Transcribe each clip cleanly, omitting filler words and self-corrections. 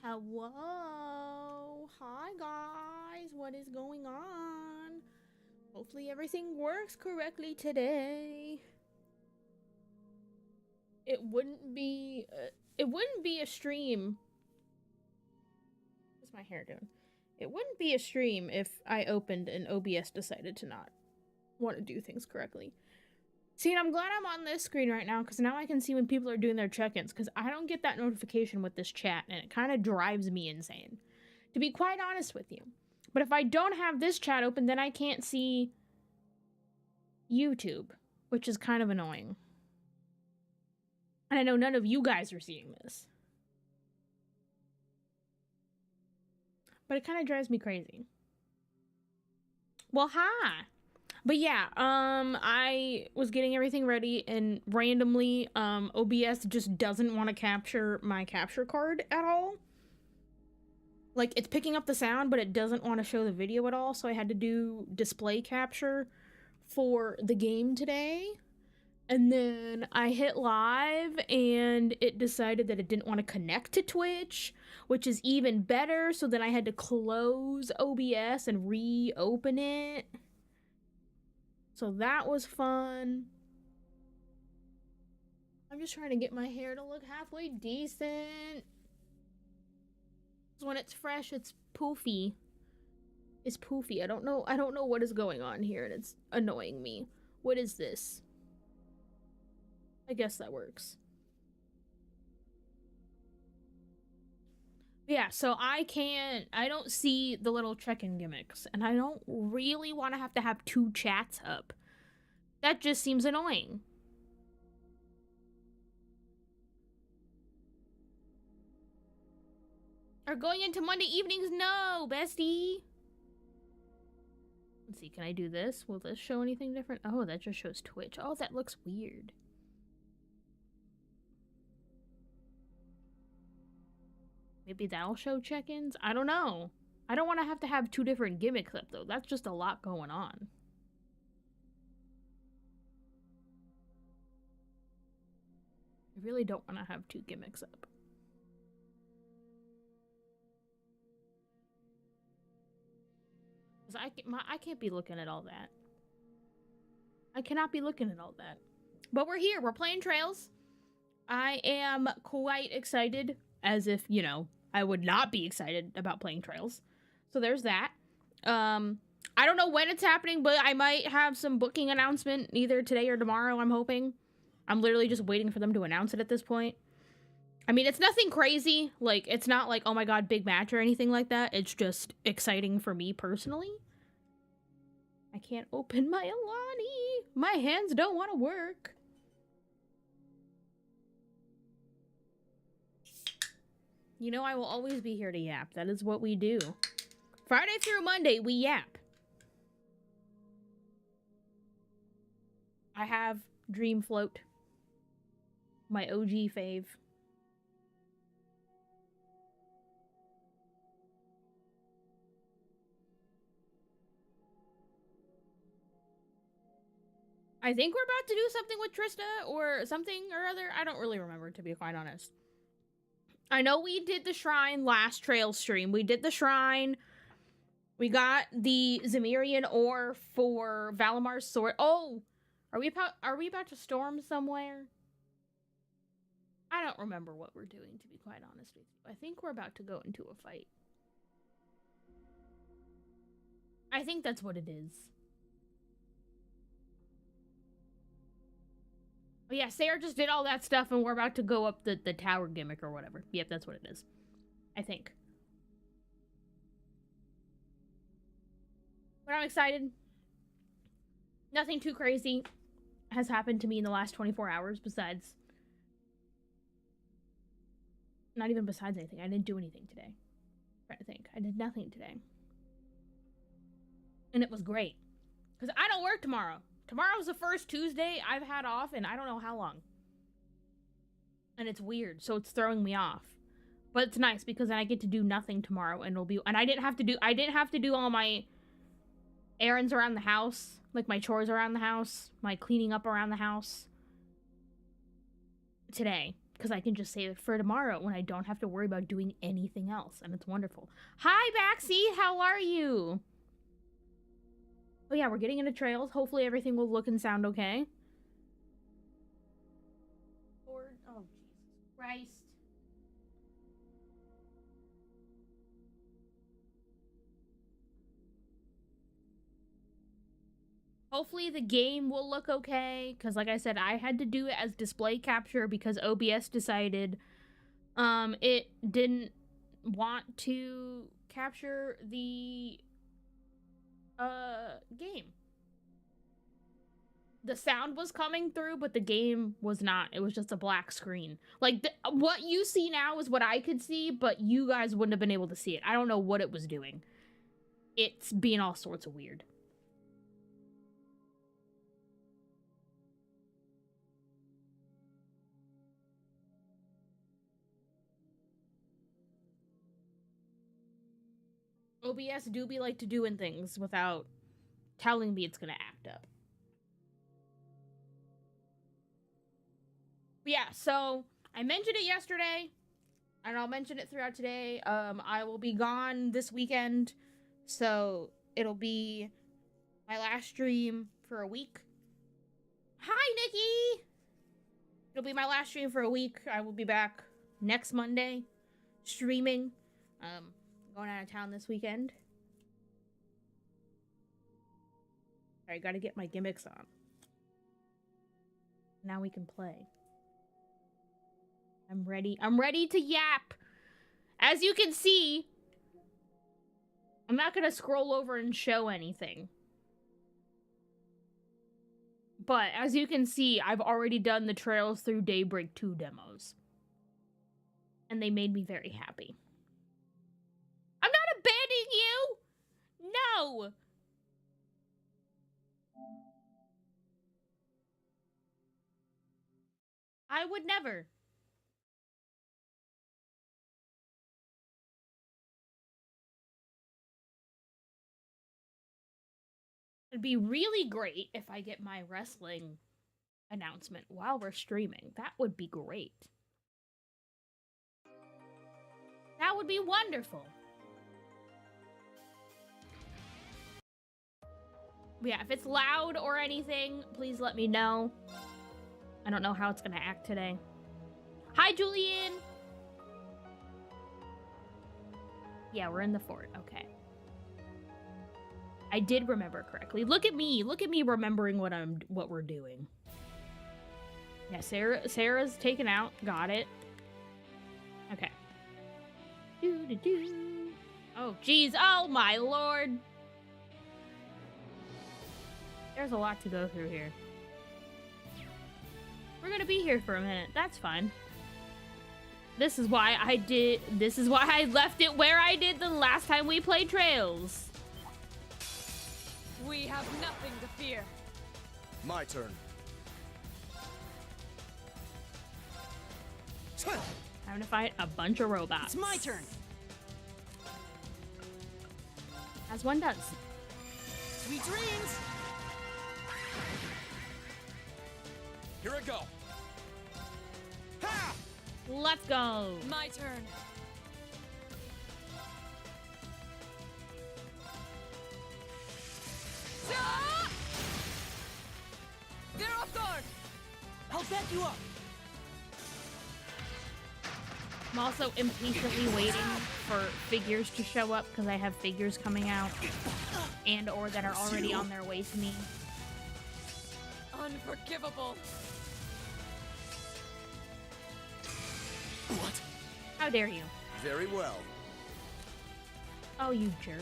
Hello. Hi, guys. What is going on? Hopefully everything works correctly today. It wouldn't be a stream. What's my hair doing? It wouldn't be a stream if I opened and OBS decided to not want to do things correctly. See, and I'm glad I'm on this screen right now because now I can see when people are doing their check-ins because I don't get that notification with this chat and it kind of drives me insane, to be quite honest with you. But if I don't have this chat open, then I can't see YouTube, which is kind of annoying. And I know none of you guys are seeing this. But it kind of drives me crazy. Well, hi! But yeah, I was getting everything ready and randomly, OBS just doesn't want to capture my capture card at all. Like, it's picking up the sound, but it doesn't want to show the video at all, so I had to do display capture for the game today. And then I hit live, and it decided that it didn't want to connect to Twitch, which is even better, so then I had to close OBS and reopen it. So that was fun. I'm just trying to get my hair to look halfway decent. When it's fresh, it's poofy. It's poofy. I don't know what is going on here, and it's annoying me. What is this? I guess that works. Yeah, so I don't see the little check-in gimmicks, and I don't really want to have two chats up. That just seems annoying. Are going into Monday evenings? No, bestie. Let's see, can I do this? Will this show anything different? Oh, that just shows Twitch. Oh, that looks weird. Maybe that'll show check-ins? I don't know. I don't want to have two different gimmicks up, though. That's just a lot going on. I really don't want to have two gimmicks up. Because I can't be looking at all that. I cannot be looking at all that. But we're here. We're playing Trails. I am quite excited. As if, you know, I would not be excited about playing Trails. So there's that. I don't know when it's happening, but I might have some booking announcement either today or tomorrow, I'm hoping. I'm literally just waiting for them to announce it at this point. I mean, it's nothing crazy. Like, it's not like, oh my god, big match or anything like that. It's just exciting for me personally. I can't open my Alani. My hands don't want to work. You know, I will always be here to yap. That is what we do. Friday through Monday, we yap. I have Dream Float. My OG fave. I think we're about to do something with Trista or something or other. I don't really remember, to be quite honest. I know we did the shrine last trail stream. We did the shrine. We got the Zemirian ore for Valamar's sword. Oh, are we about to storm somewhere? I don't remember what we're doing, to be quite honest with you. I think we're about to go into a fight. I think that's what it is. Oh yeah, Sarah just did all that stuff and we're about to go up the tower gimmick or whatever. Yep, that's what it is. I think. But I'm excited. Nothing too crazy has happened to me in the last 24 hours besides... Not even besides anything. I didn't do anything today. I'm trying to think. I did nothing today. And it was great. Because I don't work tomorrow. Tomorrow's the first Tuesday I've had off in I don't know how long. And it's weird, so it's throwing me off. But it's nice because then I get to do nothing tomorrow and it'll be I didn't have to do all my errands around the house, like my chores around the house, my cleaning up around the house today. because I can just save it for tomorrow when I don't have to worry about doing anything else, and it's wonderful. Hi, Baxi! How are you? Oh yeah, we're getting into trails. Hopefully everything will look and sound okay. Lord, oh Jesus Christ. Hopefully the game will look okay, because like I said, I had to do it as display capture because OBS decided it didn't want to capture the game. The sound was coming through, but the game was not. It was just a black screen. Like, what you see now is what I could see, but you guys wouldn't have been able to see it. I don't know what it was doing. It's being all sorts of weird. OBS do be like to doing things without telling me it's gonna act up. But yeah, so I mentioned it yesterday, and I'll mention it throughout today. I will be gone this weekend, so it'll be my last stream for a week. Hi, Nikki! It'll be my last stream for a week. I will be back next Monday, streaming. Going out of town this weekend. Alright, gotta get my gimmicks on. Now we can play. I'm ready. I'm ready to yap! As you can see, I'm not gonna scroll over and show anything. But, as you can see, I've already done the Trails Through Daybreak 2 demos. And they made me very happy. I'm not abandoning you! No! I would never. It'd be really great if I get my wrestling announcement while we're streaming. That would be great. That would be wonderful. But yeah, if it's loud or anything, please let me know. I don't know how it's gonna act today. Hi, Julian! Yeah, we're in the fort. Okay. I did remember correctly. Look at me remembering what we're doing. Yeah, Sarah's taken out. Got it. Okay. Do-do-do. Oh, jeez. Oh, my lord. There's a lot to go through here. We're gonna be here for a minute. That's fine. This is why I left it where I did the last time we played Trails. We have nothing to fear. My turn. Time to fight a bunch of robots. It's my turn. As one does. Sweet dreams. Here I go. Ha! Let's go. My turn. Ah! They're off guard. I'll back you up. I'm also impatiently waiting for figures to show up because I have figures coming out and or that are already on their way to me. Unforgivable. What? How dare you? Very well. Oh, you jerk.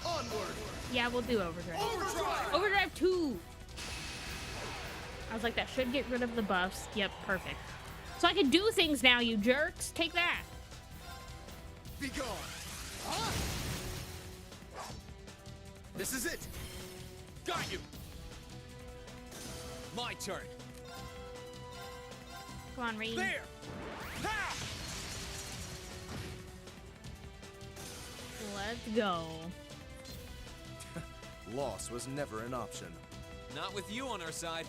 Onward. Yeah, we'll do Overdrive. Overdrive. Overdrive 2! I was like, that should get rid of the buffs. Yep, perfect. So I can do things now, you jerks! Take that! Be gone. Huh? This is it. Got you. My turn. Come on, Rain. There. Ha! Let's go. Loss was never an option. Not with you on our side.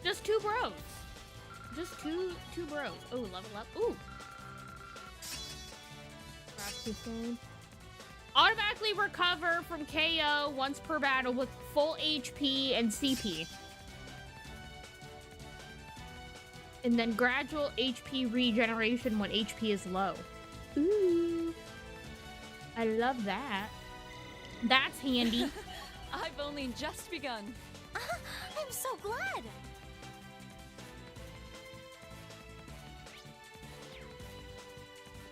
Just two bros. Just two bros. Oh, level up. Ooh. Automatically recover from KO once per battle with full HP and CP. And then gradual HP regeneration when HP is low. Ooh. I love that. That's handy. I've only just begun. I'm so glad.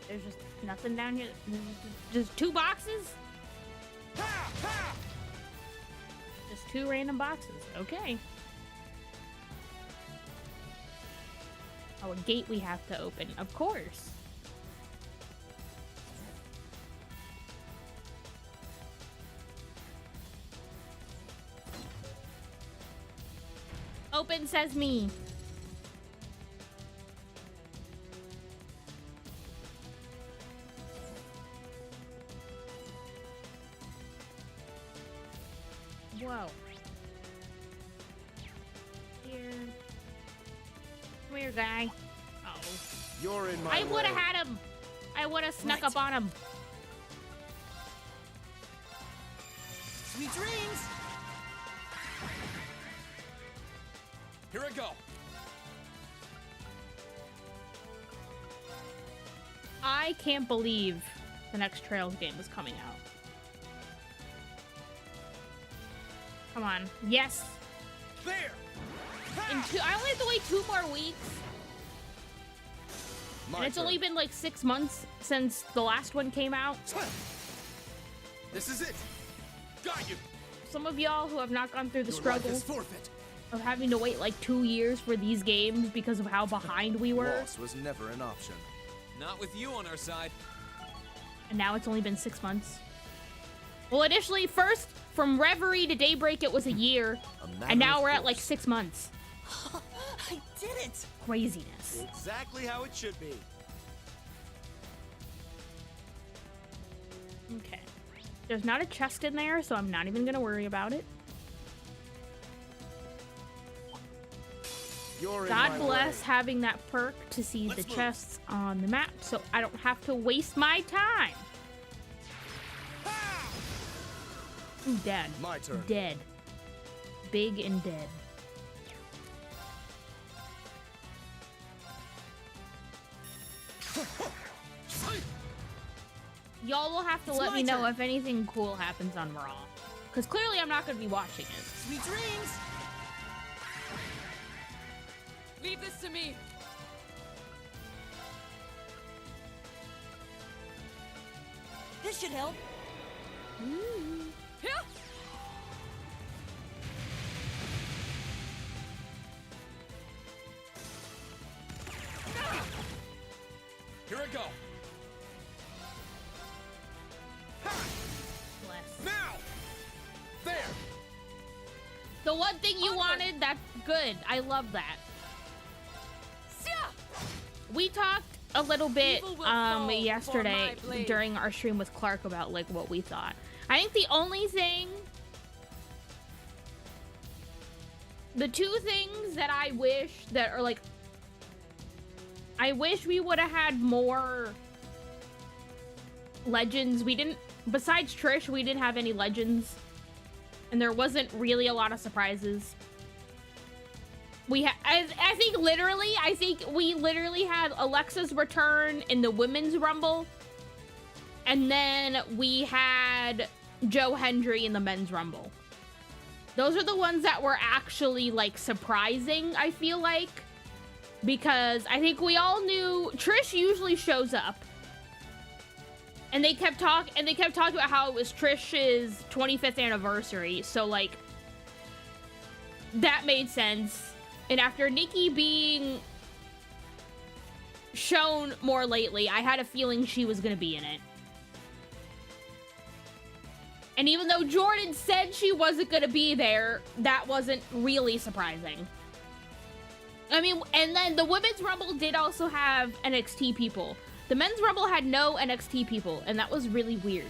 There's just nothing down here. Just two boxes? Ha! Ha! Just two random boxes. Okay. Oh, a gate we have to open. Of course. Open sesame. Whoa. Here. Come here, guy. Oh. You're in my I would have way. had him. I would have snuck Right. up on him. Sweet dreams. Here I go. I can't believe the next Trails game is coming out. Come on. Yes. There. I only have to wait 2 more weeks. My And it's turn. only been like 6 months since the last one came out. This is it. Got you. Some of y'all who have not gone through the Your struggle life is forfeit. of having to wait like 2 years for these games because of how behind we were. Loss was never an option. Not with you on our side. And now it's only been 6 months. Well, initially, first, from Reverie to Daybreak, it was a year. A matter And now of we're at like course. 6 months. I did it. Craziness. Exactly how it should be. Okay. There's not a chest in there, so I'm not even gonna worry about it. You're in God my bless way. having that perk to see Let's the move. chests on the map, so I don't have to waste my time. Ha! Ooh, dead. My turn. Dead. Big and dead. Y'all will have to It's let my me know turn. if anything cool happens on Raw. Because clearly I'm not going to be watching it. Sweet dreams. Leave this to me. This should help. Here. Here I go. Bless. Now. There. The one thing you Onward. wanted, that's good. I love that. Sia! We talked a little bit Evil will fall before yesterday my blade. during our stream with Clark about like what we thought. I think the only thing, the two things that I wish that are like, I wish we would have had more legends. We didn't, besides Trish, we didn't have any legends, and there wasn't really a lot of surprises. I think we literally had Alexa's return in the women's rumble, and then we had Joe Hendry in the men's rumble. Those are the ones that were actually like surprising, I feel like, because I think we all knew Trish usually shows up, and they kept talking about how it was Trish's 25th anniversary, so like that made sense. And after Nikki being shown more lately, I had a feeling she was going to be in it. And even though Jordan said she wasn't going to be there, that wasn't really surprising. I mean, and then the Women's Rumble did also have NXT people. The Men's Rumble had no NXT people, and that was really weird.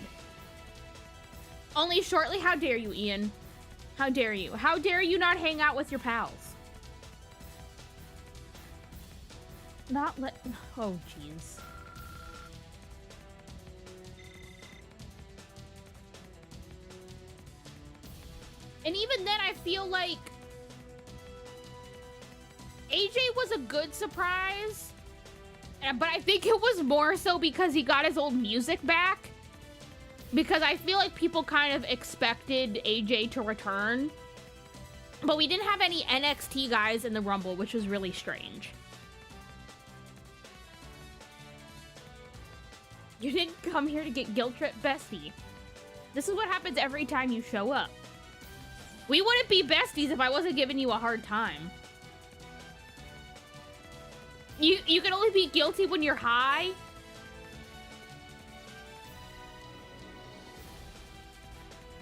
Only shortly, how dare you, Ian? How dare you? How dare you not hang out with your pals? Not let... Oh, jeez. And even then, I feel like AJ was a good surprise, but I think it was more so because he got his old music back. Because I feel like people kind of expected AJ to return. But we didn't have any NXT guys in the Rumble, which was really strange. You didn't come here to get guilt trip, bestie. This is what happens every time you show up. We wouldn't be besties if I wasn't giving you a hard time. You can only be guilty when you're high.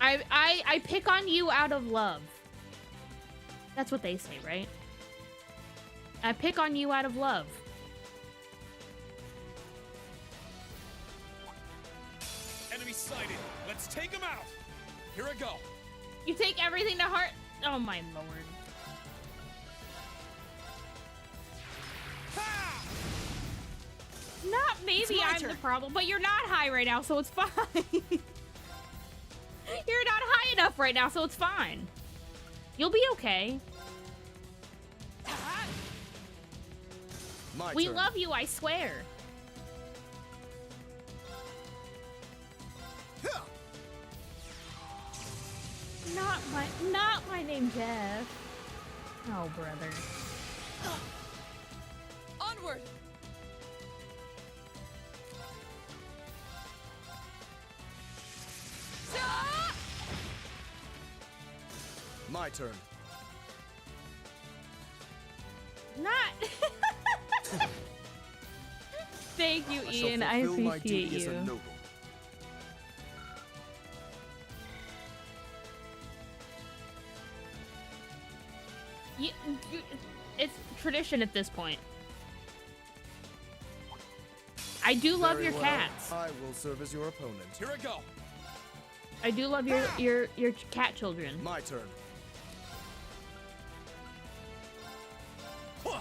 I pick on you out of love. That's what they say, right? I pick on you out of love. Enemy sighted. Let's take him out. Here I go. You take everything to heart. Oh my lord. Ha! Not maybe I'm the problem, but you're not high right now, so it's fine. You're not high enough right now, so it's fine. You'll be okay. My We turn. love you, I swear. Huh. Not my name, Jeff. Oh, brother. Onward! Ah! My turn. Not. Thank you, I shall Ian. I fulfill my appreciate duty as a you. noble. It's tradition at this point. I do love Very your well. cats. I will serve as your opponent. Here I go. I do love your cat children. My turn. Huh.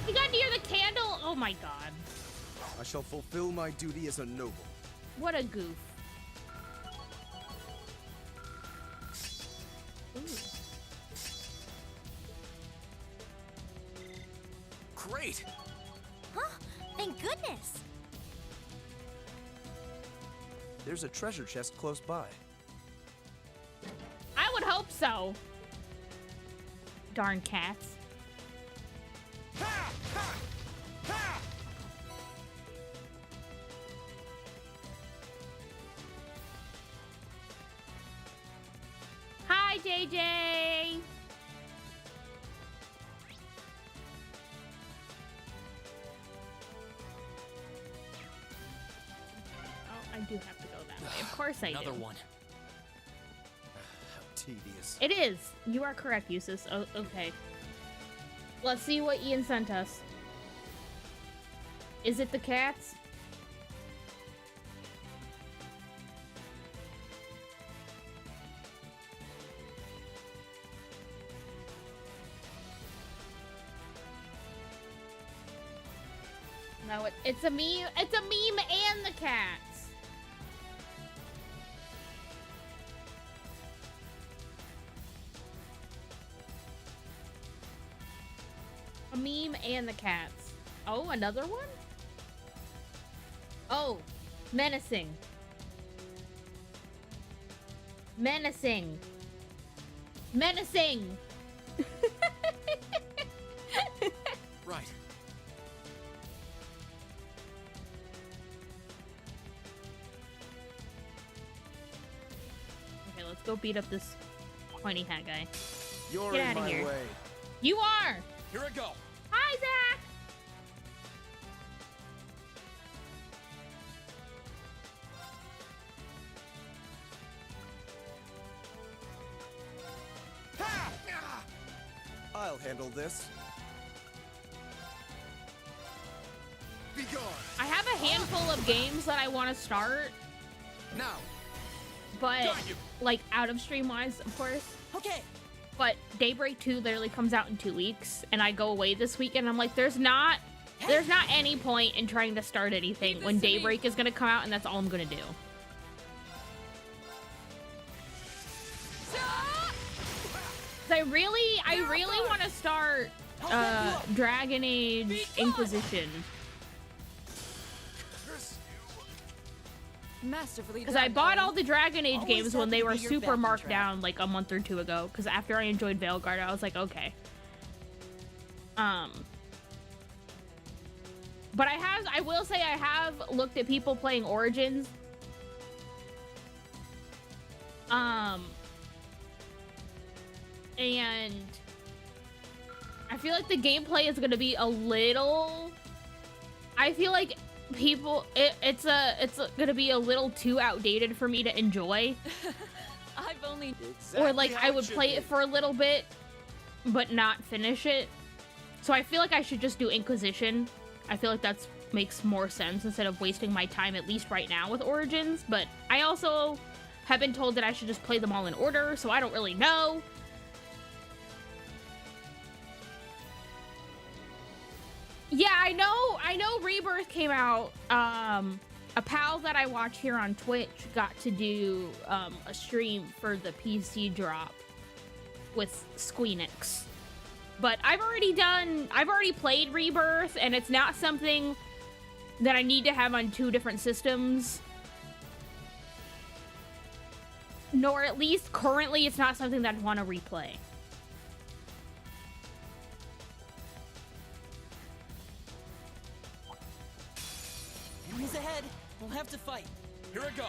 You got near the candle. Oh my god. I shall fulfill my duty as a noble. What a goof. Ooh. Great. Huh? Thank goodness. There's a treasure chest close by. I would hope so. Darn cats. Ha! Ha! Ha! Hi, JJ. Oh, I do have to go that way. Of course I do. Another one. How tedious. It is. You are correct, Eustace. Oh, okay. Let's see what Ian sent us. Is it the cats? No, it's a meme. It's a meme and the cats. A meme and the cats. Oh, another one? Oh, menacing. Menacing. Menacing. Right. Okay, let's go beat up this pointy hat guy. You're Get in outta my here. way. You are! Here I go. Hi, Zach! I'll handle this. Be gone. I have a handful of games that I want to start, Now. but Got you. like out of stream wise, of course. Okay. But Daybreak 2 literally comes out in 2 weeks, and I go away this weekend. I'm like, there's not any point in trying to start anything when Daybreak is gonna come out, and that's all I'm gonna do. I really want to start Dragon Age Inquisition, Masterfully because done, I bought all Ellie. the Dragon Age Always games when happy they to were be your super backing marked track. down like a month or two ago. Because after I enjoyed Veilguard, I was like, okay. But I will say I have looked at people playing Origins. And I feel like the gameplay is gonna be a little. I feel like it's gonna be a little too outdated for me to enjoy. I've only Or like I would play it for a little bit, but not finish it. So I feel like I should just do Inquisition. I feel like that makes more sense instead of wasting my time, at least right now, with Origins. But I also have been told that I should just play them all in order, so I don't really know. Yeah, I know Rebirth came out. A pal that I watch here on Twitch got to do a stream for the PC drop with Squeenix. But I've already played Rebirth, and it's not something that I need to have on 2 different systems. Nor at least currently it's not something that I'd want to replay. Enemies ahead. We'll have to fight. Here I go.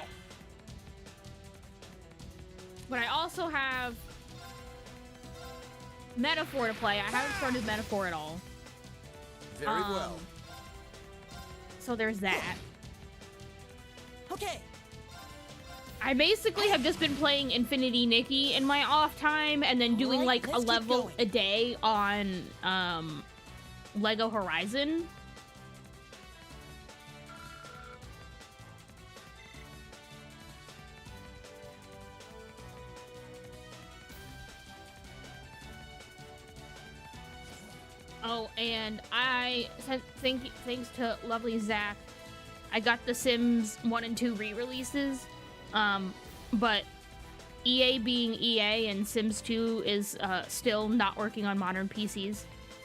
But I also have Metaphor to play. I haven't started Metaphor at all. Very well. So there's that. Okay. I basically have just been playing Infinity Nikki in my off time and then doing Alright, like a let's keep level going. a day on Lego Horizon. Oh, and thanks to lovely Zach, I got the Sims 1 and 2 re-releases. But EA being EA and Sims 2 is still not working on modern PCs,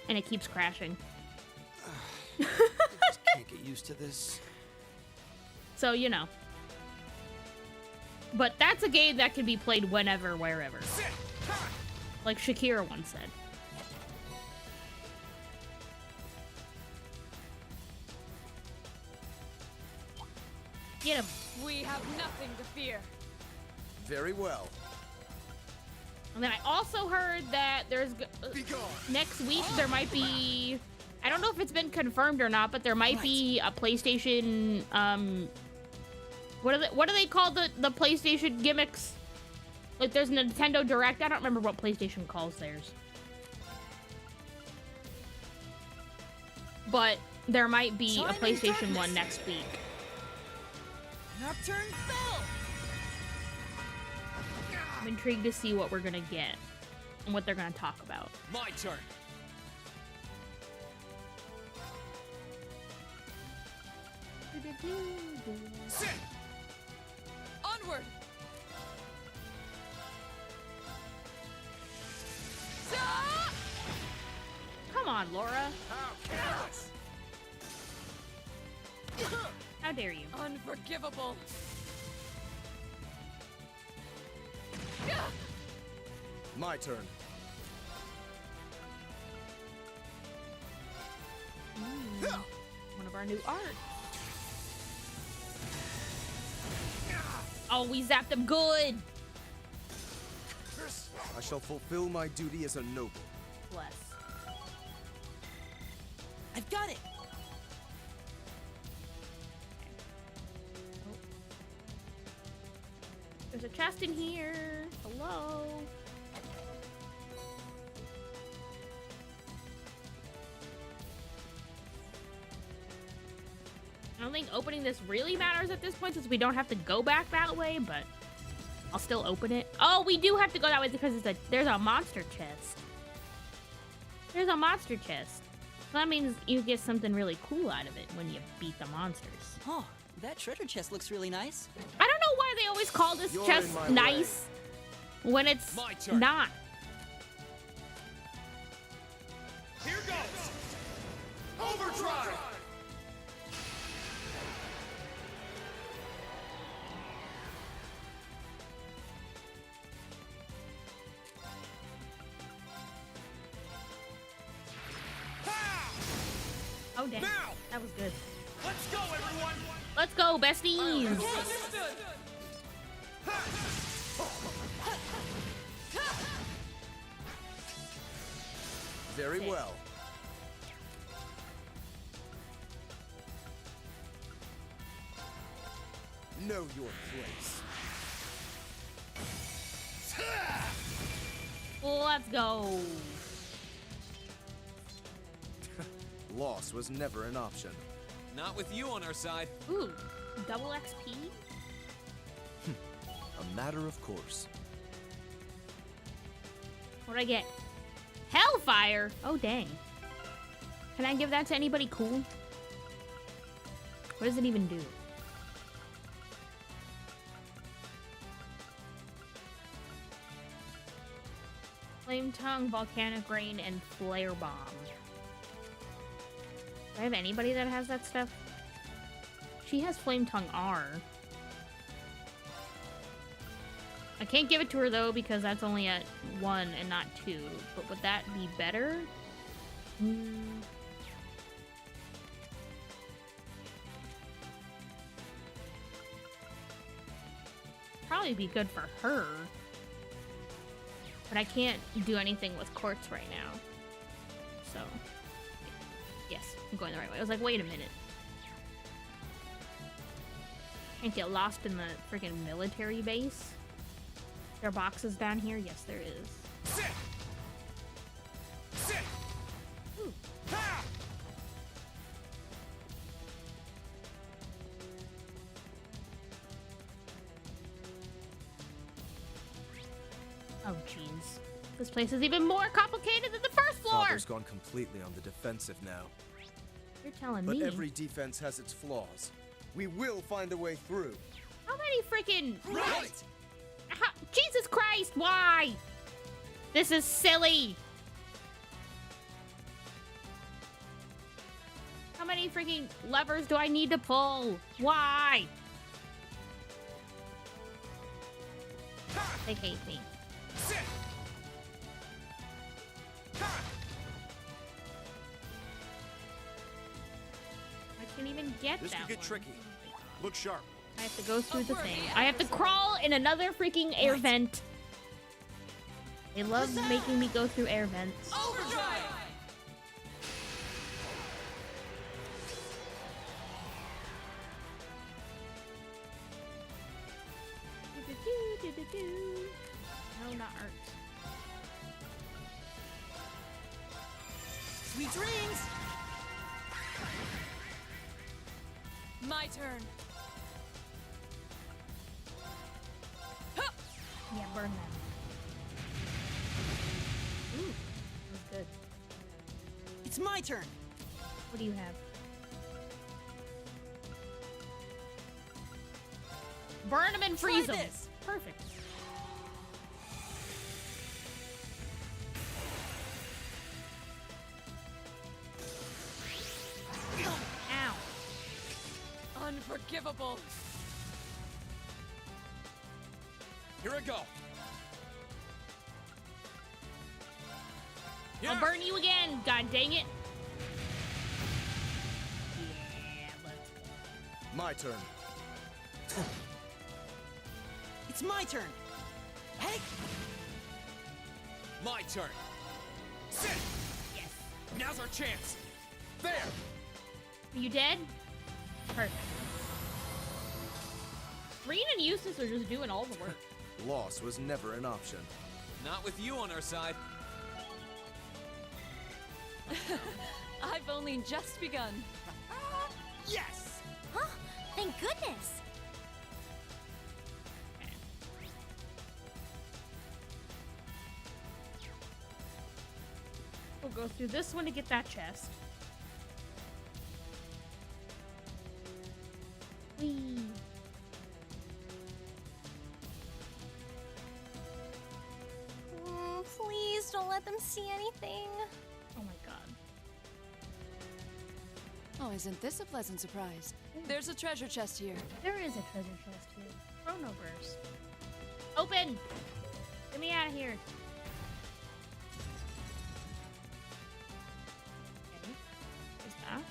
and it keeps crashing. I just can't get used to this. So, you know. But that's a game that can be played whenever, wherever. Like Shakira once said. Get him. We have nothing to fear. Very well. And then I also heard that there's Be gone. next week there might be, I don't know if it's been confirmed or not, but there might be a PlayStation what do they call the PlayStation gimmicks? Like there's a Nintendo Direct. I don't remember what PlayStation calls theirs. But there might be a Time and PlayStation 1 darkness. next week. Nocturne fell. I'm intrigued to see what we're gonna get and what they're gonna talk about. My turn. Sit. Onward. Come on, Laura. How careless. How dare you? Unforgivable. My turn. One of our new art. Oh, we zapped them good. I shall fulfill my duty as a noble. Bless. I've got it. There's a chest in here. Hello. don't think opening this really matters at this point since we don't have to go back that way, but I'll still open it. Oh, we do have to go that way because there's a monster chest. There's a monster chest. So that means you get something really cool out of it when you beat the monsters. Oh, that treasure chest looks really nice. I don't know why they always call this You're chest in my nice when it's My turn. not. Here goes! Overdrive! Ha! Oh, dang. Now! That was good. Let's go, everyone! Let's go, besties! Understood! Very Sick. well. Know your place. Let's go. Loss was never an option. Not with you on our side. Ooh, double XP? A matter of course. What'd I get? Hellfire! Oh, dang. Can I give that to anybody cool? What does it even do? Flame Tongue, Volcanic Rain, and Flare Bomb. Do I have anybody that has that stuff? She has Flame Tongue R. I can't give it to her though because that's only at 1 and not 2. But would that be better? Probably be good for her. But I can't do anything with quartz right now. So, yes, I'm going the right way. I was like, wait a minute. Can't get lost in the freaking military base. There are boxes down here? Yes, there is. Sit! Sit! Ooh. Ha! Oh, jeez. This place is even more complicated than the first floor! Father's gone completely on the defensive now. You're telling But me. every defense has its flaws. We will find a way through. How many freaking... Right! Jesus Christ, why? This is silly. How many freaking levers do I need to pull? Why? They hate me. Sit! Ha! I can't even get This that could get one. tricky. Look sharp. I have to go through the thing. I have to crawl in another freaking air vent. They love making me go through air vents. Overdrive! No, not art. Sweet dreams! My turn. Yeah, burn them. Ooh, that was good. It's my turn. What do you have? Burn them and freeze them. this. Perfect. Ow. Unforgivable. Here I go. I'll burn you again. God dang it. Yeah, let's go. My turn. It's my turn. Hey! My turn. Sit! Yes. Now's our chance. There! Are you dead? Perfect. Green and Eustace are just doing all the work. Loss was never an option. Not with you on our side. I've only just begun. Yes! Huh? Thank goodness. We'll go through this one to get that chest. Whee. Please don't let them see anything. Oh my god. Oh, isn't this a pleasant surprise? There's a treasure chest here. There is a treasure chest here. Chronoverse. Open! Get me out of here. Okay. What's that?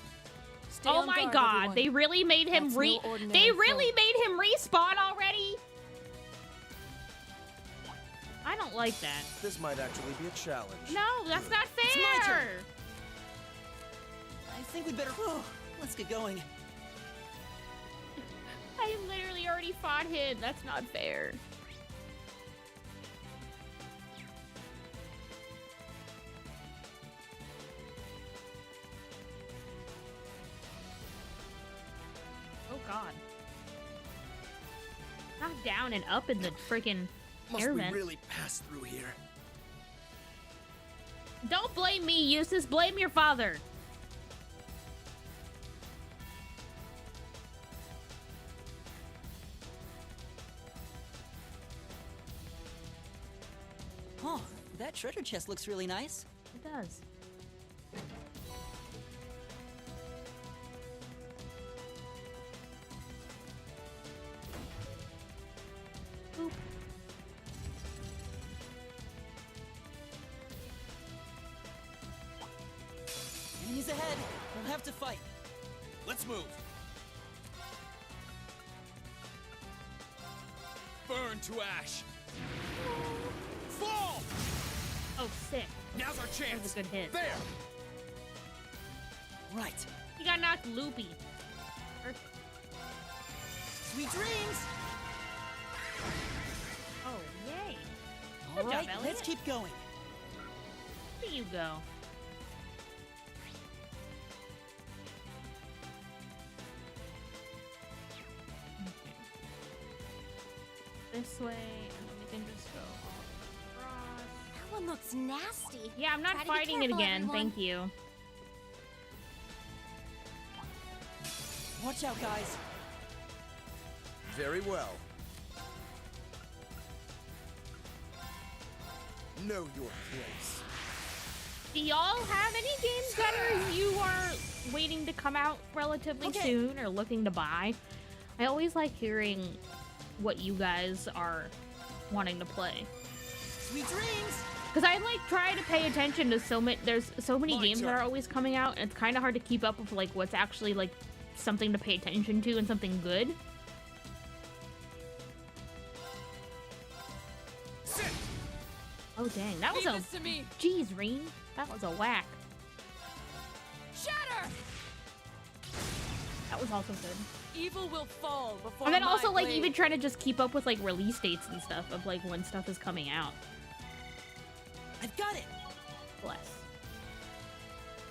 Stay Oh on my guard, god, everyone. they really made him That's no ordinary They really foe. made him respawn already? I don't like that. This might actually be a challenge. No, that's not It's my fair. turn. I think we better. Whew, let's get going. I literally already fought him. That's not fair. Oh god. Not down and up in the freaking Must air we vent. really pass through here? Don't blame me, Eustace. Blame your father. Oh, that treasure chest looks really nice. It does. Boop. Enemies ahead. We'll have to fight. Let's move. Burn to ash. Fall! Oh, sick. Now's our That chance. was a good hit. There. Right. He got knocked loopy. Perfect. Sweet dreams. Oh, yay. All job, right, Elliot. let's keep going. There you go. Okay. This way, and then we can just go all across. That one looks nasty. Yeah, I'm not Try to be fighting it careful, again. everyone. Thank you. Watch out, guys. Very well. Know your place. Do y'all have any games that you are waiting to come out relatively Okay. soon or looking to buy? I always like hearing what you guys are wanting to play. Sweet dreams. Because I like try to pay attention to there's so many My games that turn. are always coming out, and it's kind of hard to keep up with like what's actually like something to pay attention to and something good. Sit. Oh dang, that was Leave a this to me. jeez, Reen, that was a whack. Shatter! That was also good. Evil will fall before And then my also like blade. even trying to just keep up with like release dates and stuff of like when stuff is coming out. I've got it. Bless.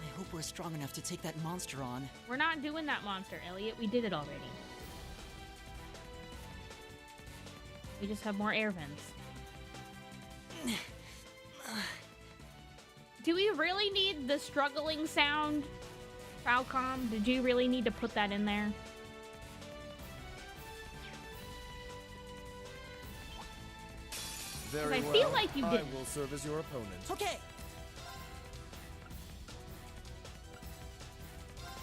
I hope we're strong enough to take that monster on. We're not doing that monster, Elliot. We did it already. We just have more air vents. Do we really need the struggling sound, Falcom? Did you really need to put that in there? Very I well. feel like you I didn't. will serve as your opponent. Okay.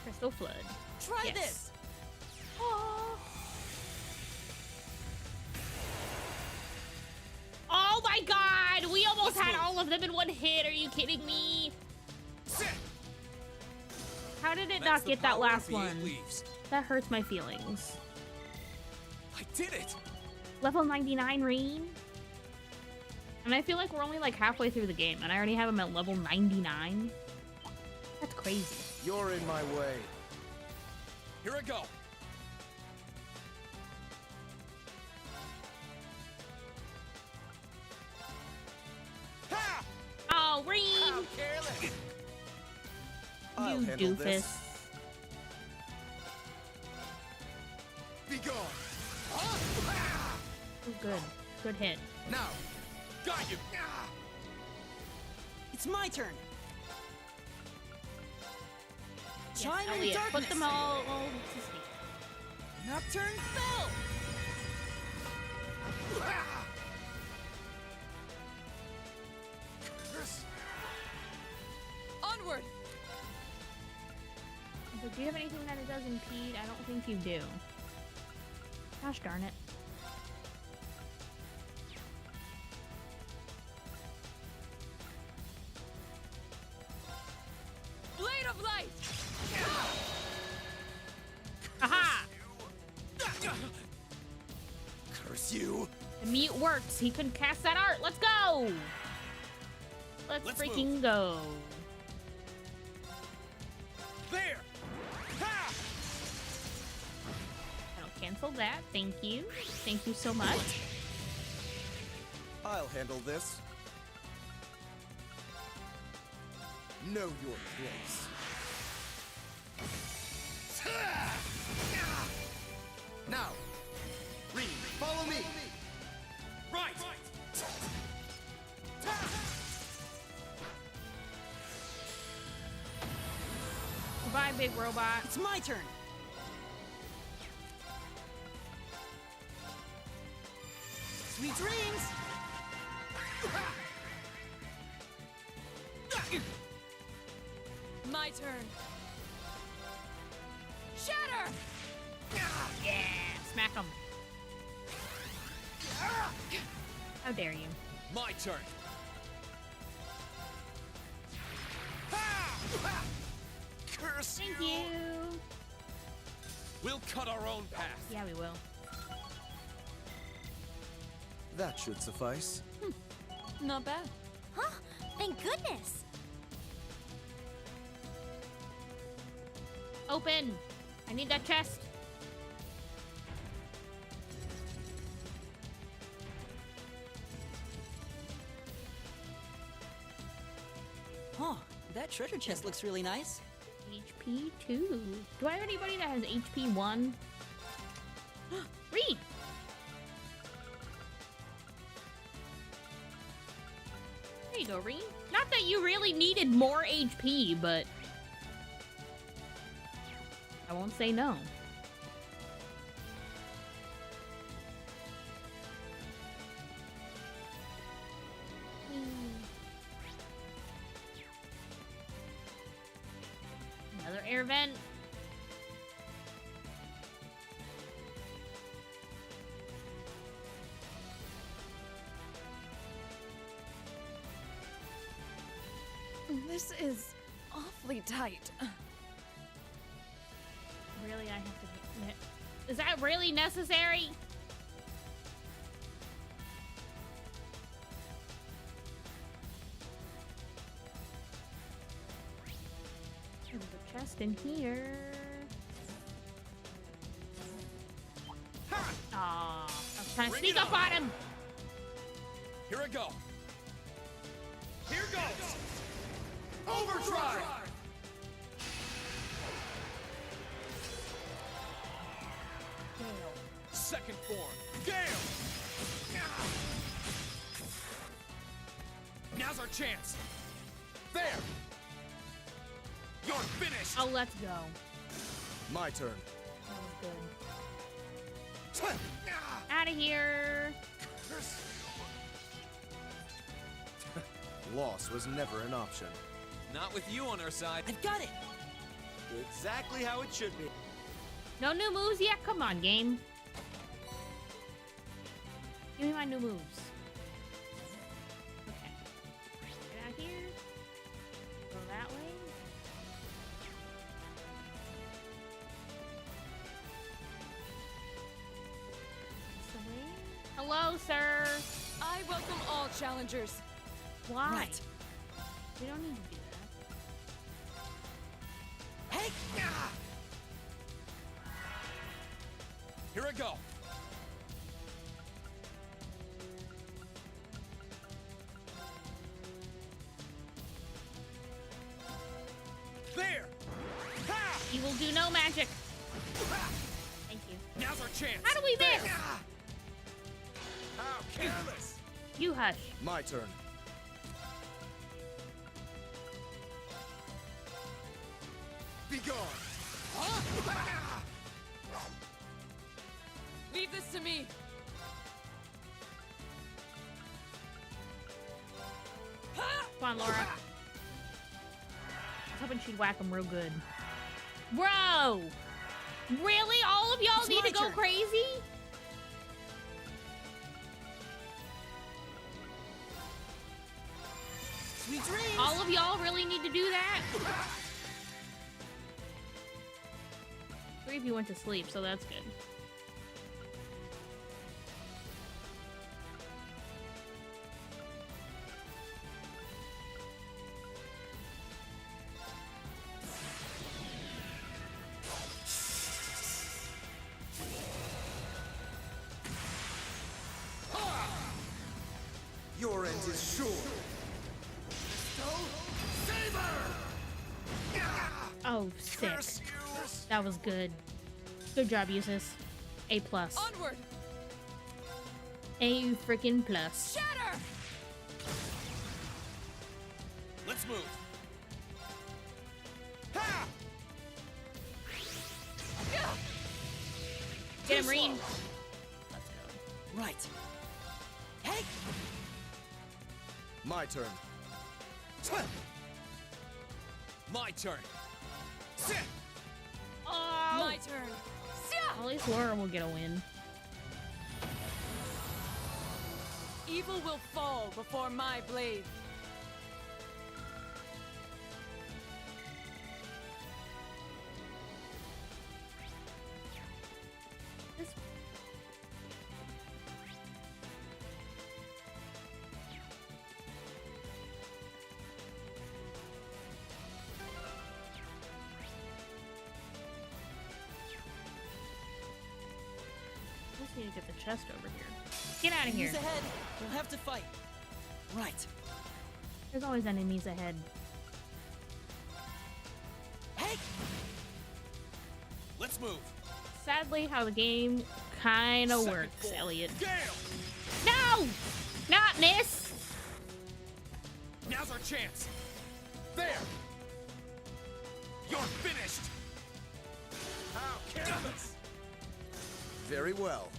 Crystal Flood. Try Yes. this. Oh my god! We almost Let's had move. all of them in one hit. Are you kidding me? Sit. How did it That's not the get that power last of the eight one? leaves. That hurts my feelings. I did it. Level 99 Reen. And I feel like we're only like halfway through the game, and I already have him at level 99. That's crazy. You're in my way. Here I go. Ha! Oh, Reen! Careless. I'll You handle doofus. this. good. Good hit. Now, got you. It's my turn. Yes, Chime in Elliot, darkness. put them all to sleep. Nocturne Bell. Onward! But do you have anything that it does impede? I don't think you do. Gosh darn it. Blade of Light! Aha! Curse you. The mute works. He couldn't cast that art. Let's go! Let's freaking go. There. Ha! I'll cancel that. Thank you. Thank you so much. I'll handle this. Know your place. Now, Reed, follow me. Right. Goodbye, big robot. It's my turn. Sweet dreams. My turn. Shatter! Yeah! Smack him. How dare you? My turn. Curse Thank you. you. We'll cut our own path. Yeah, we will. That should suffice. Not bad. Huh? Thank goodness. Open! I need that chest. Oh, that treasure chest looks really nice. HP 2. Do I have anybody that has HP 1? Read! There you go, Reed. Not that you really needed more HP, but I won't say no. Another air vent. This is awfully tight. Really, I have to. Is that really necessary? There's a chest in here. Aw, I was trying to Bring sneak it up on. on him. Here I go. Here goes. Overdrive. Second form. Gale. Now's our chance. There. You're finished. Oh, let's go. My turn. That was good. Out of here. Loss was never an option. Not with you on our side. I've got it. Exactly how it should be. No new moves yet? Come on, game. Give me my new moves. Okay. Get out here. Go that way. This way. Hello, sir. I welcome all challengers. Why? Right. We don't need to do that. Hey! Here I go. There. Ha! You will do no magic. Thank you. Now's our chance. How do we miss? There. careless! You hush. My turn. Be gone! Leave this to me. Come on, Laura. I was hoping she'd whack him real good. Bro! Really? All of y'all It's need my to go turn. crazy? Sweet dreams! All of y'all really need to do that? 3 of you went to sleep, so that's good. Your end is sure. Oh, sick. That was good. Good job, Usis. A+. Onward. A freaking plus. Shatter. Let's move. Get him, Reen. Let's go. Right. Hey! My turn. My turn. Oh! My turn. At least Laura will get a win. Evil will fall before my blade. This just need to get the chest over here. Get out of here. Enemies ahead. We'll have to fight. Right. There's always enemies ahead. Hey! Let's move. Sadly, how the game kind of Second works, floor. Elliot. Gale! No! Not this! Now's our chance. There! You're finished! How careless! Very well.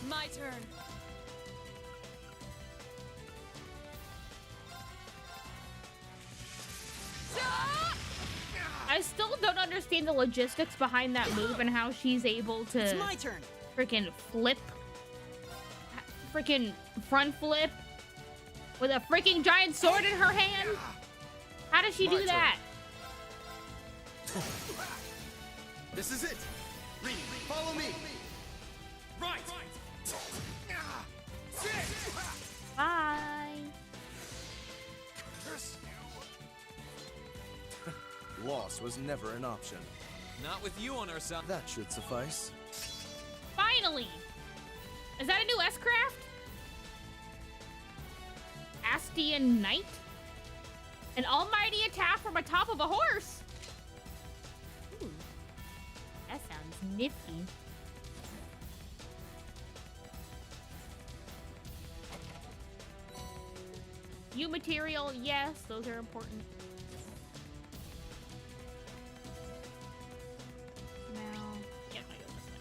My turn. I still don't understand the logistics behind that move and how she's able It's to my turn. freaking flip. Freaking front flip. With a freaking giant sword in her hand. How does she My do turn. that? This is it. Reed, follow me. Right! Bye. Loss was never an option. Not with you on our side. That should suffice. Finally! Is that a new S-Craft? Astian Knight? An almighty attack from atop of a horse? Ooh. That sounds nifty. U material, yes, those are important. Now, yeah, I go this way.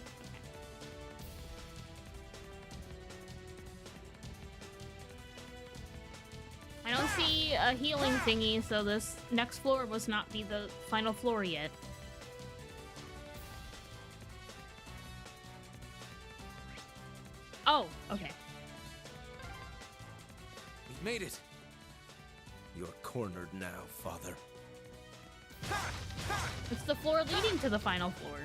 Okay. I don't see a healing thingy, so this next floor must not be the final floor yet. Oh, okay. We've made it. You're cornered now, Father. It's the floor leading to the final floor.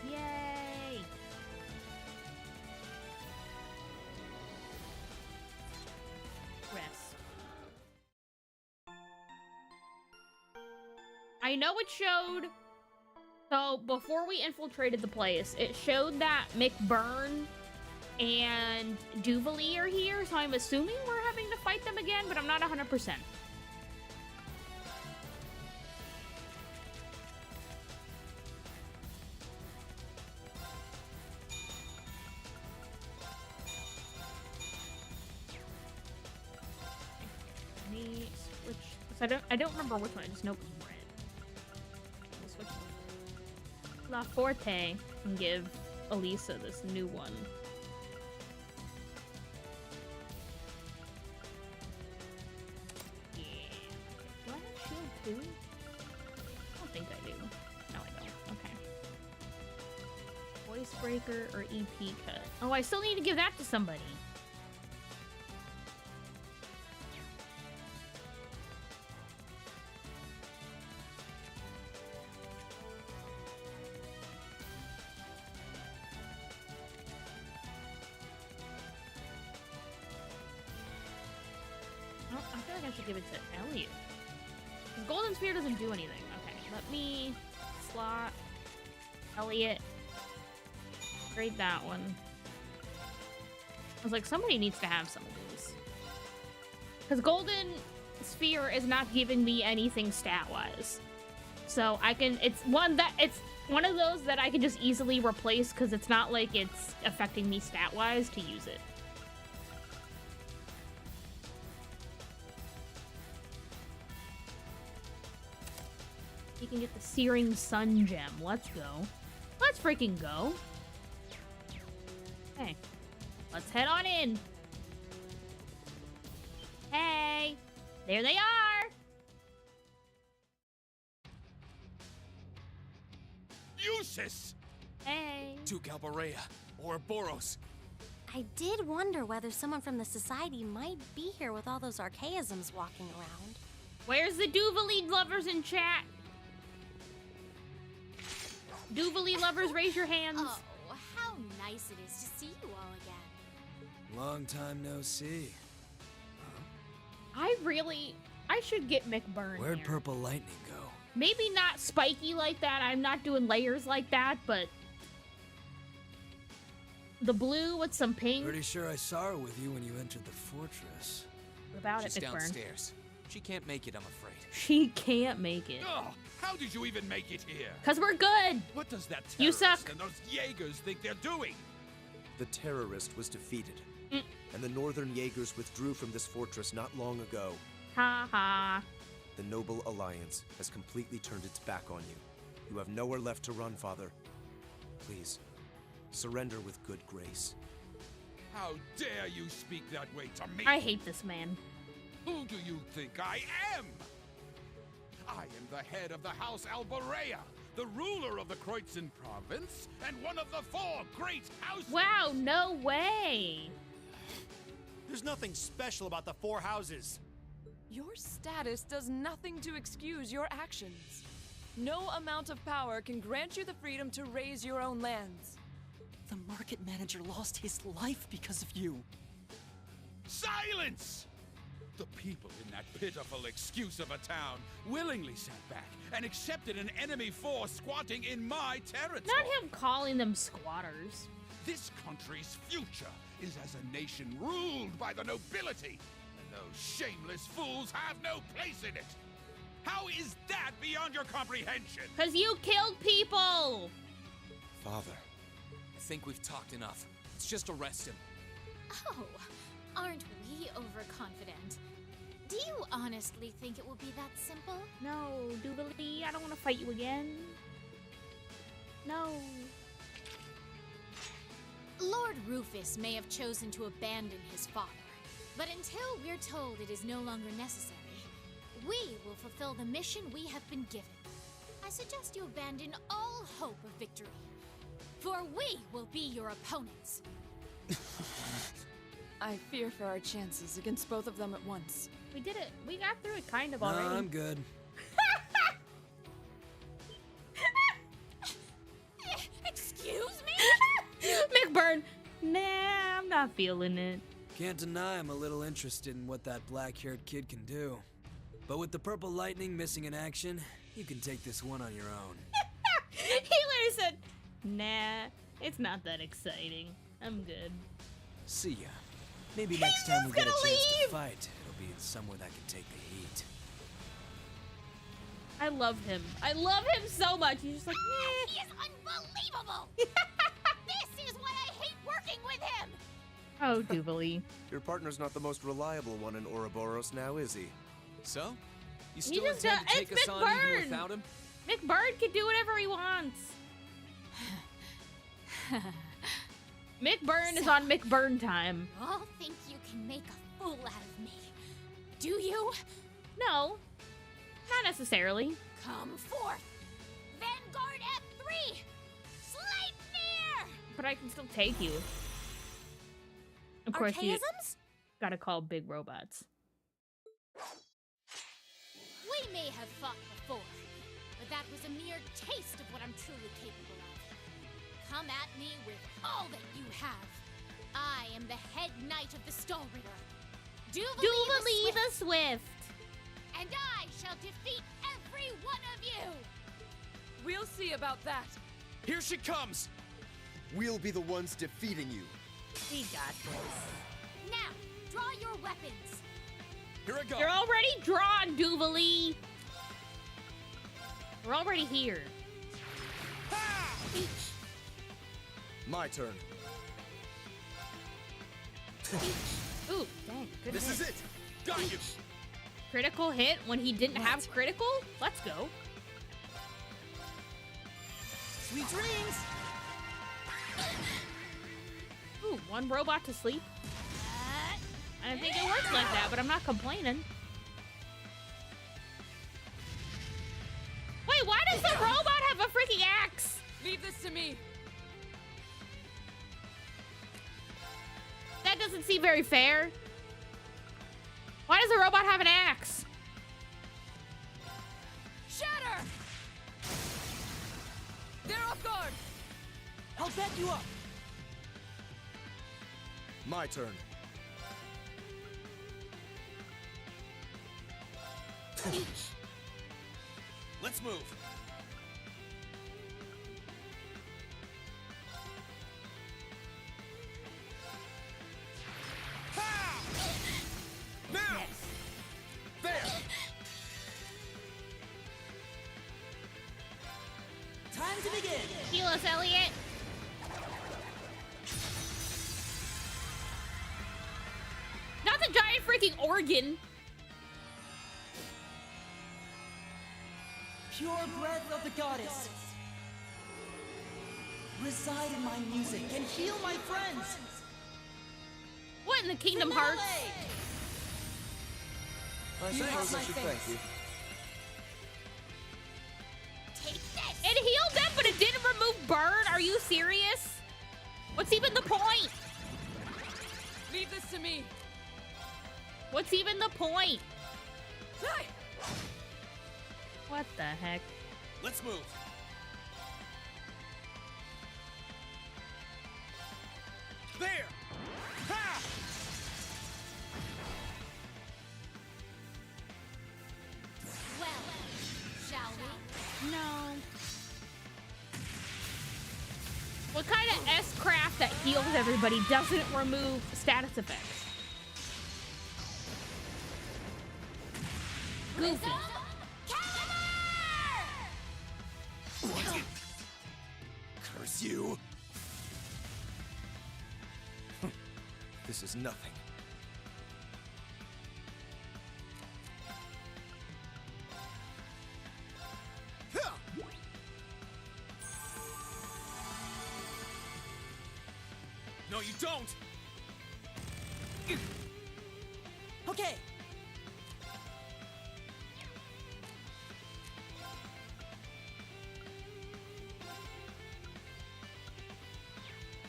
Yay! Rest. I know it showed... So, before we infiltrated the place, it showed that McBurn and Duvali are here, so I'm assuming we're having to fight them again, but I'm not 100%. I don't remember which one. I just know it was red. We'll switch La Forte and give Elisa this new one. Yeah. Do I have shield too? I don't think I do. No, I don't. Okay. Voice breaker or EP cut? Oh, I still need to give that to somebody. I feel like I should give it to Elliot. Because Golden Spear doesn't do anything. Okay, let me slot Elliot. Grade that one. I was like, somebody needs to have some of these. Because Golden Sphere is not giving me anything stat-wise. So I can, it's one of those that I can just easily replace because it's not like it's affecting me stat-wise to use it. You can get the Searing Sun Gem. Let's go. Let's freaking go. Okay. Let's head on in. Hey! There they are! Usis! Hey! To Galbarea, Ouroboros. I did wonder whether someone from the Society might be here with all those archaisms walking around. Where's the Duvalid lovers in chat? Duvalid lovers, raise your hands. Oh, how nice it is to see you all again. Long time no see. I should get McBurn Where'd here. Purple Lightning go? Maybe not spiky like that. I'm not doing layers like that, but the blue with some pink. Pretty sure I saw her with you when you entered the fortress. What about She's it, McBurn? downstairs. She can't make it, I'm afraid. She can't make it. Oh, how did you even make it here? Cause we're good. What does that You terrorist suck. and those Jaegers think they're doing? The terrorist was defeated, Mm. and the Northern Jaegers withdrew from this fortress not long ago. Ha ha. The Noble Alliance has completely turned its back on you. You have nowhere left to run, Father. Please, surrender with good grace. How dare you speak that way to me? I hate this man. Who do you think I am? I am the head of the House Albarea, the ruler of the Kreutzen province, and one of the 4 great houses. Wow, no way. There's nothing special about the 4 houses. Your status does nothing to excuse your actions. No amount of power can grant you the freedom to raise your own lands. The market manager lost his life because of you. Silence! The people in that pitiful excuse of a town willingly sat back and accepted an enemy force squatting in my territory. Not him calling them squatters. This country's future is as a nation ruled by the nobility, and those shameless fools have no place in it. How is that beyond your comprehension? Cause you killed people. Father, I think we've talked enough. Let's just arrest him. Oh, aren't we overconfident? Do you honestly think it will be that simple? No, Duvalid, I don't want to fight you again. No. Lord Rufus may have chosen to abandon his father, but until we're told it is no longer necessary, we will fulfill the mission we have been given. I suggest you abandon all hope of victory, for we will be your opponents. I fear for our chances against both of them at once. We did it. We got through it kind of No, already. I'm good. Excuse me? McBurn. Nah, I'm not feeling it. Can't deny I'm a little interested in what that black-haired kid can do. But with the Purple Lightning missing in action, you can take this one on your own. Healer said, nah, it's not that exciting. I'm good. See ya. Maybe next time we get a gonna chance leave! to fight, it'll be in somewhere that can take the heat. I love him. I love him so much. He's just like, He is unbelievable! This is why I hate working with him! oh, Duvalid. your partner's not the most reliable one in Ouroboros now, is he? So? You still just intend to it's take us on even McBurn. without him? McBurn can do whatever he wants. McBurn is on McBurn time. All think you can make a fool out of me. Do you? No, not necessarily. Come forth! Vanguard F3! Sleipnir! But I can still take you. Of course, you Archaisms? gotta call big robots. We may have fought before, but that was a mere taste of what I'm truly capable of. Come at me with all that you have. I am the head knight of the Skull Ritter. Duvalie the Swift! And I shall defeat every one of you! We'll see about that. Here she comes! We'll be the ones defeating you. We got this. Now, draw your weapons. Here I go! You're already drawn, Duvalie! We're already here. My turn. Ooh, dang, good This hit. is it. Got you! Critical hit when he didn't have critical? Let's go. Sweet dreams! Ooh, one robot to sleep. I don't think it works like that, but I'm not complaining. Wait, why does the robot have a freaking axe? Leave this to me. That doesn't seem very fair. Why does the robot have an axe? Shatter! They're off guard. I'll back you up! My turn. Let's move! Now! There! Time to begin! Heal us, Elliot. Not the giant freaking organ. Pure breath of the goddess. Reside in my music and heal my friends. What in the Kingdom Hearts? I You have suppose my I should thanks. thank you. Take this! It healed them, but it didn't remove burn? Are you serious? What's even the point? Leave this to me. What's even the point? Hey! What the heck? Let's move! There! Ha! Well, shall we? No. What kind of S-craft that heals everybody doesn't remove status effects? Goofy. Curse you! This is nothing. No, you don't! Okay,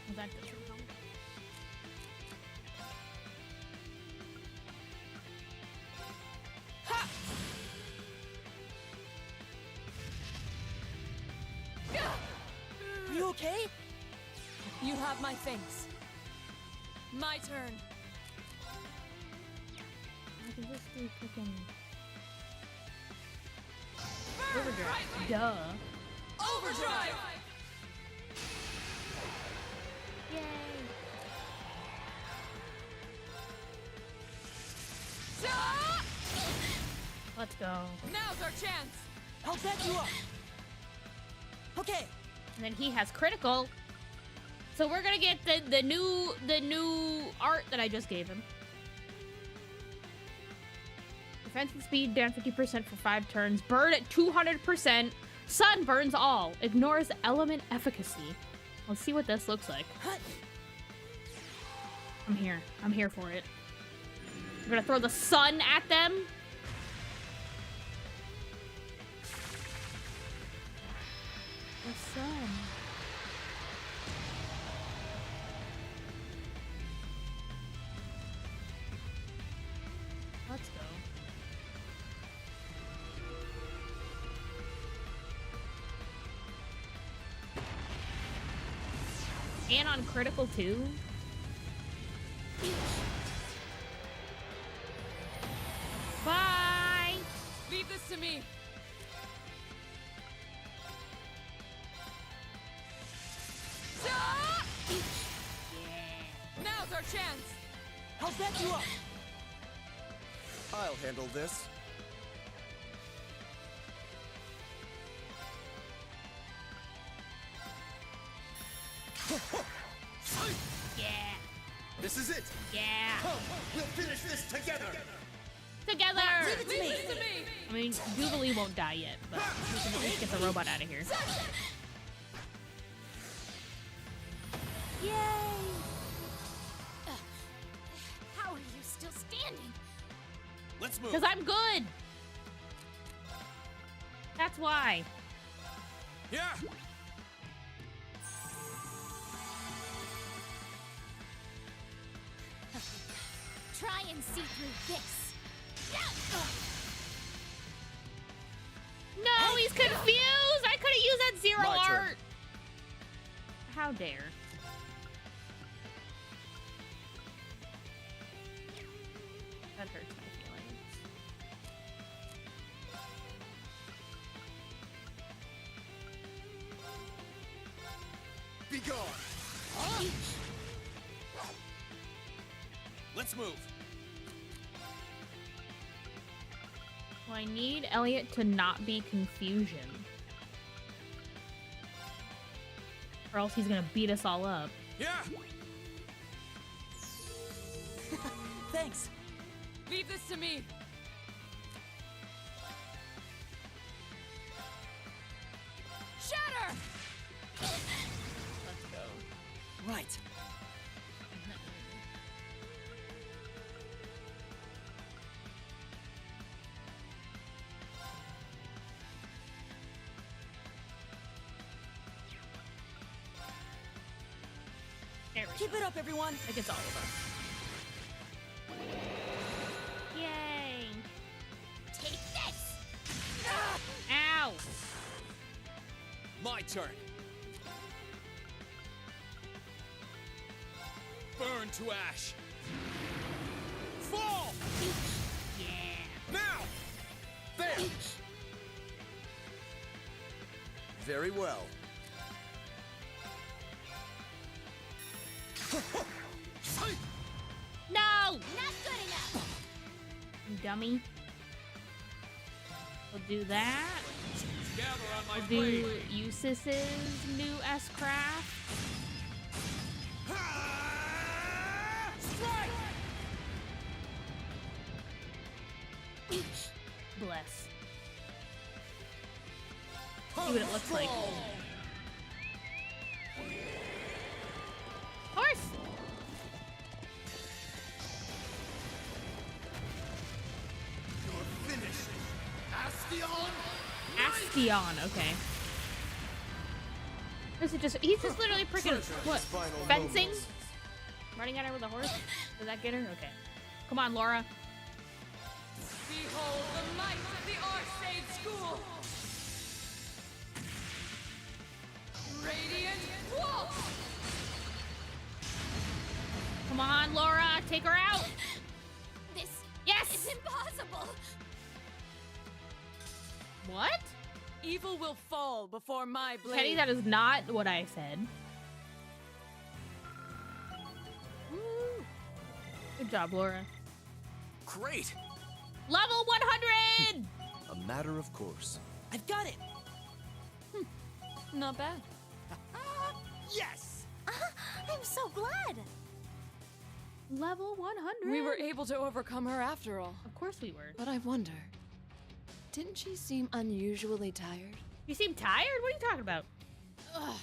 Well, that doesn't help. are you okay? You have my thanks. My turn. I can just do freaking overdrive. Duh. Overdrive! Yay. Ah! Let's go. Now's our chance. I'll back you up. Okay, And then he has critical. So we're gonna get the new art that I just gave him. Defensive speed down 50% for 5 turns. Burn at 200%. Sun burns all. Ignores element efficacy. Let's see what this looks like. I'm here. I'm here for it. I'm gonna throw the sun at them. The sun. Let's go. And on critical too. Bye. Leave this to me. Ah! Now's our chance. How's that you up? I'll handle this. Yeah. This is it. Yeah. We'll finish this together. Together. Leave this to me. I mean, Jubilee won't die yet, but we can at least get the robot out of here. Yay! How are you still standing? Let's move. Because I'm good. That's why. Yeah. Try and see through this. No, he's confused. I could have used that zero My turn. art. How dare. That hurts my feelings. Be gone. Let's move. Well, I need Elliot to not be confusion. Or else he's gonna beat us all up. Yeah. Thanks. Leave this to me. Shatter! Let's go. Right. There we Keep go. it up, everyone. Like it's all of us. Yay! Take this! Ow! My turn. Burn to ash. Fall. Yeah. Now. There. Very well. No! Not good enough! You dummy. We'll do that. Gather on my We'll do blade. Eusis's new S-Craft. Bless. See what it looks like. Horse! You're finished. Astion. Astion, okay. Or is it just, he's just literally freaking, what, Final fencing? moments. Running at her with a horse? Does that get her? Okay. Come on, Laura. Behold the might of the Arcade School! Radiant Waltz! Come on, Laura, take her out. This Yes! is impossible! What? Evil will fall before my blade. Kenny, that is not what I said. Woo. Good job, Laura. Great. Level 100! A matter of course. I've got it. Not bad. Yes. I'm so glad! Level 100. We were able to overcome her after all. Of course we were. But I wonder, didn't she seem unusually tired? You seem tired? What are you talking about? Ugh.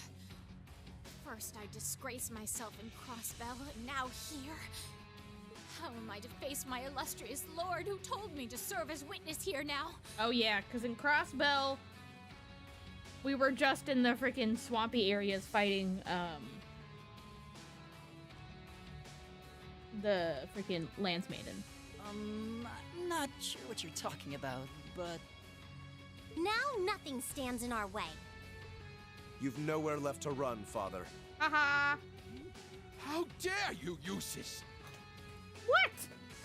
First I disgrace myself in Crossbell, and now here. How am I to face my illustrious lord who told me to serve as witness here now? Oh yeah, because in Crossbell, we were just in the freaking swampy areas fighting, the freaking Lance Maiden. I'm not sure what you're talking about, but... Now nothing stands in our way. You've nowhere left to run, Father. Haha. How dare you, Eustace? What?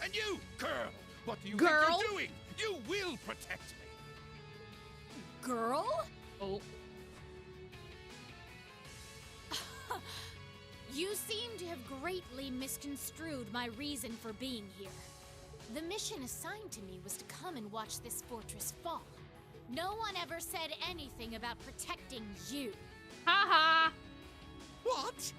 And you, girl! What do you Girl? think you're doing? You will protect me! Girl? Oh. You seem to have greatly misconstrued my reason for being here. The mission assigned to me was to come and watch this fortress fall. No one ever said anything about protecting you. Haha. What?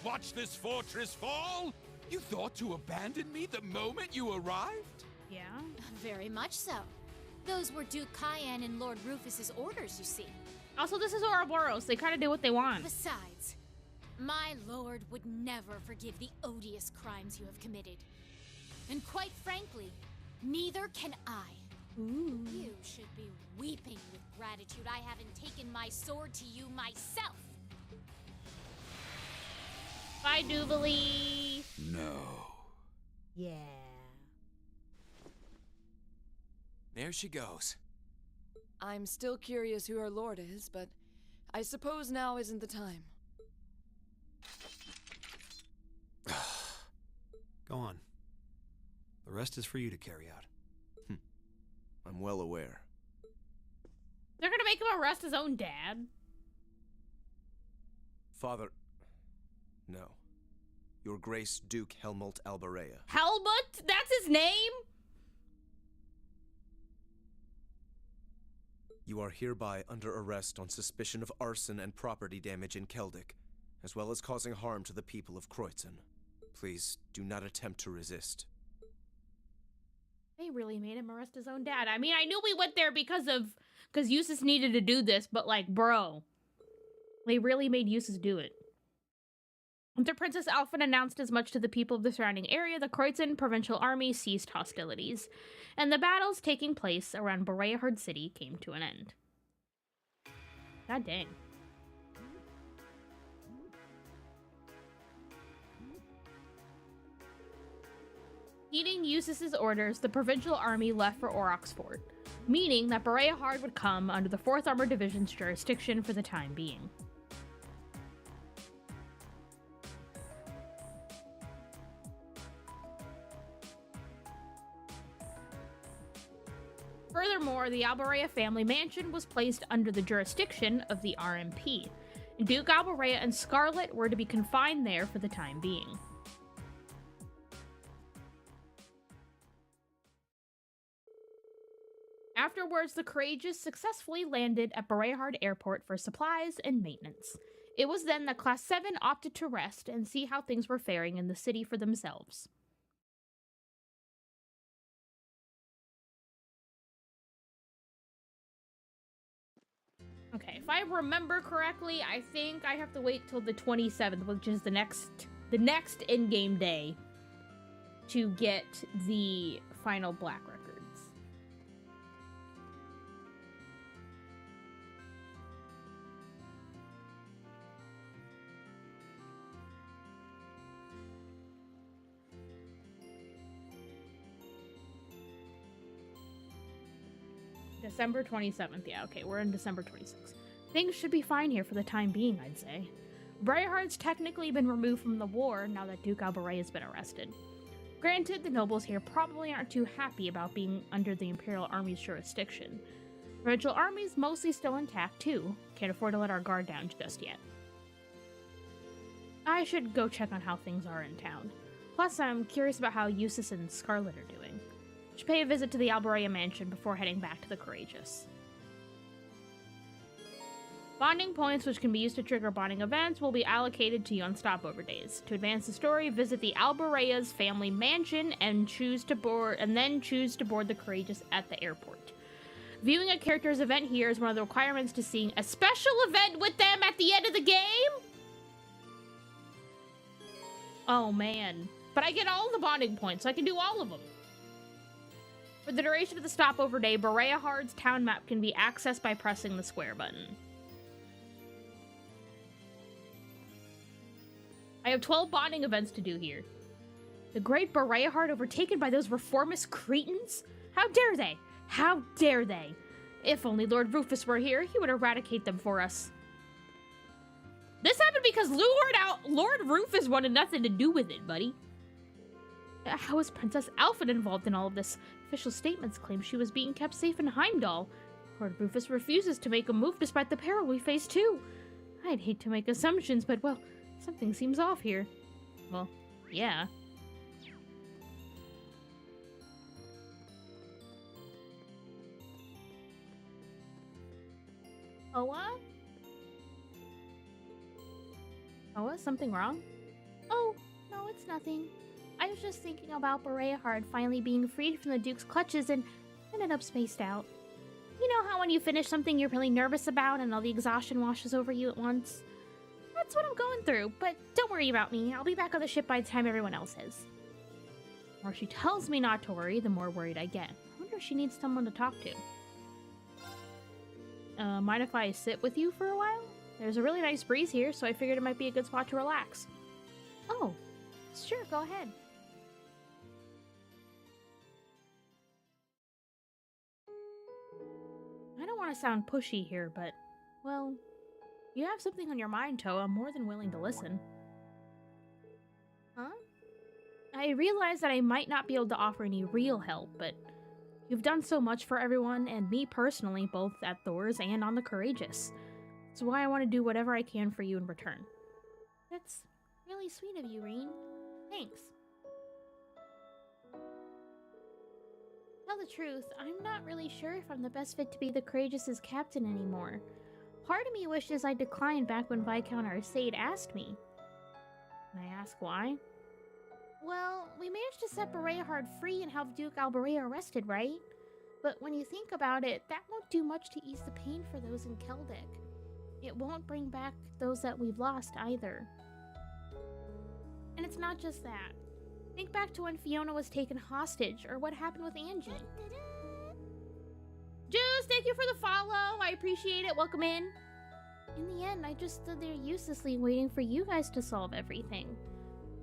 Watch this fortress fall? You thought to abandon me the moment you arrived? Yeah. Very much so. Those were Duke Cayenne and Lord Rufus's orders, you see. Also, this is Ouroboros. They kind of do what they want. Besides, my lord would never forgive the odious crimes you have committed. And quite frankly, neither can I. Ooh. You should be weeping with gratitude I haven't taken my sword to you myself. Bye, Jubilee. No. Yeah. There she goes. I'm still curious who her lord is, but I suppose now isn't the time. Go on. The rest is for you to carry out. I'm well aware. They're gonna make him arrest his own dad. Father... No. Your Grace Duke Helmut Albarea. Helmut? That's his name? You are hereby under arrest on suspicion of arson and property damage in Keldic, as well as causing harm to the people of Kreutzen. Please, do not attempt to resist. They really made him arrest his own dad. I mean, I knew we went there because Eustace needed to do this, but like, bro. They really made Eustace do it. After Princess Alphen announced as much to the people of the surrounding area, the Kreutzen provincial army ceased hostilities, and the battles taking place around Bereahard City came to an end. God dang. Heeding Eustace's orders, the provincial army left for Aurochs Fort, meaning that Bereahard would come under the 4th Armored Division's jurisdiction for the time being. Furthermore, the Albarea family mansion was placed under the jurisdiction of the RMP. Duke Albarea and Scarlet were to be confined there for the time being. Afterwards, the Courageous successfully landed at Bereahard Airport for supplies and maintenance. It was then that Class 7 opted to rest and see how things were faring in the city for themselves. Okay, if I remember correctly, I think I have to wait till the 27th, which is the next in-game day, to get the final Black records. December 27th, yeah, okay, we're in December 26th. Things should be fine here for the time being, I'd say. Bereahard's technically been removed from the war now that Duke Albarea has been arrested. Granted, the nobles here probably aren't too happy about being under the Imperial Army's jurisdiction. Provincial Army's mostly still intact, too. Can't afford to let our guard down just yet. I should go check on how things are in town. Plus, I'm curious about how Eustace and Scarlet are doing. Should pay a visit to the Albarea mansion before heading back to the Courageous. Bonding points, which can be used to trigger bonding events, will be allocated to you on stopover days. To advance the story, visit the Albarea's family mansion and then choose to board the Courageous at the airport. Viewing a character's event here is one of the requirements to seeing a special event with them at the end of the game? Oh man. But I get all the bonding points, so I can do all of them. For the duration of the stopover day, Bereahard's town map can be accessed by pressing the square button. I have 12 bonding events to do here. The great Bereahard overtaken by those reformist cretins? How dare they? How dare they? If only Lord Rufus were here, he would eradicate them for us. This happened because Lord Rufus wanted nothing to do with it, buddy. How is Princess Alphen involved in all of this? Official statements claim she was being kept safe in Heimdall. Lord Rufus refuses to make a move despite the peril we face too. I'd hate to make assumptions, but well, something seems off here. Well, yeah. Oa? Oa, something wrong? Oh, no, it's nothing. I was just thinking about Bereahard finally being freed from the Duke's clutches and ended up spaced out. You know how when you finish something you're really nervous about and all the exhaustion washes over you at once? That's what I'm going through, but don't worry about me. I'll be back on the ship by the time everyone else is. The more she tells me not to worry, the more worried I get. I wonder if she needs someone to talk to. Mind if I sit with you for a while? There's a really nice breeze here, so I figured it might be a good spot to relax. Oh, sure, go ahead. I don't want to sound pushy here, but, well, you have something on your mind, Toa. I'm more than willing to listen. Huh? I realize that I might not be able to offer any real help, but you've done so much for everyone, and me personally, both at Thor's and on the Courageous. That's why I want to do whatever I can for you in return. That's really sweet of you, Rean. Thanks. Tell the truth, I'm not really sure if I'm the best fit to be the Courageous's captain anymore. Part of me wishes I declined back when Viscount Arcade asked me. Can I ask why? Well, we managed to set Bereahard free and have Duke Albarea arrested, right? But when you think about it, that won't do much to ease the pain for those in Keldic. It won't bring back those that we've lost either. And it's not just that. Think back to when Fiona was taken hostage, or what happened with Angie. Juice, thank you for the follow. I appreciate it. Welcome in. In the end, I just stood there uselessly waiting for you guys to solve everything.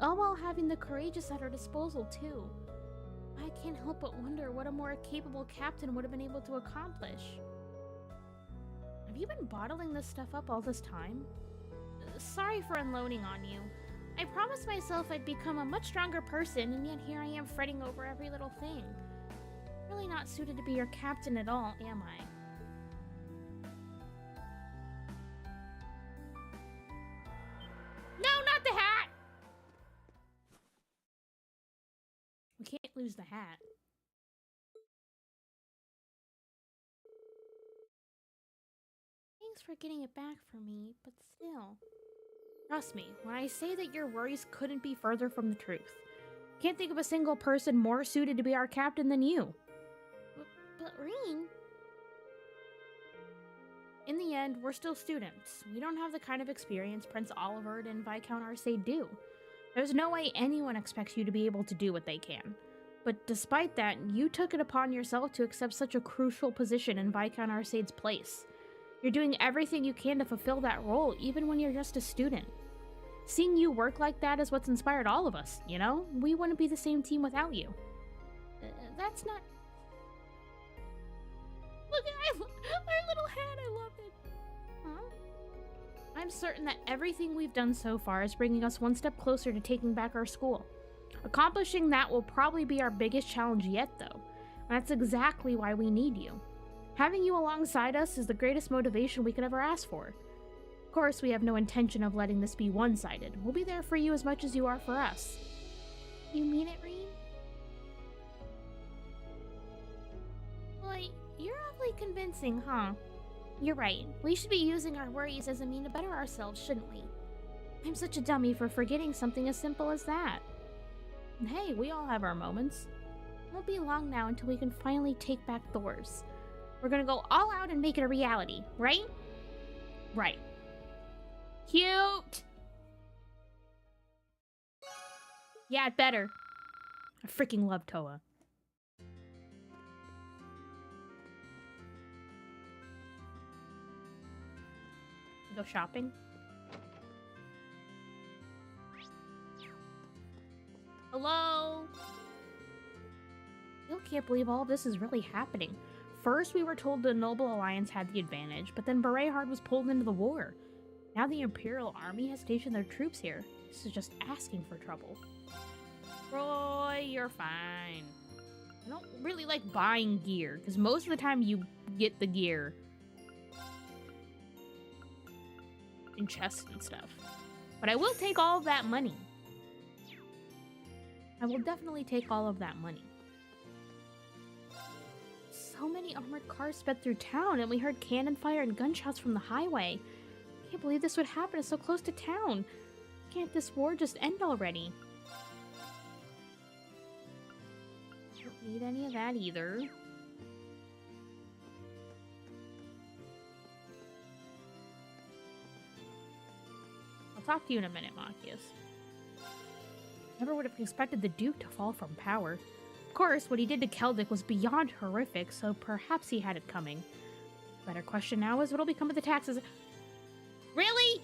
All while having the Courageous at our disposal, too. I can't help but wonder what a more capable captain would have been able to accomplish. Have you been bottling this stuff up all this time? Sorry for unloading on you. I promised myself I'd become a much stronger person, and yet here I am fretting over every little thing. Really not suited to be your captain at all, am I? No, not the hat! We can't lose the hat. Thanks for getting it back for me, but still. Trust me, when I say that your worries couldn't be further from the truth. Can't think of a single person more suited to be our captain than you. But Rean... In the end, we're still students. We don't have the kind of experience Prince Olivert and Viscount Arcade do. There's no way anyone expects you to be able to do what they can. But despite that, you took it upon yourself to accept such a crucial position in Viscount Arcade's place. You're doing everything you can to fulfill that role, even when you're just a student. Seeing you work like that is what's inspired all of us, you know? We wouldn't be the same team without you. That's not... Look at our little hat, I love it. Huh? I'm certain that everything we've done so far is bringing us one step closer to taking back our school. Accomplishing that will probably be our biggest challenge yet, though. And that's exactly why we need you. Having you alongside us is the greatest motivation we could ever ask for. Of course, we have no intention of letting this be one-sided. We'll be there for you as much as you are for us. You mean it, Rean? Boy, you're awfully convincing, huh? You're right. We should be using our worries as a mean to better ourselves, shouldn't we? I'm such a dummy for forgetting something as simple as that. And hey, we all have our moments. It won't be long now until we can finally take back Thors. We're gonna go all out and make it a reality, right? Right. Cute! Yeah, it better. I freaking love Toa. Go shopping? Hello? Still can't believe all of this is really happening. First, we were told the Noble Alliance had the advantage, but then Berehard was pulled into the war. Now the Imperial Army has stationed their troops here. This is just asking for trouble. Roy, you're fine. I don't really like buying gear, because most of the time you get the gear in chests and stuff. But I will take all of that money. I will definitely take all of that money. So many armored cars sped through town, and we heard cannon fire and gunshots from the highway. I can't believe this would happen so close to town. Can't this war just end already? Don't need any of that either. I'll talk to you in a minute, Machias. Never would have expected the Duke to fall from power. Of course, what he did to Keldic was beyond horrific, so perhaps he had it coming. Better question now is what'll become of the taxes. Really?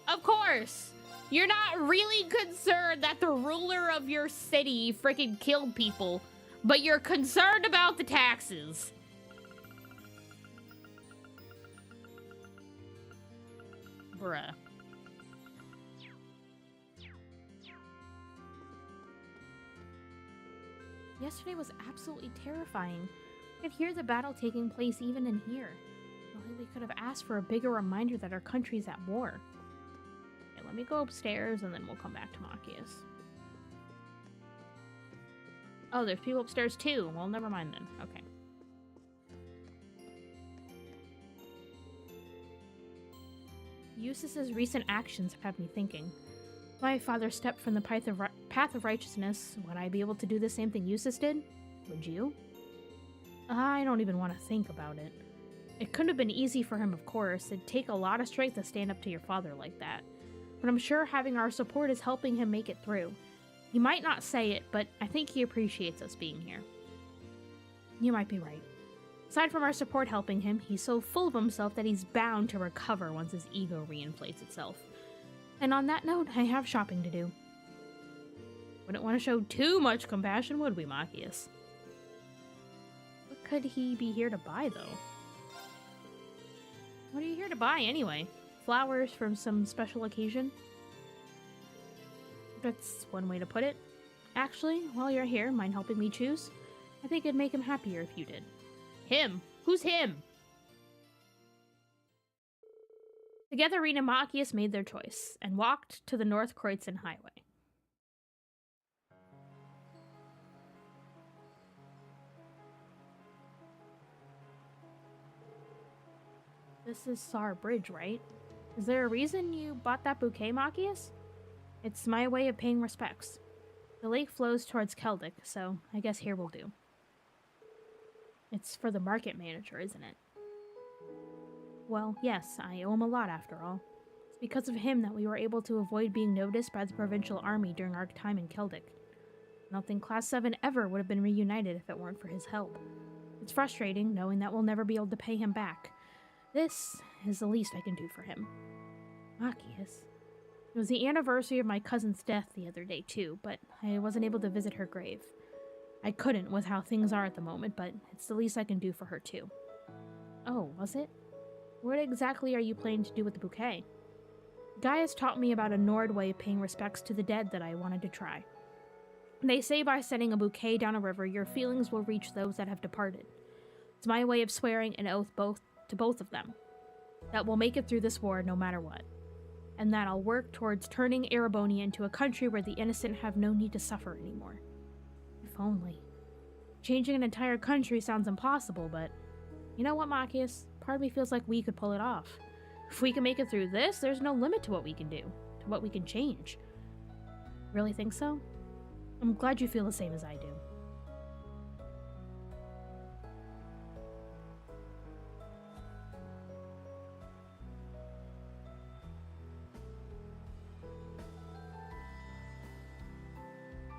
Of course! You're not really concerned that the ruler of your city freaking killed people, but you're concerned about the taxes. Bruh. Yesterday was absolutely terrifying. I could hear the battle taking place even in here. Only we could have asked for a bigger reminder that our country's at war. Okay, let me go upstairs and then we'll come back to Machias. Oh, there's people upstairs too. Well, never mind then. Okay. Eustace's recent actions have me thinking. My father stepped from the path of righteousness. Would I be able to do the same thing Eustace did? Would you? I don't even want to think about it. It couldn't have been easy for him, of course. It'd take a lot of strength to stand up to your father like that. But I'm sure having our support is helping him make it through. He might not say it, but I think he appreciates us being here. You might be right. Aside from our support helping him, he's so full of himself that he's bound to recover once his ego reinflates itself. And on that note, I have shopping to do. Wouldn't want to show too much compassion, would we, Machias? What could he be here to buy, though? What are you here to buy, anyway? Flowers from some special occasion? That's one way to put it. Actually, while you're here, mind helping me choose? I think it'd make him happier if you did. Him? Who's him? Together, Rean and Machias made their choice, and walked to the North Kreutzen Highway. This is Sar Bridge, right? Is there a reason you bought that bouquet, Machias? It's my way of paying respects. The lake flows towards Keldic, so I guess here will do. It's for the market manager, isn't it? Well, yes, I owe him a lot after all. It's because of him that we were able to avoid being noticed by the provincial army during our time in Keldic. I don't think Class 7 ever would have been reunited if it weren't for his help. It's frustrating knowing that we'll never be able to pay him back. This is the least I can do for him. Machias. It was the anniversary of my cousin's death the other day too, but I wasn't able to visit her grave. I couldn't with how things are at the moment, but it's the least I can do for her too. Oh, was it? What exactly are you planning to do with the bouquet? Gaius taught me about a Nord way of paying respects to the dead that I wanted to try. They say by setting a bouquet down a river, your feelings will reach those that have departed. It's my way of swearing an oath to both of them, that we'll make it through this war no matter what, and that I'll work towards turning Erebonia into a country where the innocent have no need to suffer anymore. If only. Changing an entire country sounds impossible, but you know what, Machias? part of me feels like we could pull it off. If we can make it through this, there's no limit to what we can do, to what we can change. Really think so? I'm glad you feel the same as I do.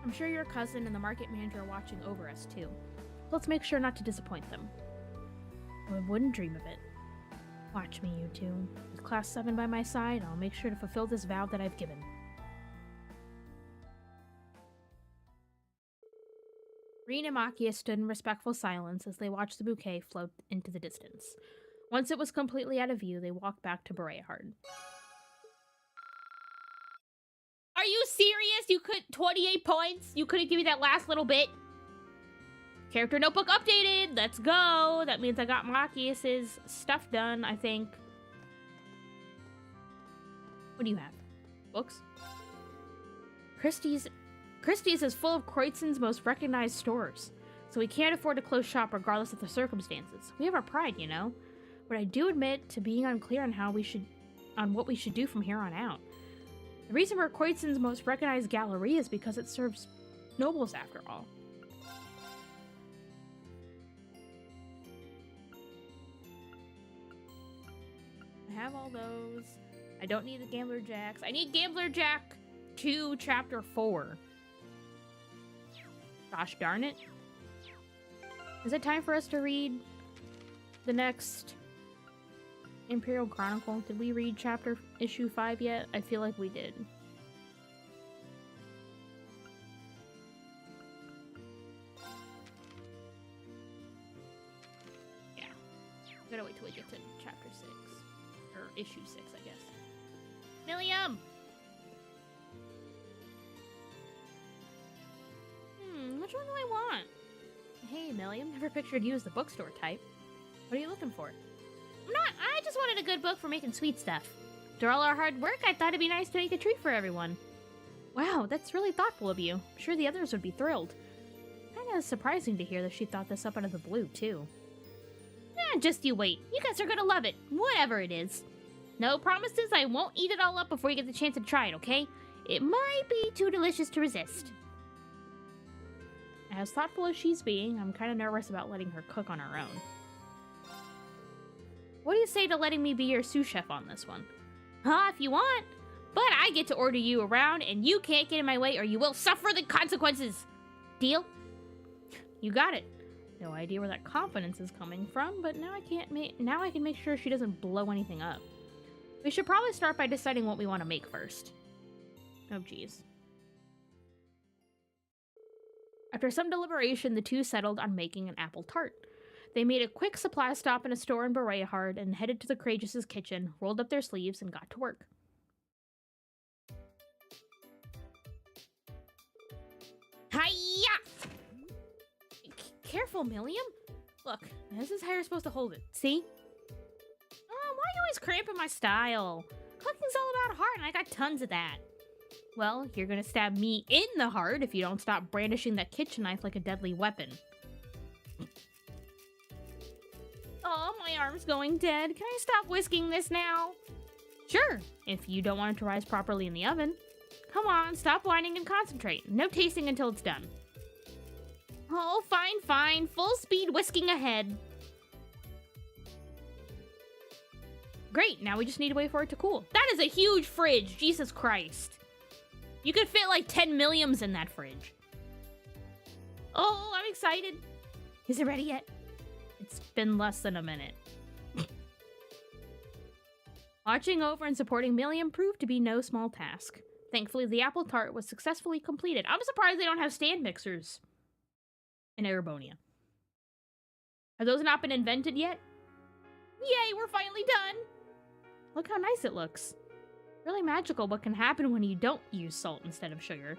I'm sure your cousin and the market manager are watching over us too. Let's make sure not to disappoint them. I wouldn't dream of it. Watch me, you two. With Class 7 by my side, I'll make sure to fulfill this vow that I've given. Rean and Makia stood in respectful silence as they watched the bouquet float into the distance. Once it was completely out of view, they walked back to Bereahard. Are you serious? You could 28 points? You couldn't give me that last little bit? Character notebook updated. Let's go. That means I got Machias's stuff done, I think. What do you have? Books? Christie's is full of Kreuzen's most recognized stores, so we can't afford to close shop regardless of the circumstances. We have our pride, you know. But I do admit to being unclear on what we should do from here on out. The reason we're Kreuzen's most recognized gallery is because it serves nobles after all. I have all those. I don't need the Gambler Jacks. I need Gambler Jack 2 Chapter 4. Gosh darn it. Is it time for us to read the next Imperial Chronicle? Did we read issue 5 yet? I feel like we did. Yeah. Gotta wait till we get to chapter 6. Or issue 6, I guess. Milliam! Which one do I want? Hey, Milliam, never pictured you as the bookstore type. What are you looking for? I just wanted a good book for making sweet stuff. After all our hard work, I thought it'd be nice to make a treat for everyone. Wow, that's really thoughtful of you. I'm sure the others would be thrilled. Kinda surprising to hear that she thought this up out of the blue, too. Just you wait. You guys are gonna love it, whatever it is. No promises, I won't eat it all up before you get the chance to try it, okay? It might be too delicious to resist. As thoughtful as she's being, I'm kinda nervous about letting her cook on her own. What do you say to letting me be your sous chef on this one? If you want. But I get to order you around, and you can't get in my way or you will suffer the consequences. Deal? You got it. No idea where that confidence is coming from, but now I can make sure she doesn't blow anything up. We should probably start by deciding what we want to make first. Oh, geez. After some deliberation, the two settled on making an apple tart. They made a quick supply stop in a store in Bereahard and headed to the Courageous' kitchen, rolled up their sleeves, and got to work. Hiya! Careful, Milliam. Look, this is how you're supposed to hold it. See? Why are you always cramping my style? Cooking's all about heart, and I got tons of that. Well, you're gonna stab me in the heart if you don't stop brandishing that kitchen knife like a deadly weapon. Oh, my arm's going dead. Can I stop whisking this now? Sure, if you don't want it to rise properly in the oven. Come on, stop whining and concentrate. No tasting until it's done. Oh, fine. Full speed whisking ahead. Great, now we just need to wait for it to cool. That is a huge fridge, Jesus Christ. You could fit like 10 milliams in that fridge. Oh, I'm excited. Is it ready yet? It's been less than a minute. Watching over and supporting Milliam proved to be no small task. Thankfully, the apple tart was successfully completed. I'm surprised they don't have stand mixers in Erebonia. Have those not been invented yet? Yay, we're finally done! Look how nice it looks. Really magical what can happen when you don't use salt instead of sugar.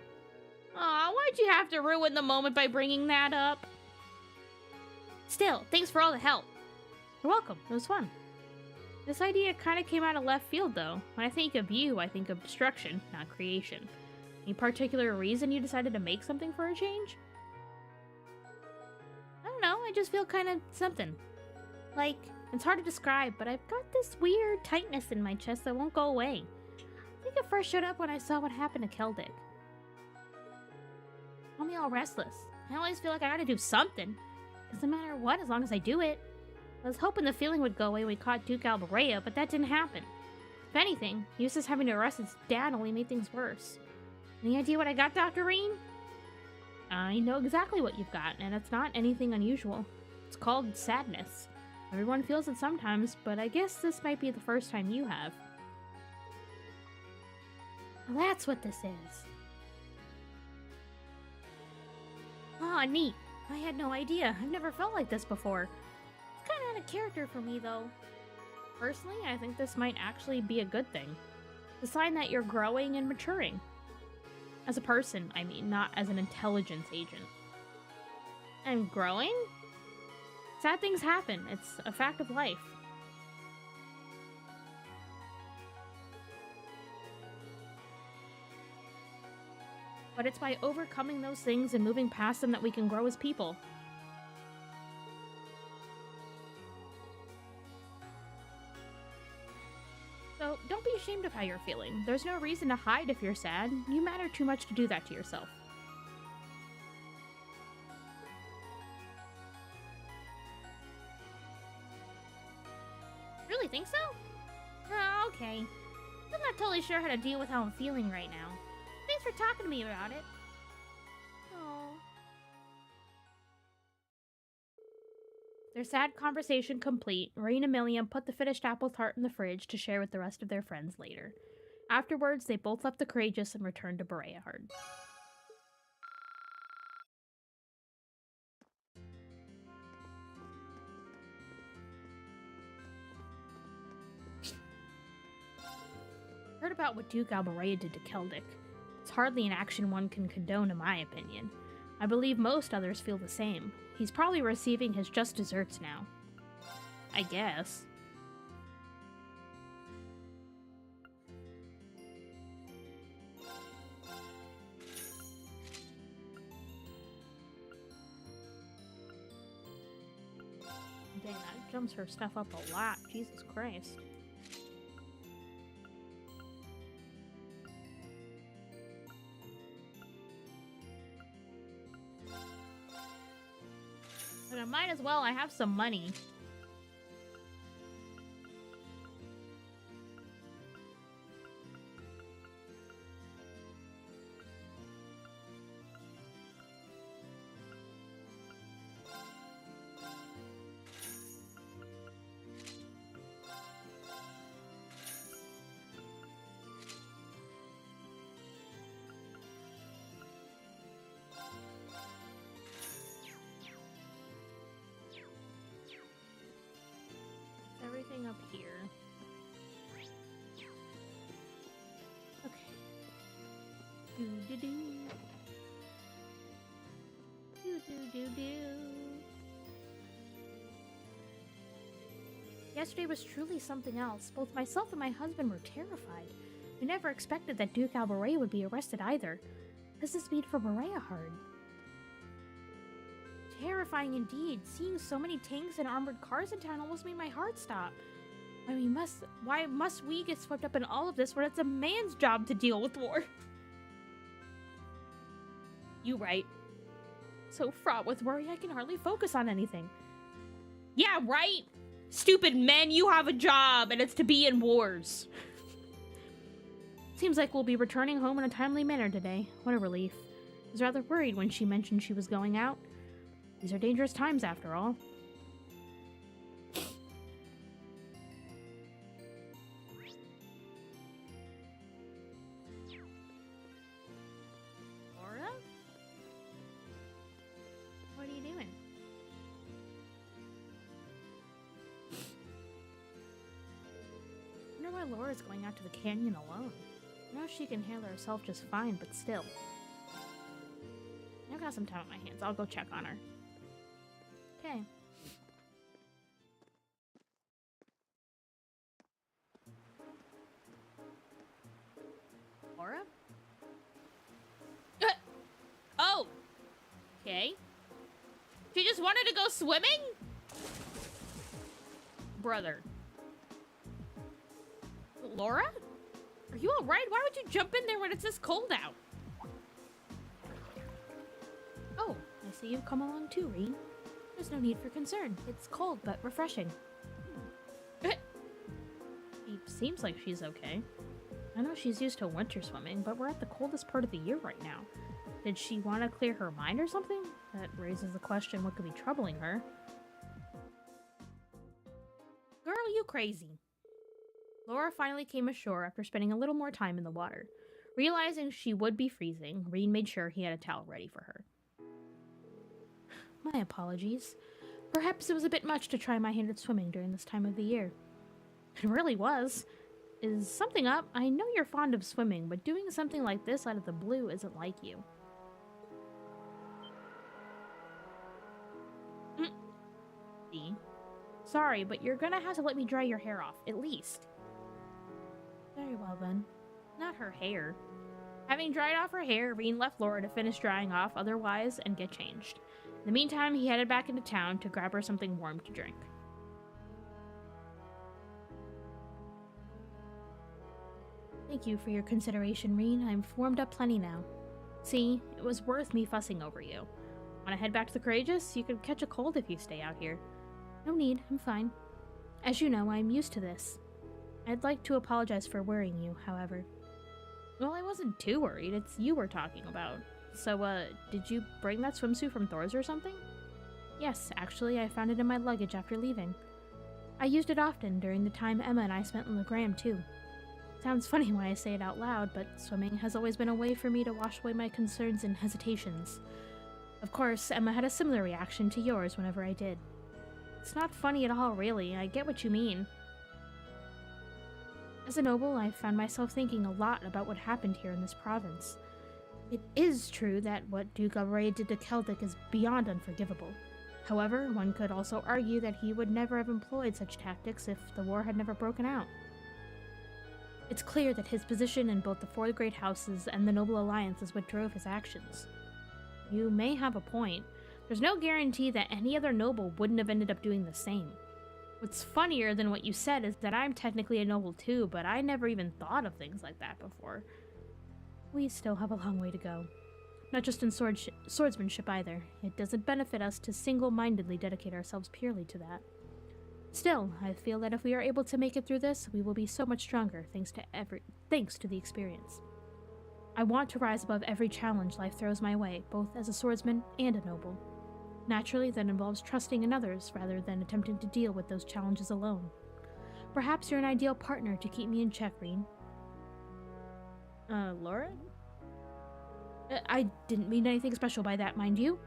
Aw, why'd you have to ruin the moment by bringing that up? Still, thanks for all the help. You're welcome, it was fun. This idea kind of came out of left field, though. When I think of you, I think of destruction, not creation. Any particular reason you decided to make something for a change? I don't know, I just feel kind of something. Like, It's hard to describe, but I've got this weird tightness in my chest that won't go away. I think it first showed up when I saw what happened to Keldic. Got me all restless. I always feel like I gotta do something. Doesn't matter what, as long as I do it. I was hoping the feeling would go away when we caught Duke Albarea, but that didn't happen. If anything, Eustace having to arrest his dad only made things worse. Any idea what I got, Dr. Rean? I know exactly what you've got, and it's not anything unusual. It's called sadness. Everyone feels it sometimes, but I guess this might be the first time you have. Well, that's what this is. Ah, neat. I had no idea. I've never felt like this before. It's kind of out of character for me, though. Personally, I think this might actually be a good thing. The sign that you're growing and maturing. As a person, I mean, not as an intelligence agent. I'm growing? Sad things happen. It's a fact of life. But it's by overcoming those things and moving past them that we can grow as people. So, don't be ashamed of how you're feeling. There's no reason to hide if you're sad. You matter too much to do that to yourself. Really think so? Oh, okay. I'm not totally sure how to deal with how I'm feeling right now. Thanks for talking to me about it. Aww. Their sad conversation complete, Rain and Milliam put the finished apple tart in the fridge to share with the rest of their friends later. Afterwards, they both left the Courageous and returned to Bereahard. Heard about what Duke Albarea did to Keldic. It's hardly an action one can condone, in my opinion. I believe most others feel the same. He's probably receiving his just desserts now. I guess. Dang, that jumps her stuff up a lot. Jesus Christ. But I might as well. I have some money. Everything up here. Okay. Do-do-do. Do-do-do-do. Yesterday was truly something else. Both myself and my husband were terrified. We never expected that Duke Albarea would be arrested either. What does this mean for Bereahard? Terrifying indeed. Seeing so many tanks and armored cars in town almost made my heart stop. Why must we get swept up in all of this when it's a man's job to deal with war? You right. So fraught with worry I can hardly focus on anything. Yeah, right? Stupid men, you have a job and it's to be in wars. Seems like we'll be returning home in a timely manner today. What a relief. I was rather worried when she mentioned she was going out. These are dangerous times, after all. Laura? What are you doing? I wonder why Laura's going out to the canyon alone. I know she can handle herself just fine, but still. I've got some time on my hands. I'll go check on her. Okay. Laura? Oh! Okay. She just wanted to go swimming? brother. Laura? Are you alright? Why would you jump in there when it's this cold out? Oh, I see you've come along too, Rean. There's no need for concern. It's cold, but refreshing. She seems like she's okay. I know she's used to winter swimming, but we're at the coldest part of the year right now. Did she want to clear her mind or something? That raises the question, what could be troubling her? Girl, you crazy. Laura finally came ashore after spending a little more time in the water. Realizing she would be freezing, Rean made sure he had a towel ready for her. My apologies. Perhaps it was a bit much to try my hand at swimming during this time of the year. It really was. Is something up? I know you're fond of swimming, but doing something like this out of the blue isn't like you. Sorry, but you're gonna have to let me dry your hair off, at least. Very well then. Not her hair. Having dried off her hair, Rean left Laura to finish drying off otherwise and get changed. In the meantime, he headed back into town to grab her something warm to drink. Thank you for your consideration, Rean. I'm warmed up plenty now. See, it was worth me fussing over you. Want to head back to the Courageous? You could catch a cold if you stay out here. No need, I'm fine. As you know, I'm used to this. I'd like to apologize for worrying you, however. Well, I wasn't too worried. It's you we're talking about. So, did you bring that swimsuit from Thor's or something? Yes, actually, I found it in my luggage after leaving. I used it often during the time Emma and I spent in Legram, too. Sounds funny when I say it out loud, but swimming has always been a way for me to wash away my concerns and hesitations. Of course, Emma had a similar reaction to yours whenever I did. It's not funny at all, really. I get what you mean. As a noble, I found myself thinking a lot about what happened here in this province. It is true that what Duke Alvaray did to Celdic is beyond unforgivable. However, one could also argue that he would never have employed such tactics if the war had never broken out. It's clear that his position in both the Four Great Houses and the Noble Alliance is what drove his actions. You may have a point. There's no guarantee that any other noble wouldn't have ended up doing the same. What's funnier than what you said is that I'm technically a noble too, but I never even thought of things like that before. We still have a long way to go. Not just in swordsmanship either. It doesn't benefit us to single-mindedly dedicate ourselves purely to that. Still, I feel that if we are able to make it through this, we will be so much stronger thanks to the experience. I want to rise above every challenge life throws my way, both as a swordsman and a noble. Naturally, that involves trusting in others rather than attempting to deal with those challenges alone. Perhaps you're an ideal partner to keep me in check, Rean. Laura? I didn't mean anything special by that, mind you.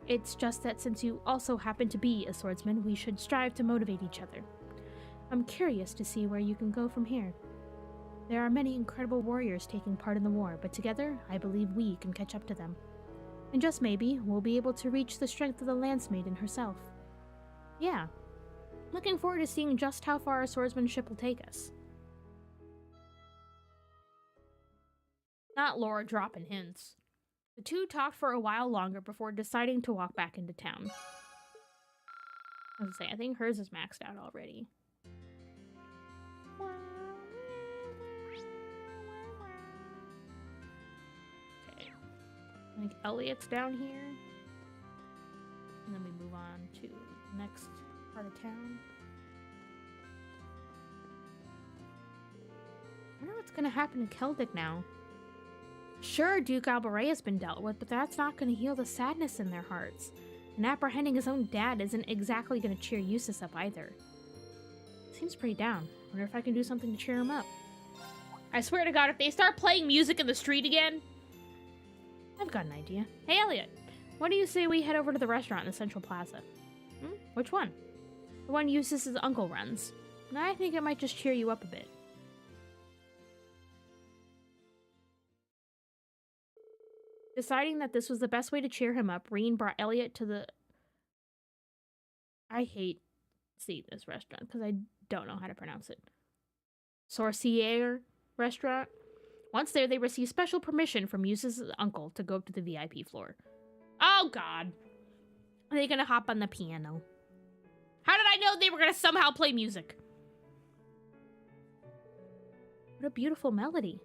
It's just that since you also happen to be a swordsman, we should strive to motivate each other. I'm curious to see where you can go from here. There are many incredible warriors taking part in the war, but together, I believe we can catch up to them. And just maybe, we'll be able to reach the strength of the Lance Maiden herself. Yeah. Looking forward to seeing just how far our swordsmanship will take us. Not Laura dropping hints. The two talked for a while longer before deciding to walk back into town. I was gonna say, I think hers is maxed out already. Okay. I think Elliot's down here. And then we move on to the next part of town. I wonder what's gonna happen to Celdic now. Sure, Duke Alvaray has been dealt with, but that's not going to heal the sadness in their hearts. And apprehending his own dad isn't exactly going to cheer Eustace up either. Seems pretty down. Wonder if I can do something to cheer him up. I swear to God, if they start playing music in the street again... I've got an idea. Hey, Elliot, what do you say we head over to the restaurant in the Central Plaza? Which one? The one Eustace's uncle runs. I think it might just cheer you up a bit. Deciding that this was the best way to cheer him up, Rean brought Elliot to the... I hate seeing this restaurant because I don't know how to pronounce it. Sorcier restaurant. Once there, they received special permission from Eustace's uncle to go up to the VIP floor. Oh, God. Are they gonna hop on the piano? How did I know they were gonna somehow play music? What a beautiful melody.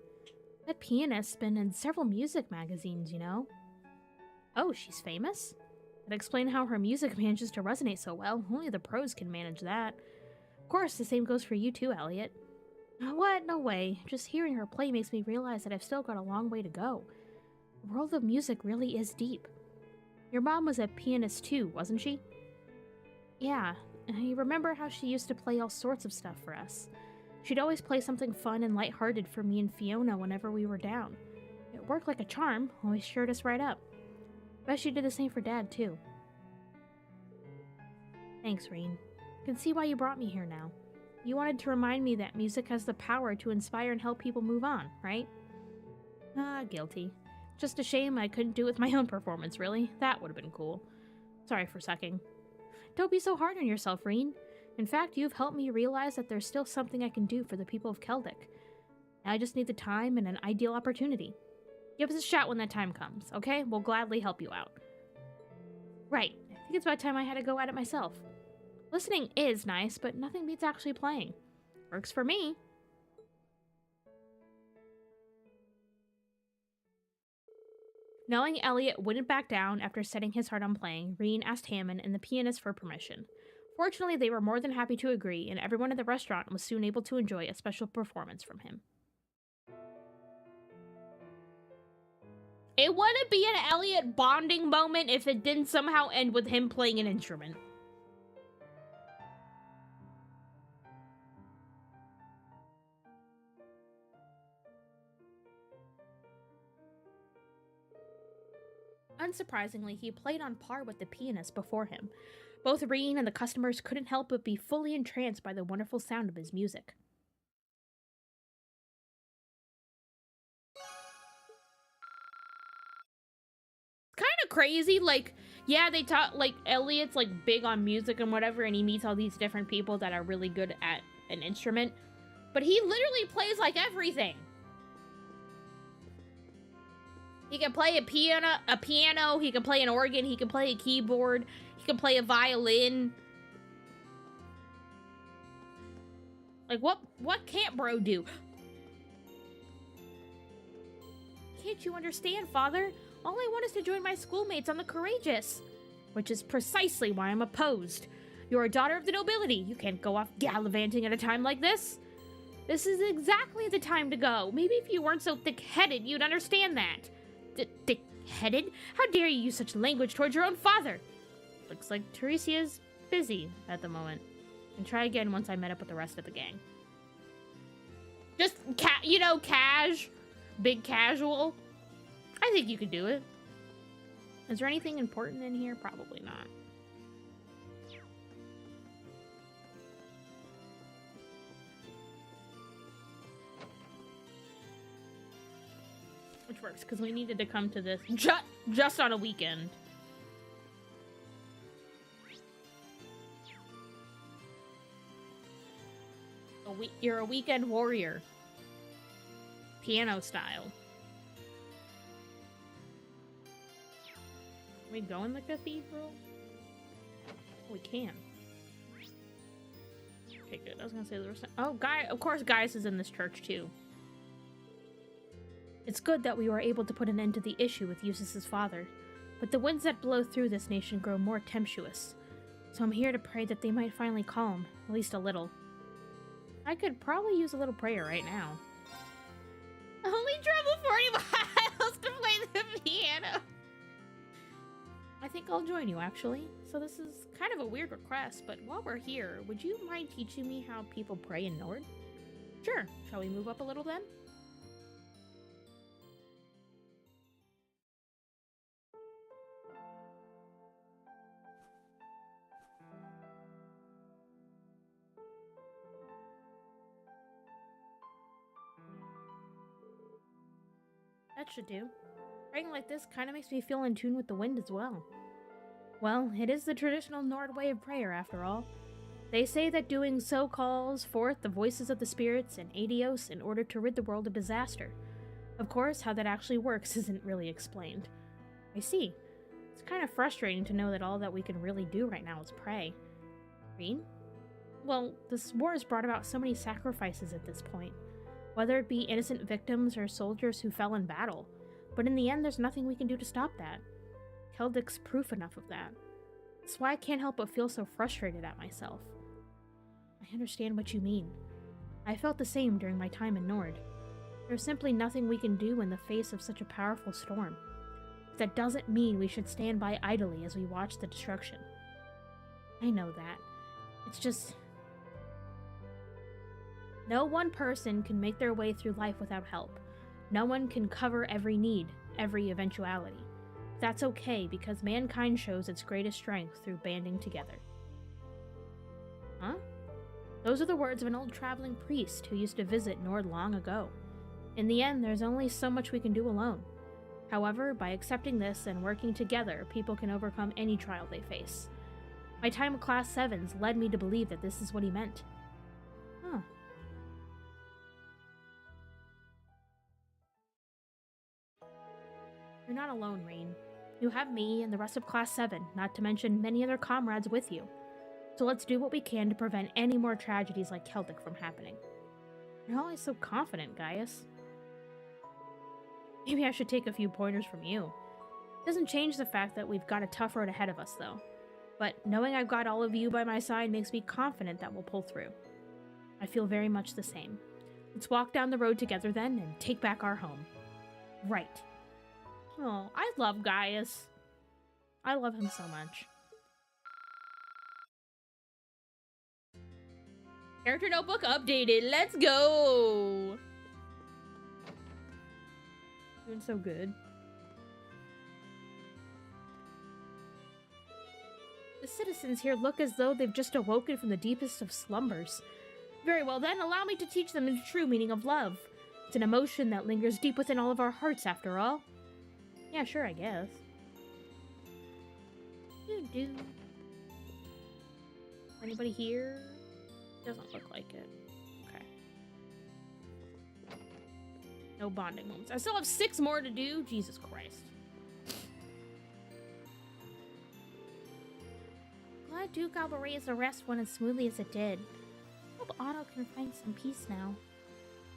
That pianist's been in several music magazines, you know? Oh, she's famous? That'd explain how her music manages to resonate so well. Only the pros can manage that. Of course, the same goes for you too, Elliot. What? No way. Just hearing her play makes me realize that I've still got a long way to go. The world of music really is deep. Your mom was a pianist too, wasn't she? Yeah. I remember how she used to play all sorts of stuff for us. She'd always play something fun and lighthearted for me and Fiona whenever we were down. It worked like a charm, always cheered us right up. Bet she did the same for Dad, too. Thanks, Rean. I can see why you brought me here now. You wanted to remind me that music has the power to inspire and help people move on, right? Ah, guilty. Just a shame I couldn't do it with my own performance, really. That would have been cool. Sorry for sucking. Don't be so hard on yourself, Rean. In fact, you've helped me realize that there's still something I can do for the people of Keldic. I just need the time and an ideal opportunity. Give us a shout when that time comes, okay? We'll gladly help you out. Right. I think it's about time I had to go at it myself. Listening is nice, but nothing beats actually playing. Works for me. Knowing Elliot wouldn't back down after setting his heart on playing, Rean asked Hammond and the pianist for permission. Fortunately, they were more than happy to agree, and everyone at the restaurant was soon able to enjoy a special performance from him. It wouldn't be an Elliot bonding moment if it didn't somehow end with him playing an instrument. Unsurprisingly, he played on par with the pianist before him. Both Rean and the customers couldn't help but be fully entranced by the wonderful sound of his music. Kind of crazy, like, yeah, they talk, like, Elliot's, like, big on music and whatever, and he meets all these different people that are really good at an instrument, but he literally plays, like, everything. He can play a piano, he can play an organ, he can play a keyboard, he can play a violin. Like, what can't bro do? Can't you understand, Father? All I want is to join my schoolmates on the Courageous. Which is precisely why I'm opposed. You're a daughter of the nobility. You can't go off gallivanting at a time like this. This is exactly the time to go. Maybe if you weren't so thick-headed, you'd understand that. Thick-headed? How dare you use such language towards your own father? Looks like Teresia's busy at the moment. And try again once I met up with the rest of the gang. Just, you know, big casual. I think you could do it. Is there anything important in here? Probably not. Which works, because we needed to come to this just on a weekend. You're a weekend warrior. Piano style. Can we go in the cathedral? We can. Okay, good. I was gonna say there was some... Oh, of course Gaius is in this church too. It's good that we were able to put an end to the issue with Eustace's father, but the winds that blow through this nation grow more tempestuous. So I'm here to pray that they might finally calm, at least a little. I could probably use a little prayer right now. Only travel 40 miles to play the piano. I think I'll join you, actually. So this is kind of a weird request, but while we're here, would you mind teaching me how people pray in Nord? Sure. Shall we move up a little then? That should do. Praying like this kind of makes me feel in tune with the wind as well. Well, it is the traditional Nord way of prayer, after all. They say that doing so calls forth the voices of the spirits and Adios in order to rid the world of disaster. Of course, how that actually works isn't really explained. I see. It's kind of frustrating to know that all that we can really do right now is pray. Green? Well, this war has brought about so many sacrifices at this point, whether it be innocent victims or soldiers who fell in battle. But in the end, there's nothing we can do to stop that. Keldic's proof enough of that. That's why I can't help but feel so frustrated at myself. I understand what you mean. I felt the same during my time in Nord. There's simply nothing we can do in the face of such a powerful storm. But that doesn't mean we should stand by idly as we watch the destruction. I know that. It's just... no one person can make their way through life without help. No one can cover every need, every eventuality. That's okay, because mankind shows its greatest strength through banding together. Huh? Those are the words of an old traveling priest who used to visit Nord long ago. In the end, there's only so much we can do alone. However, by accepting this and working together, people can overcome any trial they face. My time with Class 7s led me to believe that this is what he meant. Huh. You're not alone, Rain. You have me and the rest of Class 7, not to mention many other comrades with you. So let's do what we can to prevent any more tragedies like Celtic from happening. You're always so confident, Gaius. Maybe I should take a few pointers from you. Doesn't change the fact that we've got a tough road ahead of us, though. But knowing I've got all of you by my side makes me confident that we'll pull through. I feel very much the same. Let's walk down the road together then and take back our home. Right. Oh, I love Gaius. I love him so much. Character notebook updated. Let's go. Doing so good. The citizens here look as though they've just awoken from the deepest of slumbers. Very well then, allow me to teach them the true meaning of love. It's an emotion that lingers deep within all of our hearts, after all. Yeah, sure, I guess. Doo-doo. Anybody here? Doesn't look like it. Okay. No bonding moments. I still have 6 more to do. Jesus Christ. Glad Duke Albarea's arrest went as smoothly as it did. Hope Otto can find some peace now.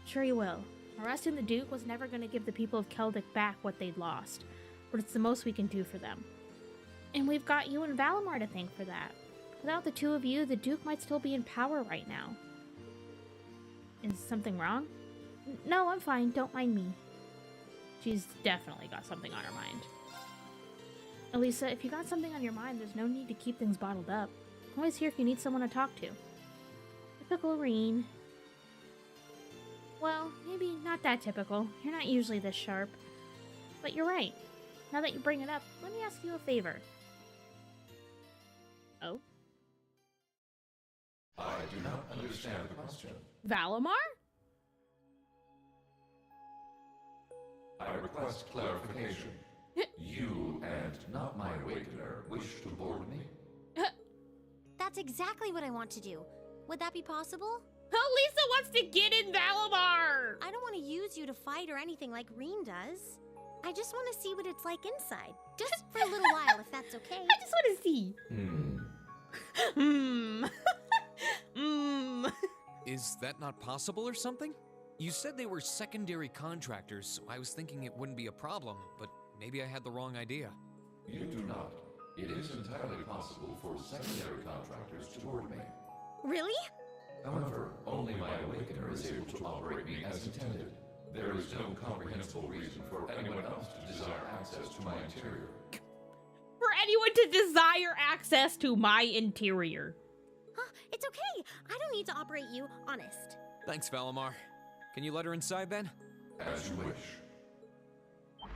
Sure he will. Arresting the Duke was never going to give the people of Celtic back what they'd lost, but it's the most we can do for them. And we've got you and Valimar to thank for that. Without the two of you, the Duke might still be in power right now. Is something wrong? No, I'm fine. Don't mind me. She's definitely got something on her mind. Elisa, if you got something on your mind, there's no need to keep things bottled up. I'm always here if you need someone to talk to. Typical Reen. Well, maybe not that typical. You're not usually this sharp. But you're right. Now that you bring it up, let me ask you a favor. Oh? I do not understand the question. Valimar? I request clarification. You and not my Awakener wish to board me? That's exactly what I want to do. Would that be possible? Lisa wants to get in Valimar! I don't want to use you to fight or anything like Reen does. I just want to see what it's like inside. Just for a little while, if that's okay. I just want to see. Is that not possible or something? You said they were secondary contractors, so I was thinking it wouldn't be a problem, but maybe I had the wrong idea. You do not. It is entirely possible for secondary contractors to board me. Really? However, only my Awakener is able to operate me as intended. There is no comprehensible reason for anyone else to desire access to my interior. For anyone to desire access to my interior. Huh, it's okay. I don't need to operate you, honest. Thanks, Valimar. Can you let her inside then? As you wish.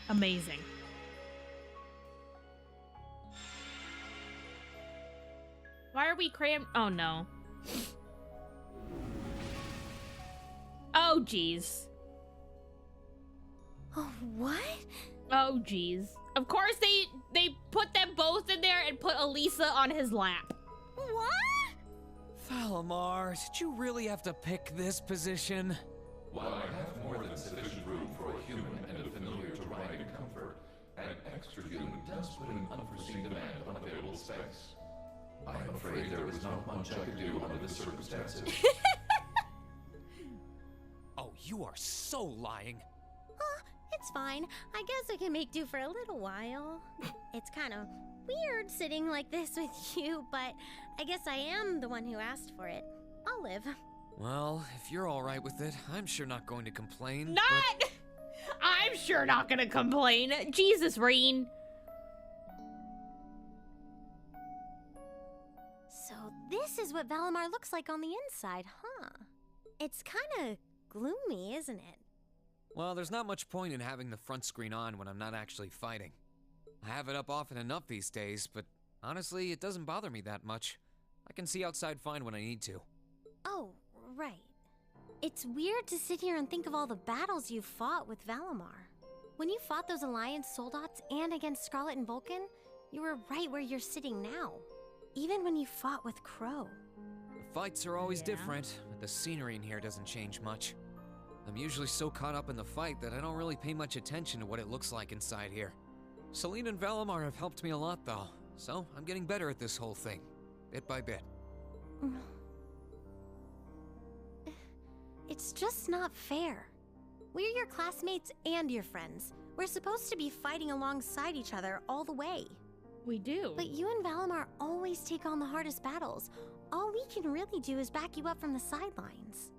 Amazing. Why are we crammed? Oh no. Oh jeez. Oh, what? Oh jeez. Of course they put them both in there and put Elisa on his lap. What? Valimar, did you really have to pick this position? While I have more than sufficient room for a human and a familiar to ride in comfort, an extra human does put an unforeseen demand on available space. I'm afraid there was not much I could do under the circumstances. Oh, you are so lying. It's fine. I guess I can make do for a little while. It's kind of weird sitting like this with you, but I guess I am the one who asked for it. I'll live. Well, if you're alright with it, I'm sure not going to complain. Not! I'm sure not gonna complain. Jesus, Reen. So this is what Valimar looks like on the inside, huh? It's kind of gloomy, isn't it? Well, there's not much point in having the front screen on when I'm not actually fighting. I have it up often enough these days, but honestly, it doesn't bother me that much. I can see outside fine when I need to. Oh, right. It's weird to sit here and think of all the battles you've fought with Valimar. When you fought those Alliance Soldats and against Scarlet and Vulcan, you were right where you're sitting now. Even when you fought with Crow. The fights are always different, but the scenery in here doesn't change much. I'm usually so caught up in the fight that I don't really pay much attention to what it looks like inside here. Selene and Valimar have helped me a lot though, so I'm getting better at this whole thing, bit by bit. It's just not fair. We're your classmates and your friends. We're supposed to be fighting alongside each other all the way. We do. But you and Valimar always take on the hardest battles. All we can really do is back you up from the sidelines.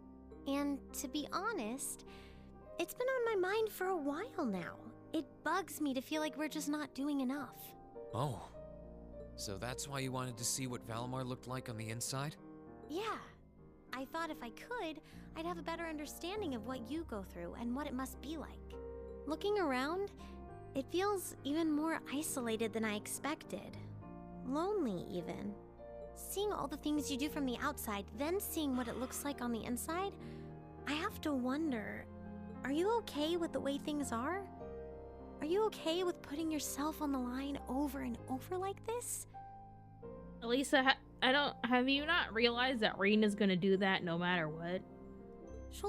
And to be honest, it's been on my mind for a while now. It bugs me to feel like we're just not doing enough. Oh, so that's why you wanted to see what Valimar looked like on the inside? Yeah. I thought if I could, I'd have a better understanding of what you go through and what it must be like. Looking around, it feels even more isolated than I expected. Lonely, even. Seeing all the things you do from the outside, then seeing what it looks like on the inside, I have to wonder, are you okay with the way things are? Are you okay with putting yourself on the line over and over like this? Elisa, have you not realized that Reen is gonna do that no matter what?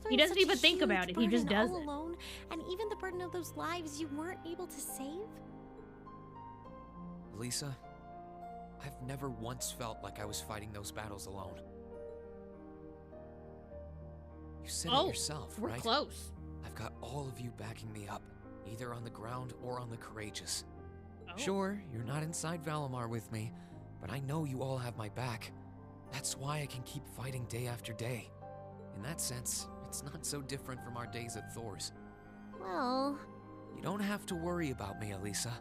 He doesn't even think about it, he just does all it. Alone, and even the burden of those lives you weren't able to save? Lisa, I've never once felt like I was fighting those battles alone. You said it yourself, we're right? Close. I've got all of you backing me up, either on the ground or on the courageous. Oh. Sure, you're not inside Valimar with me, but I know you all have my back. That's why I can keep fighting day after day. In that sense, it's not so different from our days at Thor's. Well... You don't have to worry about me, Elisa.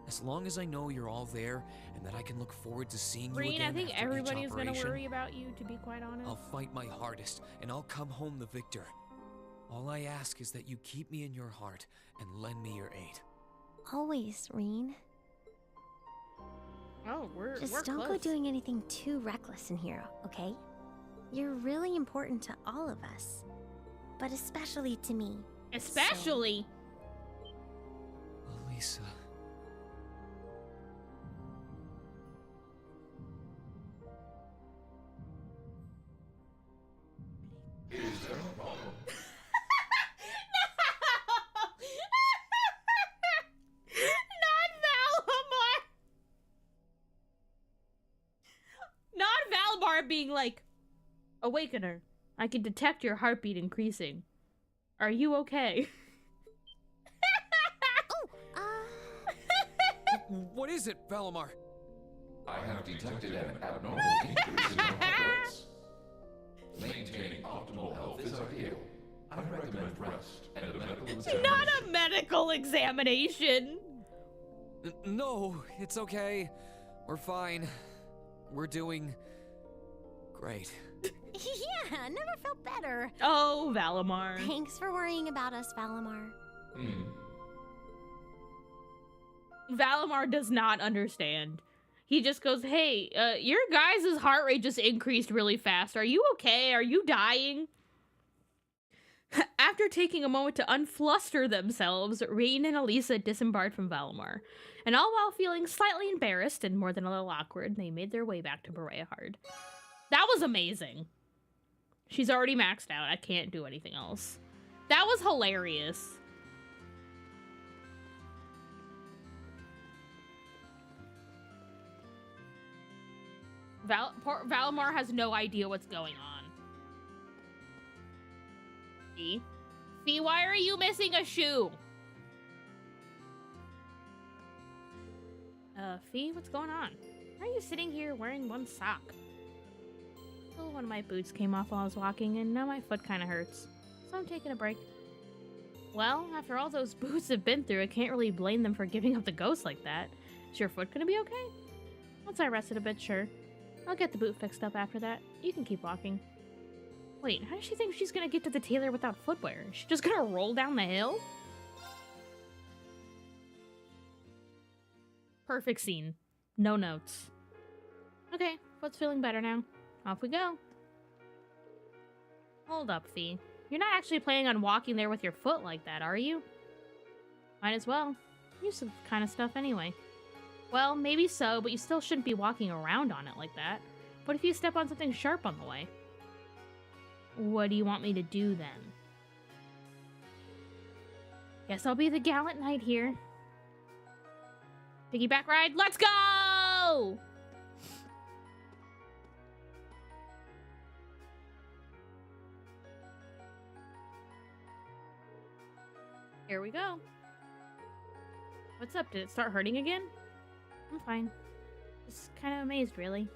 As long as I know you're all there and that I can look forward to seeing you Reen, again I think after everybody each is gonna operation, worry about you, to be quite honest. I'll fight my hardest and I'll come home the victor. All I ask is that you keep me in your heart and lend me your aid. Always, Reen. Oh, we're Just we're don't close. go doing anything too reckless in here, okay? You're really important to all of us. But especially to me. Especially? Elisa. Is there a problem? Not Valimar! Not Valimar being like, Awakener, I can detect your heartbeat increasing. Are you okay? What is it, Valimar? I have detected an abnormal increase in your heart rates. Maintaining optimal health is ideal. I recommend rest and a medical examination. Not a medical examination! No, it's okay. We're fine. We're doing great. Yeah, never felt better. Oh, Valimar. Thanks for worrying about us, Valimar. Valimar does not understand. He just goes, hey, your guys' heart rate just increased really fast. Are you okay? Are you dying? After taking a moment to unfluster themselves, Reen and Elisa disembarked from Valimar. And all while feeling slightly embarrassed and more than a little awkward, they made their way back to Bereahard. That was amazing. She's already maxed out. I can't do anything else. That was hilarious. Poor Valimar has no idea what's going on. Fee? Fee, why are you missing a shoe? Fee, what's going on? Why are you sitting here wearing one sock? Oh, one of my boots came off while I was walking, and now my foot kind of hurts. So I'm taking a break. Well, after all those boots have been through, I can't really blame them for giving up the ghost like that. Is your foot gonna be okay? Once I rested a bit, sure. I'll get the boot fixed up after that. You can keep walking. Wait, how does she think she's gonna get to the tailor without footwear? Is she just gonna roll down the hill? Perfect scene. No notes. Okay, foot's feeling better now. Off we go. Hold up, Fee. You're not actually planning on walking there with your foot like that, are you? Might as well. Use some kind of stuff anyway. Well, maybe so, but you still shouldn't be walking around on it like that. What if you step on something sharp on the way? What do you want me to do then? Guess I'll be the gallant knight here. Piggyback ride, let's go! Here we go. What's up? Did it start hurting again? I'm fine. Just kind of amazed, really.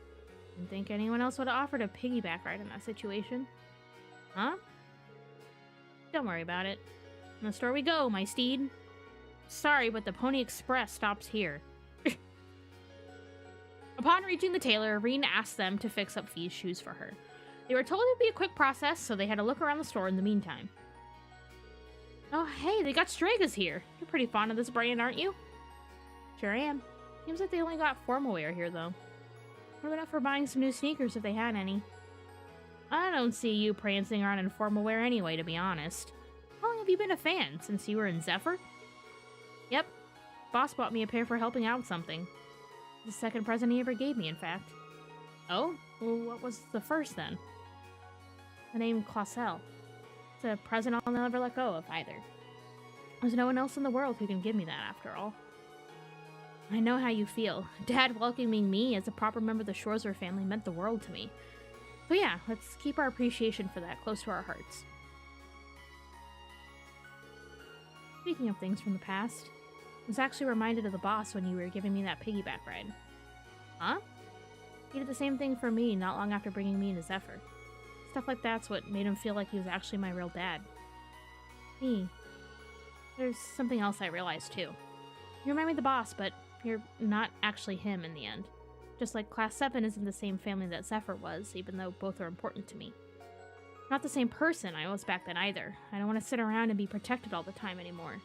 Didn't think anyone else would have offered a piggyback ride in that situation. Huh? Don't worry about it. In the store we go, my steed. Sorry, but the Pony Express stops here. Upon reaching the tailor, Rean asked them to fix up Fee's shoes for her. They were told it would be a quick process, so they had to look around the store in the meantime. Oh, hey, they got Stregas here. You're pretty fond of this brand, aren't you? Sure am. Seems like they only got formal wear here, though. What about for buying some new sneakers if they had any? I don't see you prancing around in formal wear anyway, to be honest. How long have you been a fan? Since you were in Zephyr? Yep. Boss bought me a pair for helping out with something. The second present he ever gave me, in fact. Oh? Well, what was the first, then? The name Clausel. It's a present I'll never let go of, either. There's no one else in the world who can give me that, after all. I know how you feel. Dad welcoming me as a proper member of the Schwarzer family meant the world to me. But yeah, let's keep our appreciation for that close to our hearts. Speaking of things from the past, I was actually reminded of the boss when you were giving me that piggyback ride. Huh? He did the same thing for me not long after bringing me into Zephyr. Stuff like that's what made him feel like he was actually my real dad. There's something else I realized too. You remind me of the boss, but you're not actually him in the end. Just like Class 7 isn't the same family that Zephyr was, even though both are important to me. Not the same person I was back then either. I don't want to sit around and be protected all the time anymore.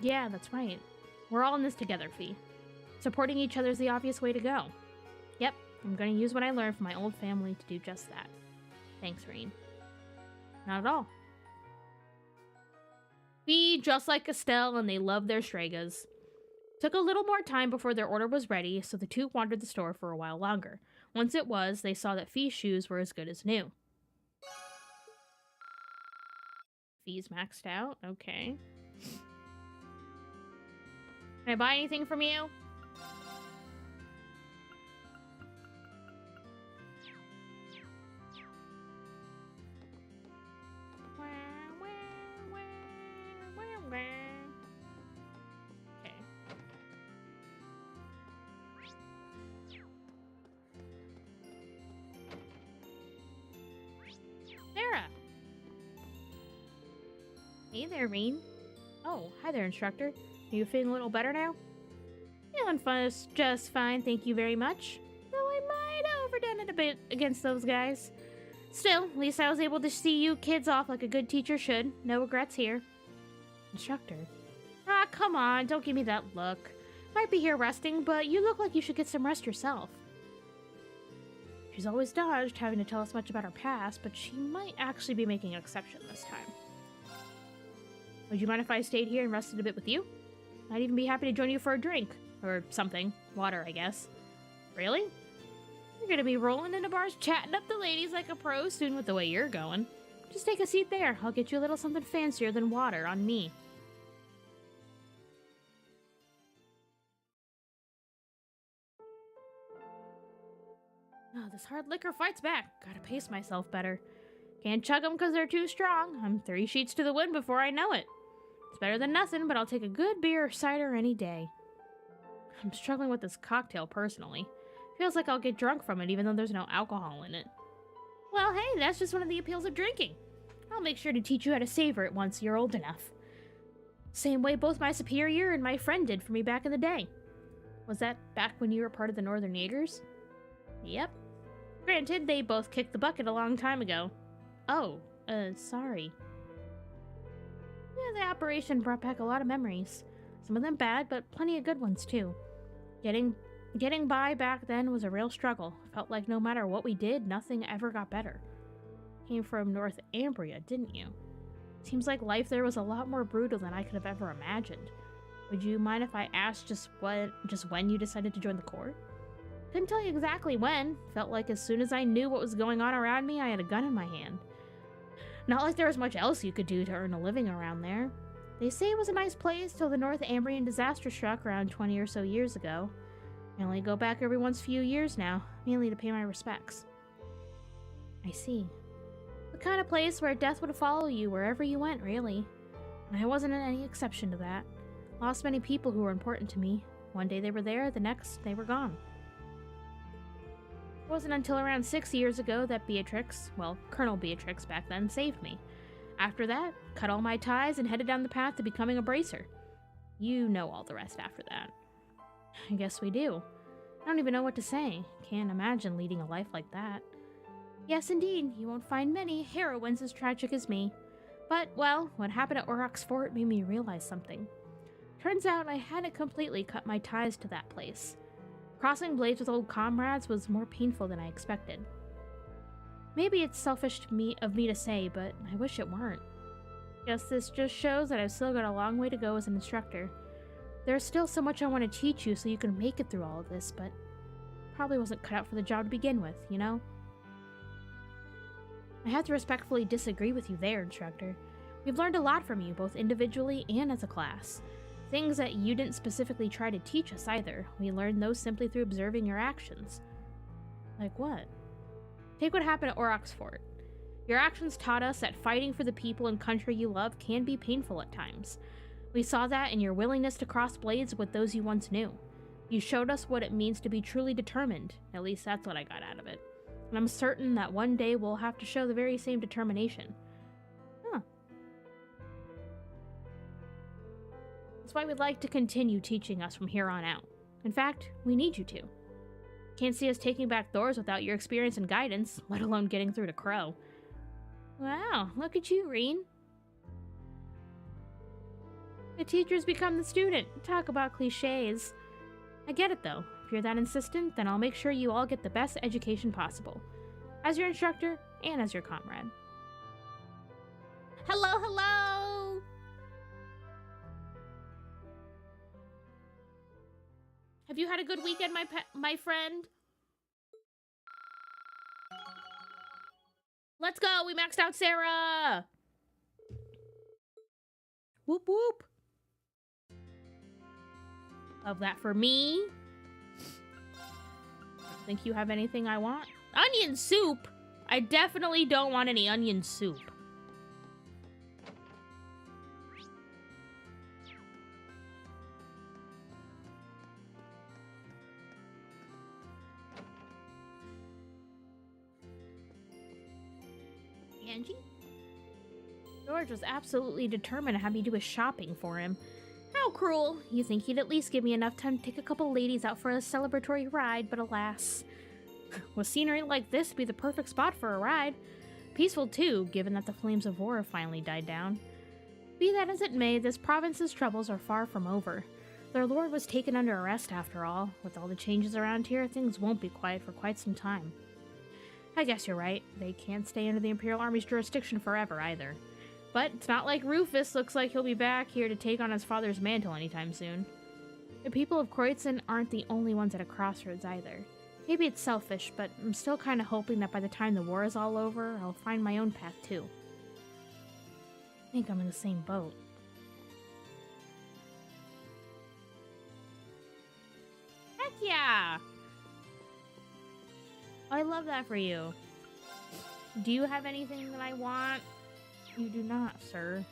Yeah, that's right. We're all in this together, Fee. Supporting each other is the obvious way to go. Yep, I'm going to use what I learned from my old family to do just that. Thanks, Rean. Not at all. Fee, just like Estelle, and they love their Stregas. Took a little more time before their order was ready, so the two wandered the store for a while longer. Once it was, they saw that Fee's shoes were as good as new. Fee's maxed out? Okay. Can I buy anything from you? Okay. Sarah! Hey there, Rean. Oh, hi there, instructor. Are you feeling a little better now? Feeling just fine, thank you very much. Though I might have overdone it a bit against those guys. Still, at least I was able to see you kids off like a good teacher should. No regrets here. Instructor? Ah, come on, don't give me that look. Might be here resting, but you look like you should get some rest yourself. She's always dodged having to tell us much about her past, but she might actually be making an exception this time. Would you mind if I stayed here and rested a bit with you? I'd even be happy to join you for a drink. Or something. Water, I guess. Really? You're gonna be rolling into bars chatting up the ladies like a pro soon with the way you're going. Just take a seat there. I'll get you a little something fancier than water on me. this hard liquor fights back. Gotta pace myself better. Can't chug them because they're too strong. I'm 3 sheets to the wind before I know it. It's better than nothing, but I'll take a good beer or cider any day. I'm struggling with this cocktail personally. Feels like I'll get drunk from it even though there's no alcohol in it. Well, hey, that's just one of the appeals of drinking. I'll make sure to teach you how to savor it once you're old enough. Same way both my superior and my friend did for me back in the day. Was that back when you were part of the Northern Jaegers? Yep. Granted, they both kicked the bucket a long time ago. Oh, sorry. Yeah, the operation brought back a lot of memories. Some of them bad, but plenty of good ones too. Getting by back then was a real struggle. Felt like no matter what we did, nothing ever got better. Came from North Ambria, didn't you? Seems like life there was a lot more brutal than I could have ever imagined. Would you mind if I asked just when you decided to join the Corps? Couldn't tell you exactly when. Felt like as soon as I knew what was going on around me, I had a gun in my hand. Not like there was much else you could do to earn a living around there. They say it was a nice place till the North Ambrian disaster struck around 20 or so years ago. I only go back every once few years now, mainly to pay my respects. I see. The kind of place where death would follow you wherever you went, really. And I wasn't any exception to that. Lost many people who were important to me. One day they were there, the next they were gone. It wasn't until around 6 years ago that Beatrix, well, Colonel Beatrix back then, saved me. After that, cut all my ties and headed down the path to becoming a bracer. You know all the rest after that. I guess we do. I don't even know what to say. Can't imagine leading a life like that. Yes, indeed, you won't find many heroines as tragic as me. But, well, what happened at Aurochs Fort made me realize something. Turns out I hadn't completely cut my ties to that place. Crossing blades with old comrades was more painful than I expected. Maybe it's selfish of me to say, but I wish it weren't. Guess this just shows that I've still got a long way to go as an instructor. There's still so much I want to teach you so you can make it through all of this, but probably wasn't cut out for the job to begin with, you know? I have to respectfully disagree with you there, instructor. We've learned a lot from you, both individually and as a class. Things that you didn't specifically try to teach us either. We learned those simply through observing your actions. Like what? Take what happened at Aurochs Fort. Your actions taught us that fighting for the people and country you love can be painful at times. We saw that in your willingness to cross blades with those you once knew. You showed us what it means to be truly determined. At least that's what I got out of it. And I'm certain that one day we'll have to show the very same determination. Huh. That's why we'd like to continue teaching us from here on out. In fact, we need you to. Can't see us taking back doors without your experience and guidance, let alone getting through to Crow. Wow, look at you, Rean. The teacher's become the student. Talk about cliches. I get it though. If you're that insistent, then I'll make sure you all get the best education possible. As your instructor and as your comrade. Hello, hello! Have you had a good weekend, my friend? Let's go! We maxed out Sarah! Whoop whoop! Love that for me. Don't think you have anything I want. Onion soup? I definitely don't want any onion soup. Angie? George was absolutely determined to have me do his shopping for him. How cruel. You think he'd at least give me enough time to take a couple ladies out for a celebratory ride, but alas. With scenery like this be the perfect spot for a ride. Peaceful too, given that the flames of war have finally died down. Be that as it may, this province's troubles are far from over. Their lord was taken under arrest after all. With all the changes around here, things won't be quiet for quite some time. I guess you're right. They can't stay under the Imperial Army's jurisdiction forever either. But it's not like Rufus looks like he'll be back here to take on his father's mantle anytime soon. The people of Kroitzen aren't the only ones at a crossroads either. Maybe it's selfish, but I'm still kind of hoping that by the time the war is all over, I'll find my own path too. I think I'm in the same boat. Heck yeah! I love that for you. Do you have anything that I want? You do not, sir.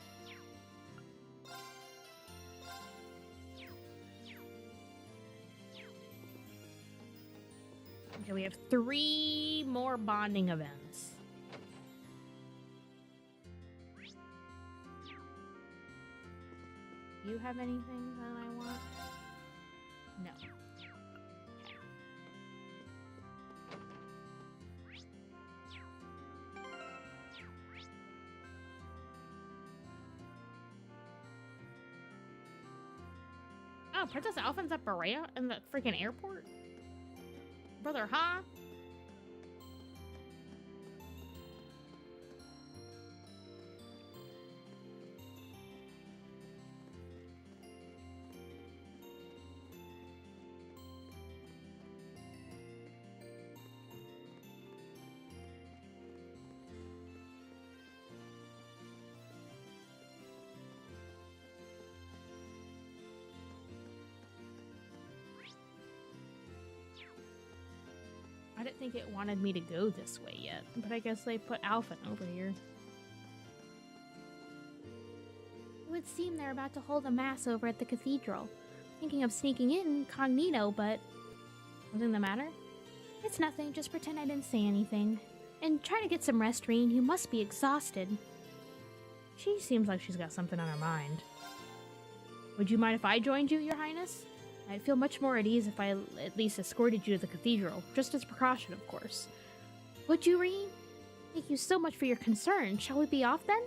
Okay, we have 3 more bonding events. Do you have anything that I want? No. Oh, Princess Alphen's at Berea in the freaking airport? Brother, huh? I didn't think it wanted me to go this way yet, but I guess they put Alphen over here. It would seem they're about to hold a mass over at the cathedral. Thinking of sneaking in incognito, but... Something the matter? It's nothing, just pretend I didn't say anything. And try to get some rest, Rean. You must be exhausted. She seems like she's got something on her mind. Would you mind if I joined you, Your Highness? I'd feel much more at ease if I at least escorted you to the cathedral, just as precaution, of course. Would you, Rean? Thank you so much for your concern. Shall we be off then?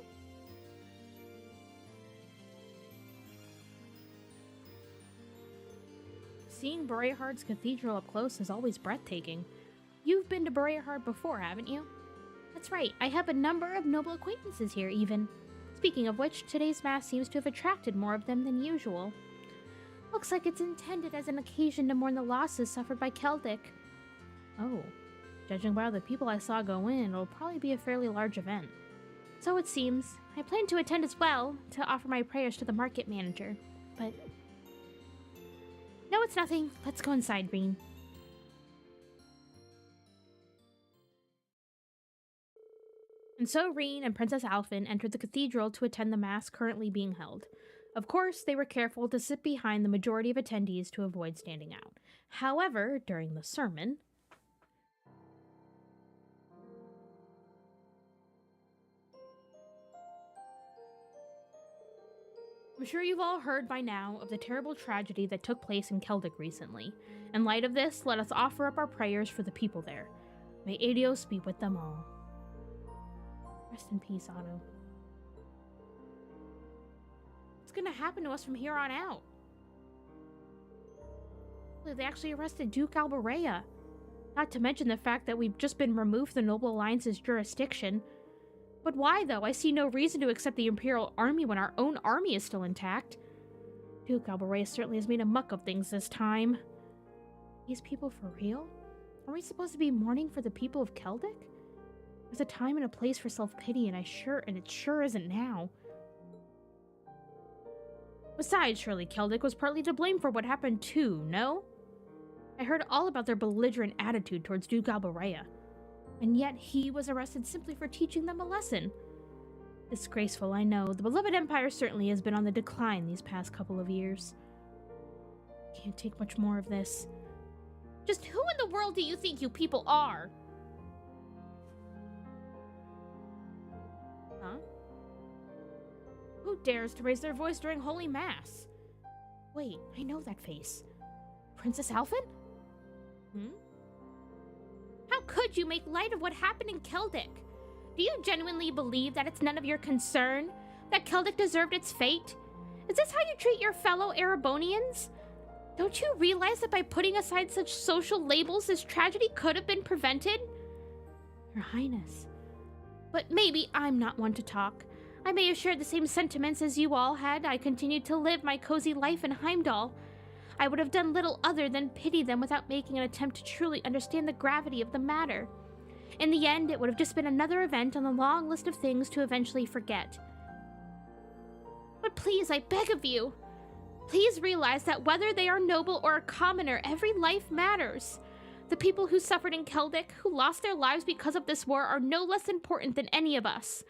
Seeing Bereahard's cathedral up close is always breathtaking. You've been to Bereahard before, haven't you? That's right, I have a number of noble acquaintances here, even. Speaking of which, today's mass seems to have attracted more of them than usual. Looks like it's intended as an occasion to mourn the losses suffered by Celdic. Oh, judging by all the people I saw go in, it'll probably be a fairly large event. So it seems. I plan to attend as well, to offer my prayers to the market manager, but... No, it's nothing. Let's go inside, Rean. And so Rean and Princess Alphen entered the cathedral to attend the mass currently being held. Of course, they were careful to sit behind the majority of attendees to avoid standing out. However, during the sermon... I'm sure you've all heard by now of the terrible tragedy that took place in Celdic recently. In light of this, let us offer up our prayers for the people there. May Aidios be with them all. Rest in peace, Otto. What's gonna happen to us from here on out? They actually arrested Duke Albarea. Not to mention the fact that we've just been removed from the Noble Alliance's jurisdiction. But why, though? I see no reason to accept the Imperial Army when our own army is still intact. Duke Albarea certainly has made a muck of things this time. These people for real? Are we supposed to be mourning for the people of Celdic? There's a time and a place for self-pity, and it sure isn't now. Besides, surely Celdic was partly to blame for what happened too, no? I heard all about their belligerent attitude towards Duke Albarea. And yet he was arrested simply for teaching them a lesson. Disgraceful, I know. The beloved Empire certainly has been on the decline these past couple of years. Can't take much more of this. Just who in the world do you think you people are? Huh? Who dares to raise their voice during Holy Mass? Wait, I know that face. Princess Alphen? Hmm? How could you make light of what happened in Celdic? Do you genuinely believe that it's none of your concern? That Celdic deserved its fate? Is this how you treat your fellow Erebonians? Don't you realize that by putting aside such social labels, this tragedy could have been prevented? Your Highness. But maybe I'm not one to talk. I may have shared the same sentiments as you all had I continued to live my cozy life in Heimdall. I would have done little other than pity them without making an attempt to truly understand the gravity of the matter. In the end, it would have just been another event on the long list of things to eventually forget. But please, I beg of you, please realize that whether they are noble or a commoner, every life matters. The people who suffered in Keldic, who lost their lives because of this war, are no less important than any of us.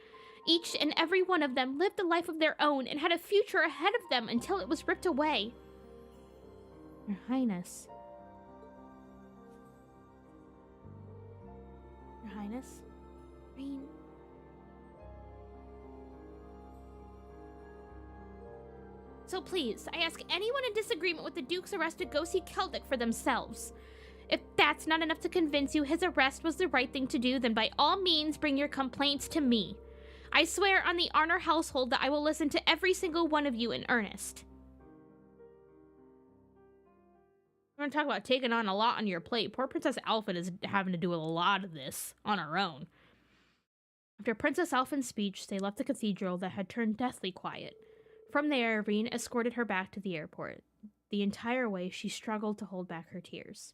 Each and every one of them lived a life of their own and had a future ahead of them until it was ripped away. Your Highness. Your Highness? Rean. So please, I ask anyone in disagreement with the Duke's arrest to go see Keldic for themselves. If that's not enough to convince you his arrest was the right thing to do, then by all means bring your complaints to me. I swear on the Arnor household that I will listen to every single one of you in earnest. We're going to talk about taking on a lot on your plate. Poor Princess Alphen is having to do a lot of this on her own. After Princess Alphen's speech, they left the cathedral that had turned deathly quiet. From there, Rean escorted her back to the airport. The entire way, she struggled to hold back her tears.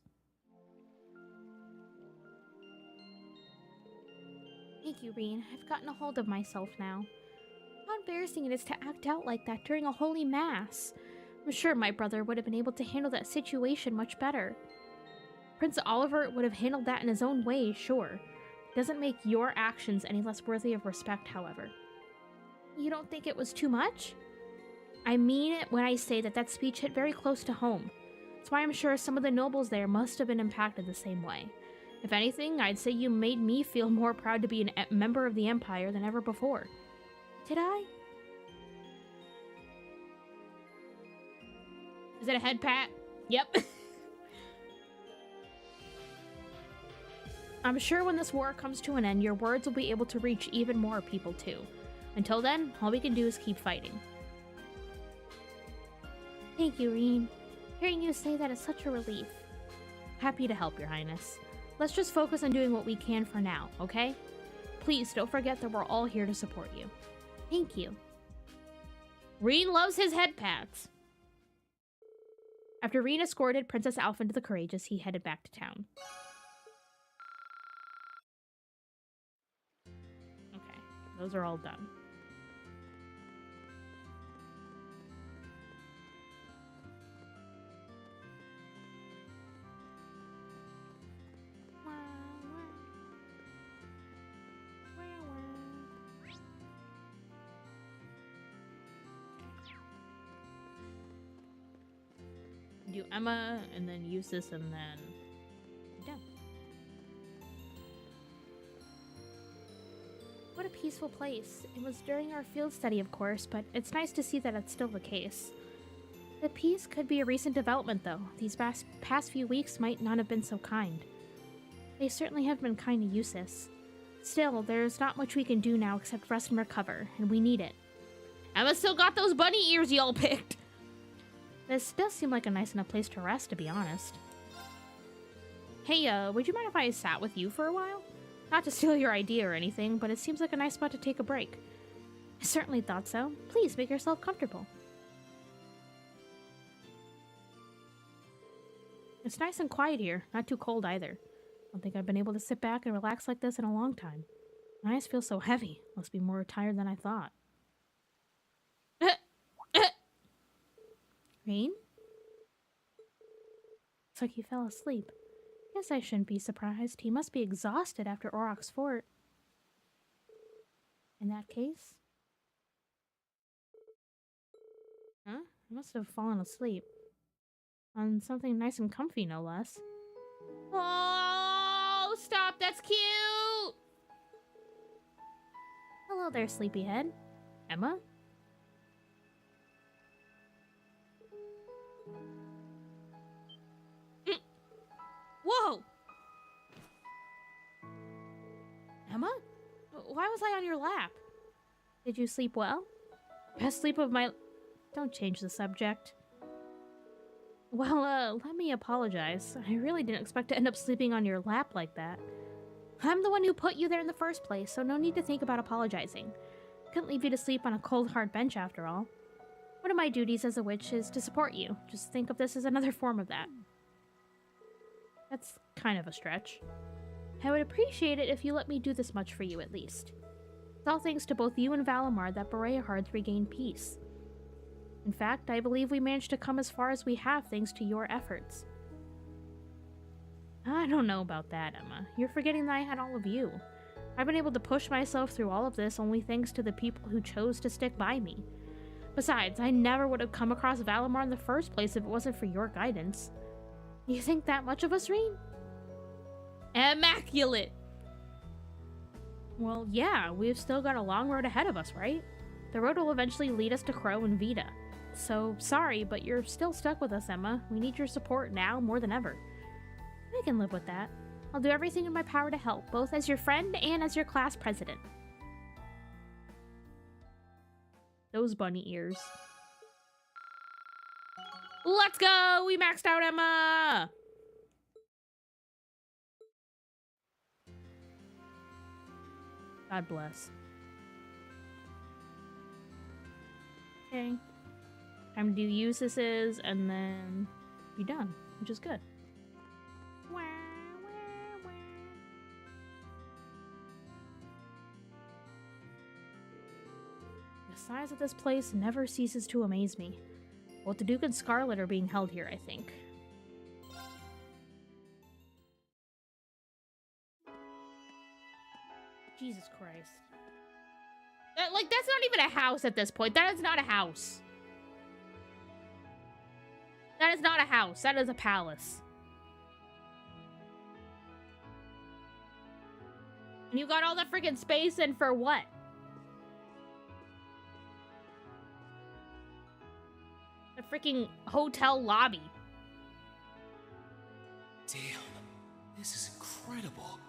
Thank you, Rean. I've gotten a hold of myself now. How embarrassing it is to act out like that during a holy mass. I'm sure my brother would have been able to handle that situation much better. Prince Oliver would have handled that in his own way, sure. It doesn't make your actions any less worthy of respect, however. You don't think it was too much? I mean it when I say that speech hit very close to home. That's why I'm sure some of the nobles there must have been impacted the same way. If anything, I'd say you made me feel more proud to be a member of the Empire than ever before. Did I? Is it a head pat? Yep. I'm sure when this war comes to an end, your words will be able to reach even more people too. Until then, all we can do is keep fighting. Thank you, Rean. Hearing you say that is such a relief. Happy to help, Your Highness. Let's just focus on doing what we can for now, okay? Please don't forget that we're all here to support you. Thank you. Rean loves his head pats. After Rean escorted Princess Alphen to the Courageous, he headed back to town. Okay, those are all done. Do Emma, and then Eustace, and then... yeah. What a peaceful place. It was during our field study, of course, but it's nice to see that it's still the case. The peace could be a recent development, though. These past few weeks might not have been so kind. They certainly have been kind to Eustace. Still, there's not much we can do now except rest and recover, and we need it. Emma still got those bunny ears y'all picked! This does seem like a nice enough place to rest, to be honest. Hey, would you mind if I sat with you for a while? Not to steal your idea or anything, but it seems like a nice spot to take a break. I certainly thought so. Please make yourself comfortable. It's nice and quiet here, not too cold either. I don't think I've been able to sit back and relax like this in a long time. My eyes feel so heavy. Must be more tired than I thought. Rean? Looks like he fell asleep. Guess I shouldn't be surprised. He must be exhausted after Auroch's fort. In that case... huh? He must have fallen asleep. On something nice and comfy, no less. Oh, stop! That's cute! Hello there, sleepyhead. Emma? Whoa! Emma? Why was I on your lap? Did you sleep well? Best sleep of my... Don't change the subject. Well, let me apologize. I really didn't expect to end up sleeping on your lap like that. I'm the one who put you there in the first place, so no need to think about apologizing. Couldn't leave you to sleep on a cold, hard bench after all. One of my duties as a witch is to support you. Just think of this as another form of that. That's kind of a stretch. I would appreciate it if you let me do this much for you at least. It's all thanks to both you and Valimar that Bereahard's regained peace. In fact, I believe we managed to come as far as we have thanks to your efforts. I don't know about that, Emma. You're forgetting that I had all of you. I've been able to push myself through all of this only thanks to the people who chose to stick by me. Besides, I never would have come across Valimar in the first place if it wasn't for your guidance. You think that much of us, Rean? Immaculate! Well, yeah, we've still got a long road ahead of us, right? The road will eventually lead us to Crow and Vita. So, sorry, but you're still stuck with us, Emma. We need your support now more than ever. I can live with that. I'll do everything in my power to help, both as your friend and as your class president. Those bunny ears. Let's go! We maxed out Emma! God bless. Okay. Time to do uses and then be done, which is good. The size of this place never ceases to amaze me. Both the Duke and Scarlet are being held here, I think. Jesus Christ. Like, that's not even a house at this point. That is not a house. That is not a house. That is a palace. And you got all that freaking space in for what? The freaking hotel lobby. Damn, this is incredible.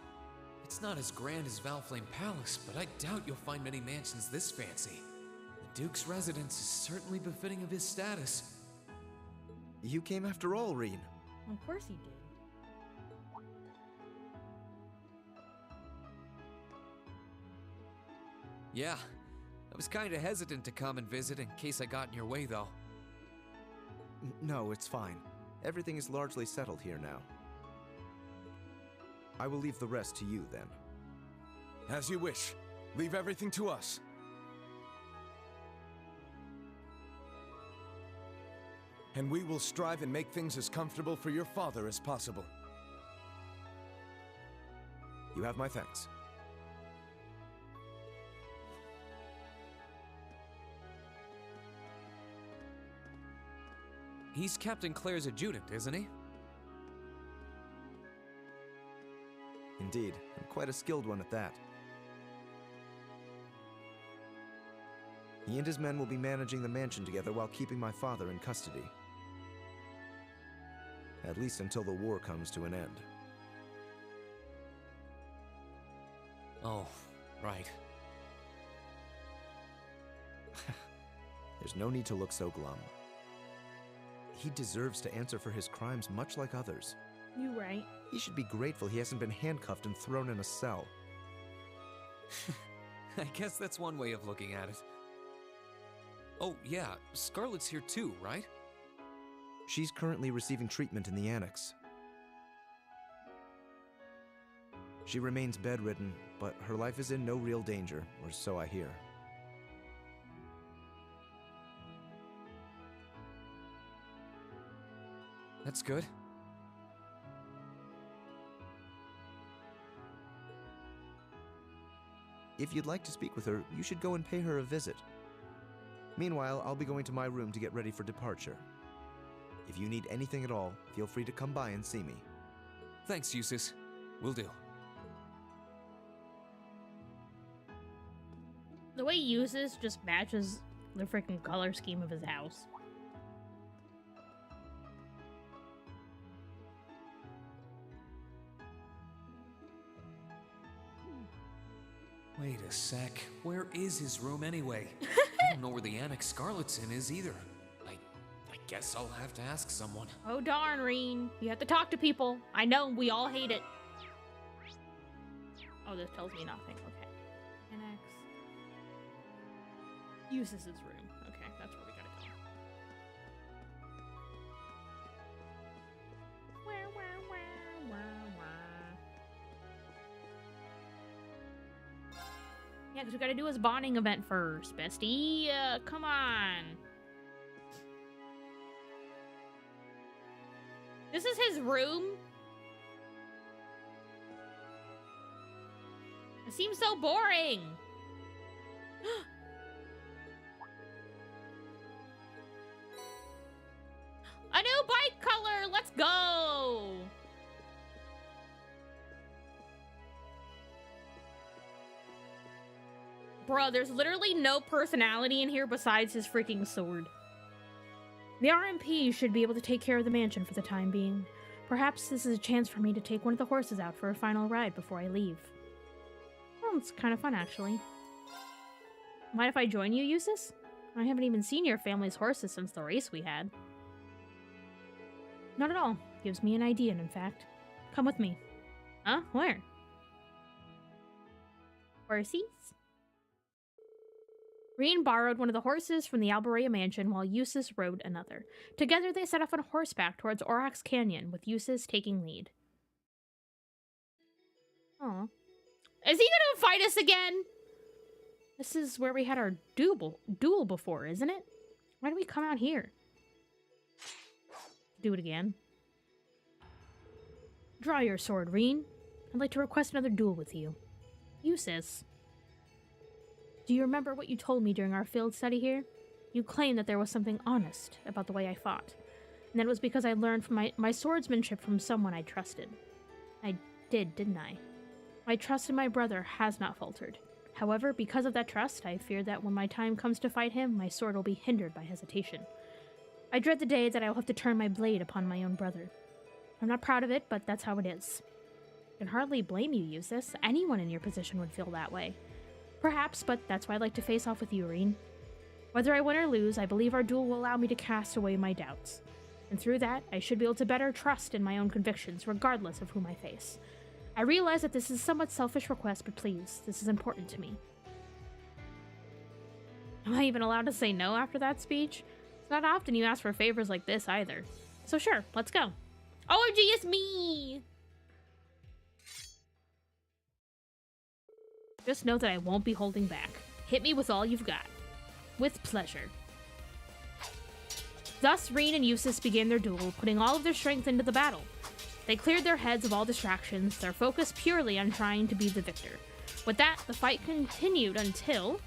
It's not as grand as Valflame Palace, but I doubt you'll find many mansions this fancy. The Duke's residence is certainly befitting of his status. You came after all, Rean. Of course he did. Yeah, I was kinda hesitant to come and visit in case I got in your way, though. No, it's fine. Everything is largely settled here now. I will leave the rest to you, then. As you wish. Leave everything to us. And we will strive and make things as comfortable for your father as possible. You have my thanks. He's Captain Claire's adjutant, isn't he? Indeed, and quite a skilled one at that. He and his men will be managing the mansion together while keeping my father in custody. At least until the war comes to an end. Oh, right. There's no need to look so glum. He deserves to answer for his crimes much like others. You right. He should be grateful he hasn't been handcuffed and thrown in a cell. I guess that's one way of looking at it. Oh, yeah, Scarlet's here too, right? She's currently receiving treatment in the annex. She remains bedridden, but her life is in no real danger, or so I hear. That's good. If you'd like to speak with her, you should go and pay her a visit. Meanwhile, I'll be going to my room to get ready for departure. If you need anything at all, feel free to come by and see me. Thanks, Eustace. Will do. The way he uses just matches the freaking color scheme of his house. Wait a sec. Where is his room anyway? I don't know where the annex Scarlet's in is either. I guess I'll have to ask someone. Oh darn, Rean. You have to talk to people. I know, we all hate it. Oh, this tells me nothing. Okay. Annex. Eustace's room. Okay, that's where we gotta go. Yeah, because we gotta do his bonding event first, bestie. Come on. This is his room? It seems so boring. A new bike color! Let's go! Bro, there's literally no personality in here besides his freaking sword. The RMP should be able to take care of the mansion for the time being. Perhaps this is a chance for me to take one of the horses out for a final ride before I leave. Well, it's kind of fun, actually. Mind if I join you, Eustace? I haven't even seen your family's horses since the race we had. Not at all. Gives me an idea, in fact. Come with me. Huh? Where? Horsies? Reen borrowed one of the horses from the Alborea mansion while Eustace rode another. Together they set off on horseback towards Aurochs Canyon, with Eustace taking lead. Aw. Is he gonna fight us again? This is where we had our duel before, isn't it? Why do we come out here? Do it again. Draw your sword, Reen. I'd like to request another duel with you. Eustace. Do you remember what you told me during our field study here? You claimed that there was something honest about the way I fought. And that it was because I learned from my swordsmanship from someone I trusted. I did, didn't I? My trust in my brother has not faltered. However, because of that trust, I fear that when my time comes to fight him, my sword will be hindered by hesitation. I dread the day that I will have to turn my blade upon my own brother. I'm not proud of it, but that's how it is. I can hardly blame you, Eustace. Anyone in your position would feel that way. Perhaps, but that's why I'd like to face off with you, Reen. Whether I win or lose, I believe our duel will allow me to cast away my doubts. And through that, I should be able to better trust in my own convictions, regardless of whom I face. I realize that this is a somewhat selfish request, but please, this is important to me. Am I even allowed to say no after that speech? It's not often you ask for favors like this, either. So sure, let's go. OMG, it's me! Just know that I won't be holding back. Hit me with all you've got. With pleasure. Thus, Reen and Eustace began their duel, putting all of their strength into the battle. They cleared their heads of all distractions, their focus purely on trying to be the victor. With that, the fight continued until...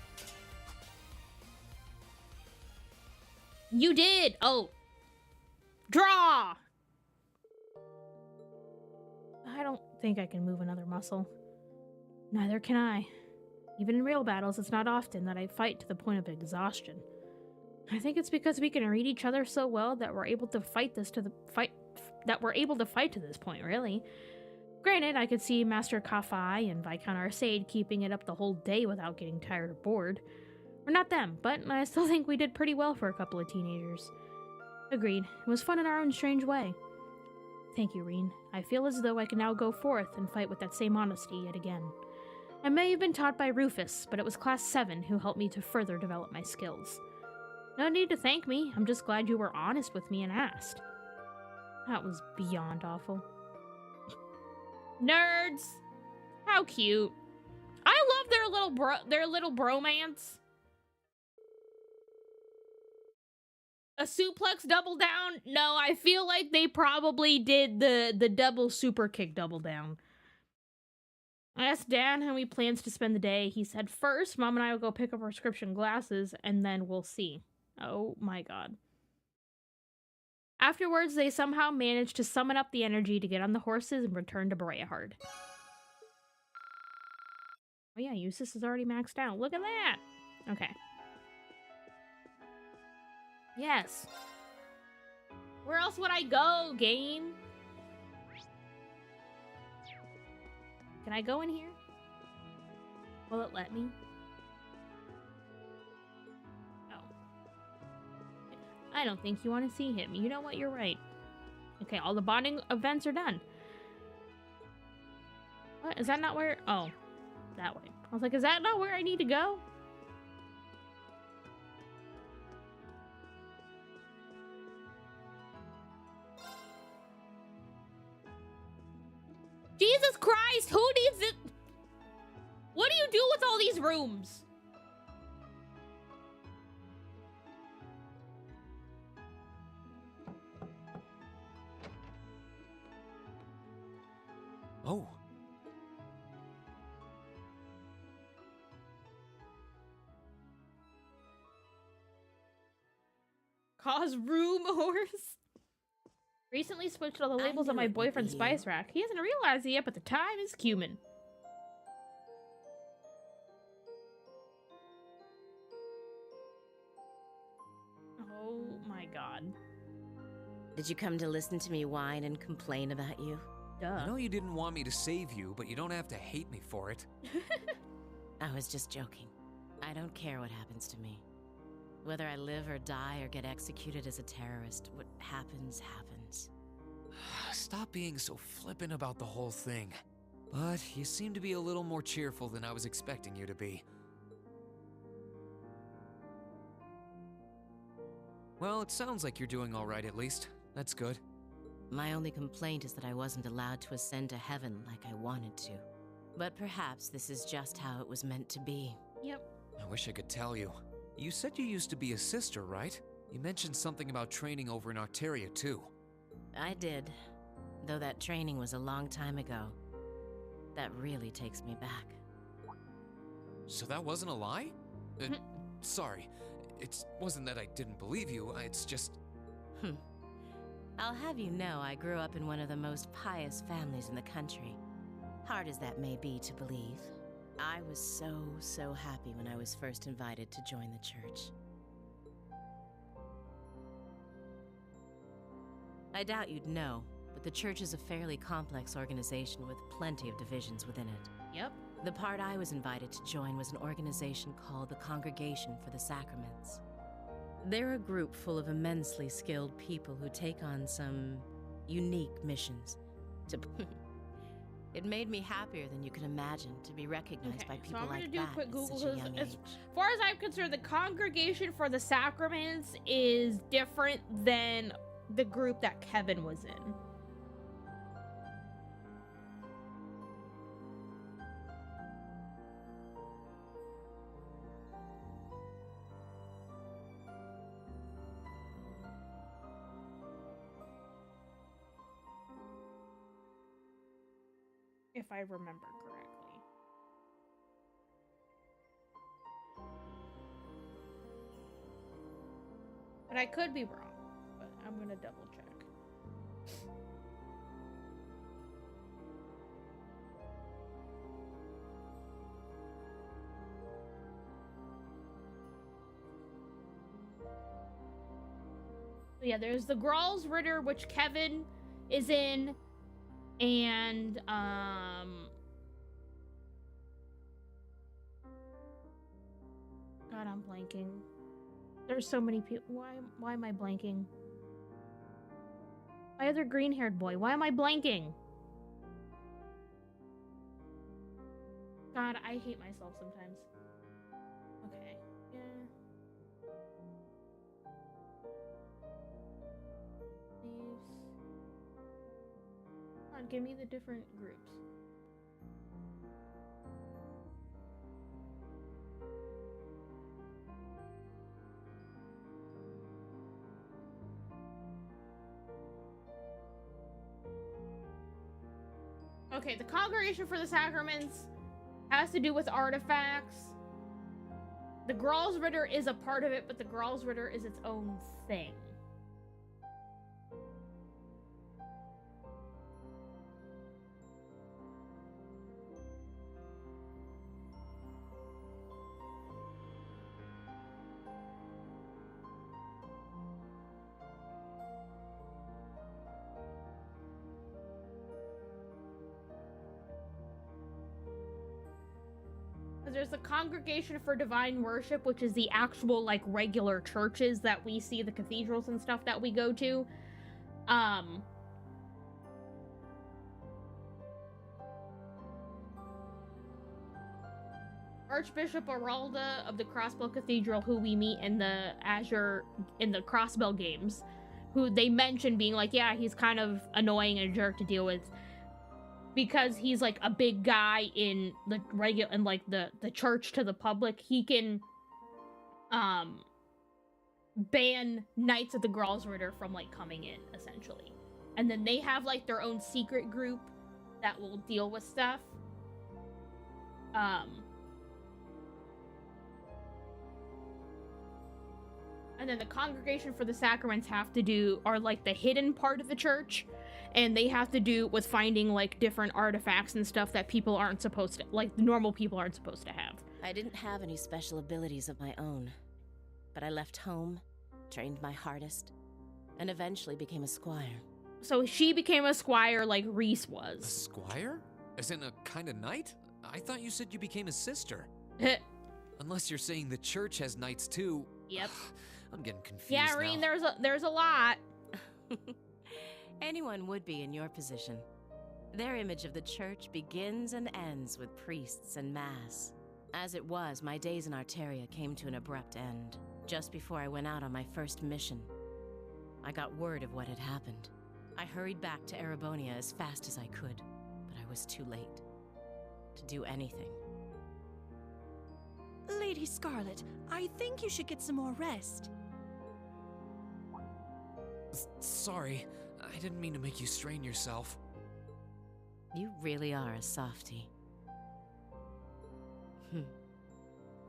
You did! Oh. Draw! I don't think I can move another muscle. Neither can I. Even in real battles, it's not often that I fight to the point of exhaustion. I think it's because we can read each other so well that we're able to fight to this point, really. Granted, I could see Master Kafai and Viscount Arcade keeping it up the whole day without getting tired or bored. We're not them, but I still think we did pretty well for a couple of teenagers. Agreed. It was fun in our own strange way. Thank you, Reen. I feel as though I can now go forth and fight with that same honesty yet again. I may have been taught by Rufus, but it was Class 7 who helped me to further develop my skills. No need to thank me. I'm just glad you were honest with me and asked. That was beyond awful. Nerds! How cute. I love their little bromance. A suplex double down? No, I feel like they probably did the double super kick double down. I asked Dan how he plans to spend the day. He said, first, Mom and I will go pick up prescription glasses, and then we'll see. Oh my god. Afterwards, they somehow managed to summon up the energy to get on the horses and return to Breahard. Oh yeah, Eustace is already maxed out. Look at that! Okay. Yes. Where else would I go, game? Can I go in here? Will it let me? Oh. I don't think you want to see him. You know what? You're right. Okay, all the bonding events are done. What? Is that not where... Oh. That way. I was like, is that not where I need to go? Jesus Christ, who needs it? What do you do with all these rooms? Oh. Cause rumors. Recently switched all the labels on my boyfriend's spice rack. He hasn't realized it yet, but the time is cumin. Oh my god. Did you come to listen to me whine and complain about you? Duh. I know you didn't want me to save you, but you don't have to hate me for it. I was just joking. I don't care what happens to me. Whether I live or die or get executed as a terrorist, what happens, happens. Stop being so flippant about the whole thing. But you seem to be a little more cheerful than I was expecting you to be. Well, it sounds like you're doing all right at least. That's good. My only complaint is that I wasn't allowed to ascend to heaven like I wanted to. But perhaps this is just how it was meant to be. Yep. I wish I could tell you. You said you used to be a sister, right? You mentioned something about training over in Arteria, too. I did. Though that training was a long time ago. That really takes me back. So that wasn't a lie? Sorry. It wasn't that I didn't believe you, it's just... I'll have you know I grew up in one of the most pious families in the country. Hard as that may be to believe. I was so happy when I was first invited to join the church. I doubt you'd know, but the church is a fairly complex organization with plenty of divisions within it. Yep. The part I was invited to join was an organization called the Congregation for the Sacraments. They're a group full of immensely skilled people who take on some unique missions to... It made me happier than you could imagine to be recognized by people like that at such a young age. As far as I'm concerned, the Congregation for the Sacraments is different than the group that Kevin was in. If I remember correctly. But I could be wrong, but I'm gonna double check. So yeah, there's the Gralls Ritter, which Kevin is in. And, God, I'm blanking. There's so many people. Why am I blanking? My other green-haired boy. Why am I blanking? God, I hate myself sometimes. Okay. Yeah. Thieves. Come on, give me the different groups. Okay, the Congregation for the Sacraments has to do with artifacts. The Gralls Ritter is a part of it, but the Gralls Ritter is its own thing. There's the Congregation for Divine Worship, which is the actual, like, regular churches that we see, the cathedrals and stuff that we go to. Archbishop Aralda of the Crossbell Cathedral, who we meet in the Crossbell games, who they mention being like, yeah, he's kind of annoying and a jerk to deal with. Because he's like a big guy in the regular and like the church to the public, he can ban Knights of the Gralls Ritter from like coming in, essentially. And then they have like their own secret group that will deal with stuff. And and then the Congregation for the Sacraments are like the hidden part of the church, and they have to do with finding like different artifacts and stuff that people aren't supposed to, like normal people aren't supposed to have. I didn't have any special abilities of my own, but I left home, trained my hardest, and eventually became a squire. So she became a squire like Reese was. A squire? As in a kind of knight? I thought you said you became a sister. Unless you're saying the church has knights too. Yep. I'm getting confused Yeah, now. Reen, there's a lot. Anyone would be in your position. Their image of the church begins and ends with priests and mass. As it was, my days in Arteria came to an abrupt end, just before I went out on my first mission. I got word of what had happened. I hurried back to Erebonia as fast as I could, but I was too late to do anything. Lady Scarlet, I think you should get some more rest. Sorry, I didn't mean to make you strain yourself. You really are a softie.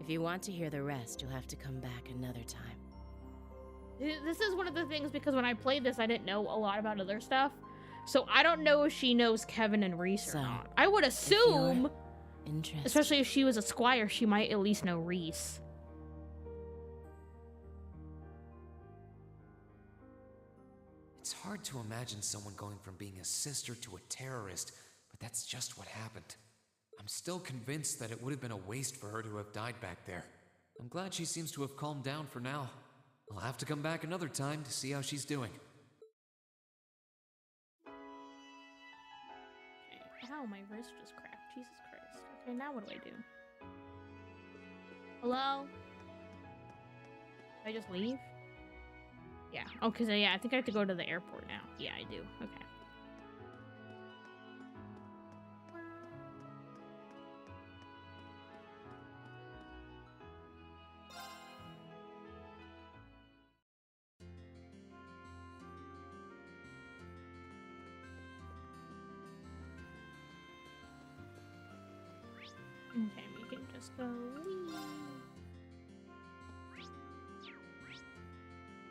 If you want to hear the rest, you'll have to come back another time. This is one of the things, because when I played this, I didn't know a lot about other stuff. So I don't know if she knows Kevin and Reese or not. I would assume, especially if she was a squire, she might at least know Reese. It's hard to imagine someone going from being a sister to a terrorist, but that's just what happened. I'm still convinced that it would have been a waste for her to have died back there. I'm glad she seems to have calmed down for now. I'll have to come back another time to see how she's doing. Okay. Ow, my wrist just cracked. Jesus Christ. Okay, now what do I do? Hello? Did I just leave? Yeah. Oh, because yeah, I think I have to go to the airport now. Yeah, I do. Okay. Okay, we can just go.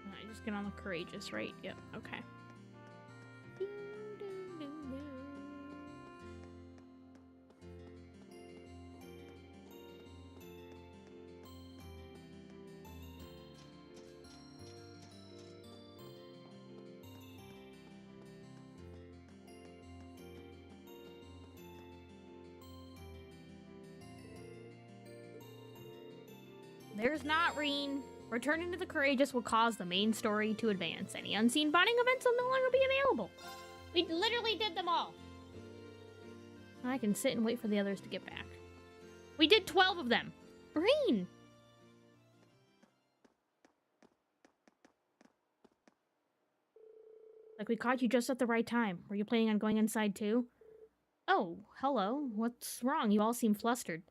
I just get on the courageous, right? Yep, okay. There's not, Reen. Returning to the Courageous will cause the main story to advance. Any unseen bonding events will no longer be available. We literally did them all. I can sit and wait for the others to get back. We did 12 of them. Reen! Like, we caught you just at the right time. Were you planning on going inside too? Oh, hello. What's wrong? You all seem flustered.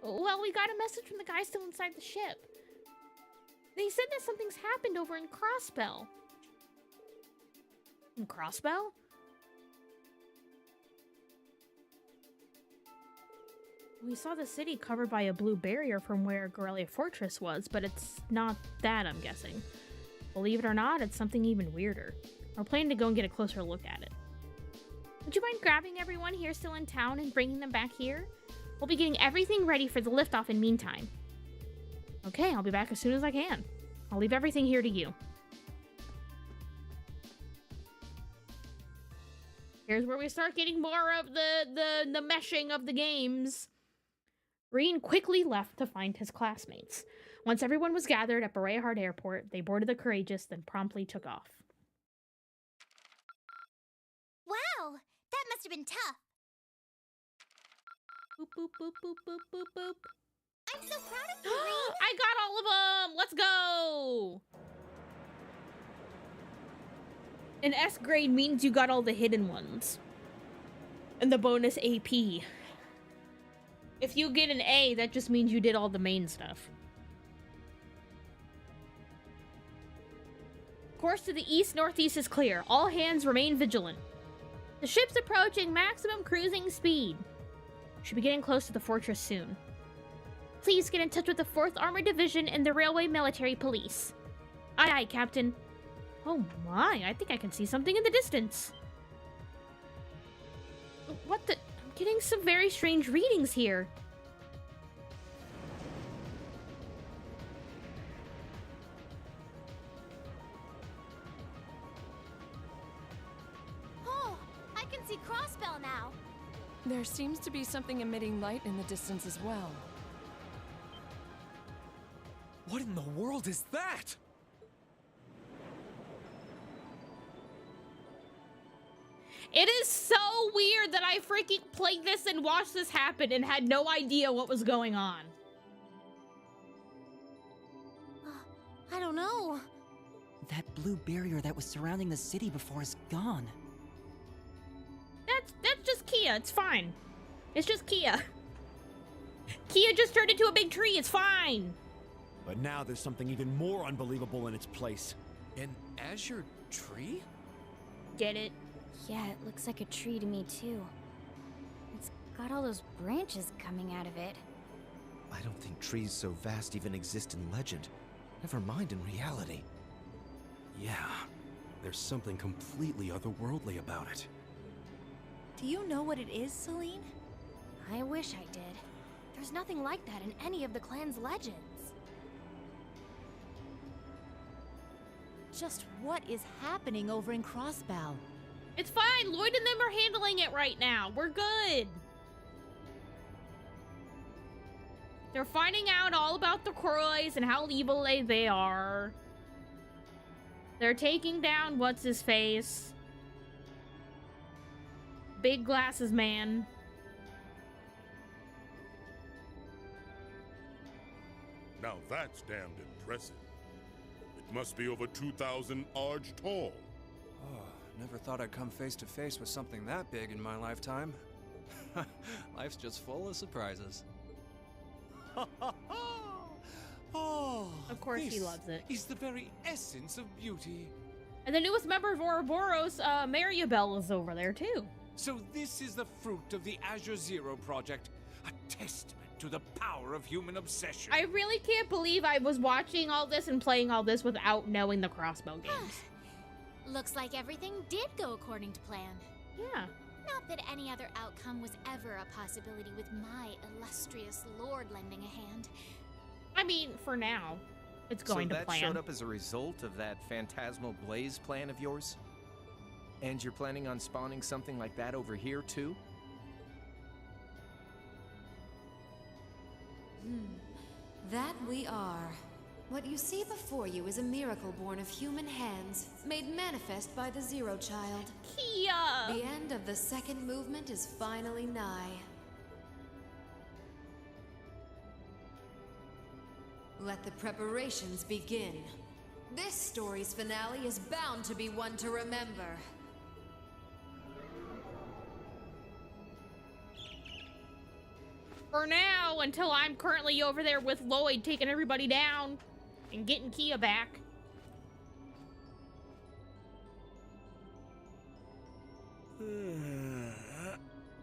Well, we got a message from the guy still inside the ship. They said that something's happened over in Crossbell. In Crossbell? We saw the city covered by a blue barrier from where Corellia Fortress was, but it's not that, I'm guessing. Believe it or not, it's something even weirder. We're planning to go and get a closer look at it. Would you mind grabbing everyone here still in town and bringing them back here? We'll be getting everything ready for the liftoff in meantime. Okay, I'll be back as soon as I can. I'll leave everything here to you. Here's where we start getting more of the meshing of the games. Reen quickly left to find his classmates. Once everyone was gathered at Berea-Hart Airport, they boarded the Courageous, then promptly took off. Wow, that must have been tough. Boop, boop, boop, boop, boop, boop, boop. I'm so proud of you, Reen. I got all of them! Let's go! An S grade means you got all the hidden ones. And the bonus AP. If you get an A, that just means you did all the main stuff. Course to the east-northeast is clear. All hands remain vigilant. The ship's approaching maximum cruising speed. Should be getting close to the fortress soon. Please get in touch with the 4th Armored Division and the Railway Military Police. Aye, aye, Captain. Oh my, I think I can see something in the distance. What the? I'm getting some very strange readings here. Oh, I can see Crossbell now. There seems to be something emitting light in the distance as well. What in the world is that? It is so weird that I freaking played this and watched this happen and had no idea what was going on. I don't know. That blue barrier that was surrounding the city before is gone. That's just Kia. It's fine. It's just Kia. Kia just turned into a big tree. It's fine. But now there's something even more unbelievable in its place. An azure tree? Get it? Yeah, it looks like a tree to me too. It's got all those branches coming out of it. I don't think trees so vast even exist in legend. Never mind in reality. Yeah, there's something completely otherworldly about it. Do you know what it is, Celine? I wish I did. There's nothing like that in any of the clan's legends. Just what is happening over in Crossbell? It's fine. Lloyd and them are handling it right now. We're good. They're finding out all about the Croys and how evil they are. They're taking down what's-his-face. Big glasses man. Now that's damned impressive. It must be over 2,000 arge tall. Oh, never thought I'd come face to face with something that big in my lifetime. Life's just full of surprises. Oh, Of course he this loves it. is the very essence of beauty. And the newest member of Ouroboros, Maribel, is over there too. So this is the fruit of the Azure Zero project, a testament to the power of human obsession. I really can't believe I was watching all this and playing all this without knowing the Crossbow games. Looks like everything did go according to plan. Yeah. Not that any other outcome was ever a possibility with my illustrious lord lending a hand. I mean, for now, it's going to plan. So that showed up as a result of that phantasmal blaze plan of yours? And you're planning on spawning something like that over here, too? That we are. What you see before you is a miracle born of human hands, made manifest by the Zero Child. Kia! The end of the second movement is finally nigh. Let the preparations begin. This story's finale is bound to be one to remember. For now, until I'm currently over there with Lloyd taking everybody down and getting Kia back.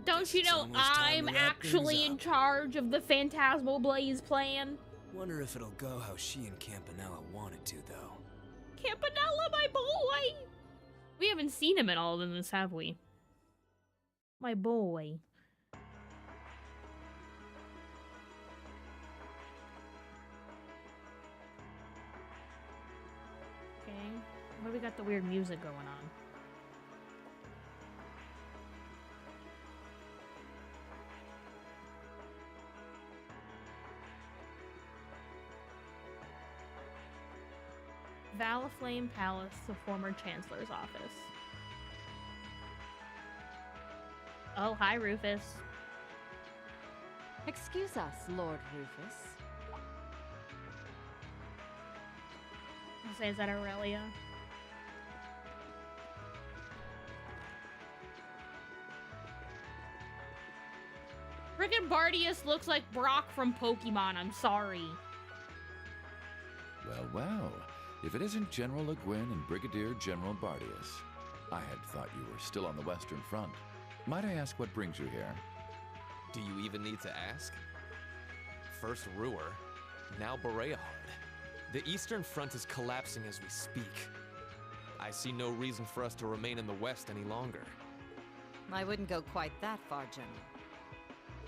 Don't you know I'm actually in charge of the Phantasmal Blaze plan? Wonder if it'll go how she and Campanella wanted to, though. Campanella, my boy! We haven't seen him at all in this, have we? My boy. Okay. Why do we got the weird music going on? Valaflame Palace, the former Chancellor's office. Oh, hi, Rufus. Excuse us, Lord Rufus. I'll say, is that Aurelia? Frickin' Bardius looks like Brock from Pokemon, I'm sorry. Well, well. If it isn't General Le Guin and Brigadier General Bardius. I had thought you were still on the Western Front. Might I ask what brings you here? Do you even need to ask? First Ruhr, now Boreahard. The Eastern Front is collapsing as we speak. I see no reason for us to remain in the West any longer. I wouldn't go quite that far, General.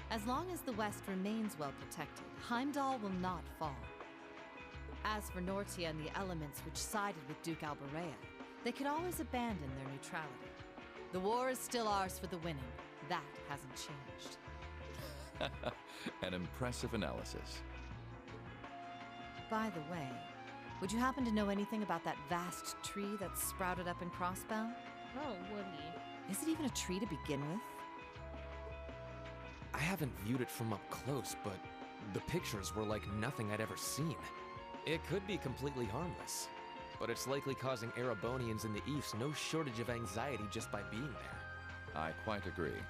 As long as the West remains well protected, Heimdall will not fall. As for Nortia and the elements which sided with Duke Alberea, they could always abandon their neutrality. The war is still ours for the winning. That hasn't changed. An impressive analysis. By the way, would you happen to know anything about that vast tree that sprouted up in Crossbow? Oh, would he? Is it even a tree to begin with? I haven't viewed it from up close, but the pictures were like nothing I'd ever seen. It could be completely harmless, but it's likely causing Erebonians in the East no shortage of anxiety just by being there. I quite agree,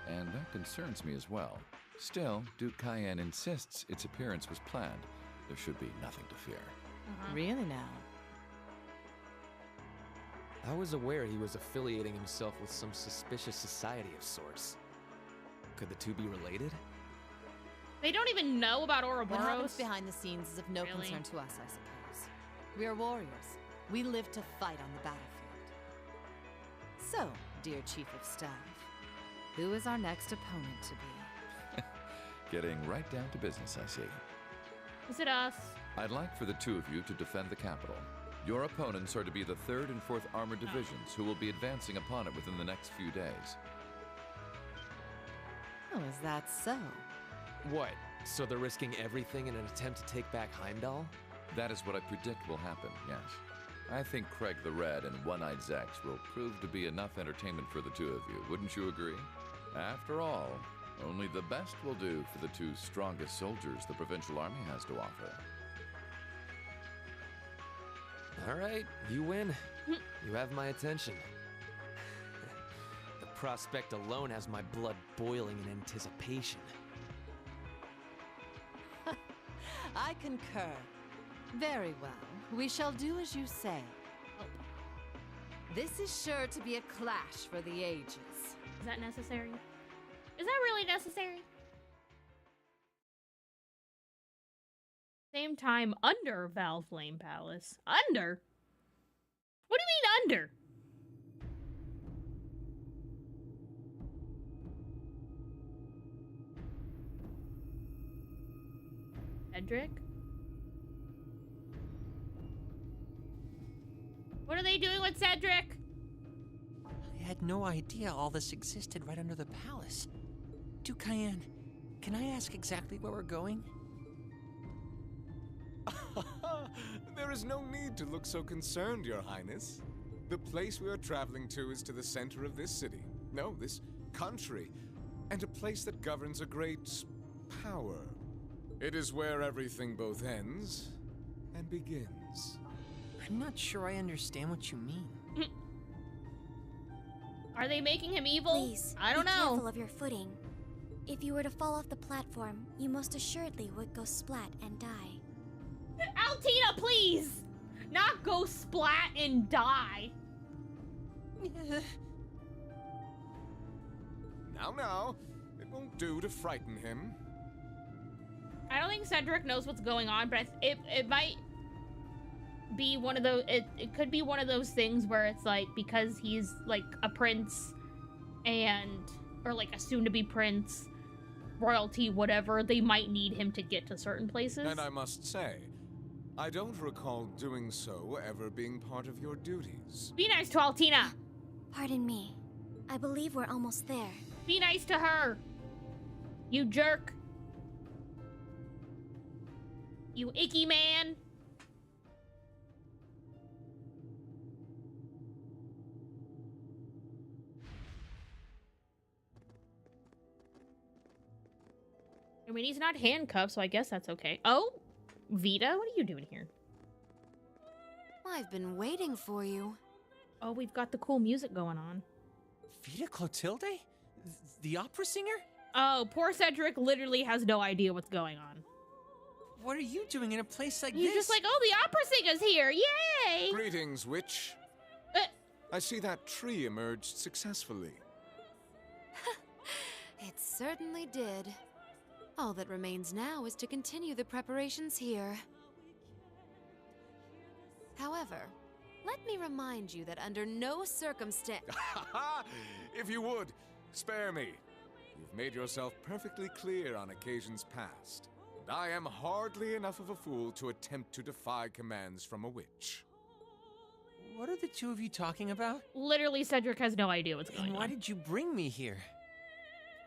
and that concerns me as well. Still, Duke Cayenne insists its appearance was planned. There should be nothing to fear. Really now? I was aware he was affiliating himself with some suspicious society of sorts. Could the two be related? They don't even know about Ouroboros. What happens behind the scenes is of no Really? concern to us, I suppose. We are warriors. We live to fight on the battlefield. So, dear Chief of Staff, who is our next opponent to be? Getting right down to business, I see. Is it us? I'd like for the two of you to defend the capital. Your opponents are to be the 3rd and 4th Armored Divisions, who will be advancing upon it within the next few days. Oh, is that so? What? So they're risking everything in an attempt to take back Heimdall? That is what I predict will happen, yes. I think Craig the Red and One-Eyed Zax will prove to be enough entertainment for the two of you, wouldn't you agree? After all, only the best will do for the two strongest soldiers the Provincial Army has to offer. All right, you win. You have my attention. The prospect alone has my blood boiling in anticipation. I concur. Very well. We shall do as you say. This is sure to be a clash for the ages. Is that necessary? Is that really necessary? Same time under Val Flame Palace. Under? What do you mean under? Cedric? What are they doing with Cedric? I had no idea all this existed right under the palace. Duke Cayenne, can I ask exactly where we're going? There is no need to look so concerned, Your Highness. The place we are traveling to is to the center of this city. No, this country. And a place that governs a great power. It is where everything both ends and begins. I'm not sure I understand what you mean. Are they making him evil? Please, I don't be know. careful of your footing. If you were to fall off the platform, you most assuredly would go splat and die. Altina, please! Not go splat and die. Now, it won't do to frighten him. I don't think Cedric knows what's going on, but it might be one of those. It could be one of those things where it's like because he's like a prince, or like a soon-to-be prince, royalty, whatever. They might need him to get to certain places. And I must say, I don't recall doing so ever being part of your duties. Be nice to Altina. Pardon me. I believe we're almost there. Be nice to her. You jerk. You icky man. I mean, he's not handcuffed, so I guess that's okay. Oh, Vita, what are you doing here? I've been waiting for you. Oh, we've got the cool music going on. Vita Clotilde? The opera singer? Oh, poor Cedric literally has no idea what's going on. What are you doing in a place like He's this? just like, oh, the opera singer's here. Yay! Greetings, witch. I see that tree emerged successfully. It certainly did. All that remains now is to continue the preparations here. However, let me remind you that under no circumstance. If you would, spare me. You've made yourself perfectly clear on occasions past, and I am hardly enough of a fool to attempt to defy commands from a witch. What are the two of you talking about? Literally, Cedric has no idea what's going on. And why did you bring me here?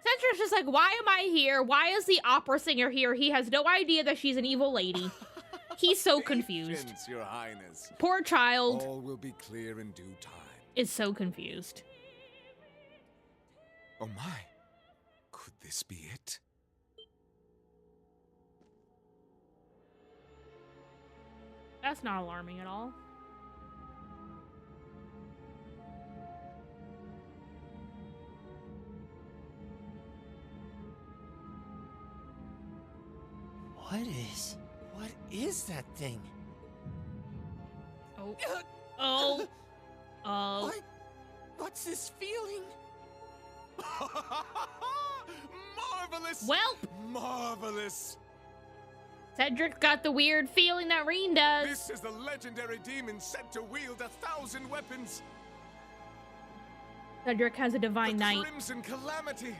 Cedric's just like, why am I here? Why is the opera singer here? He has no idea that she's an evil lady. He's so confused. Patience, Your Highness. Poor child. All will be clear in due time. Is so confused. Oh my. Could this be it? That's not alarming at all. What is that thing? Oh. Oh. Oh. What's this feeling? Marvelous! Welp! Marvelous! Cedric's got the weird feeling that Reen does. This is the legendary demon said to wield 1,000 weapons. Cedric has a divine the knight. Crimson Calamity,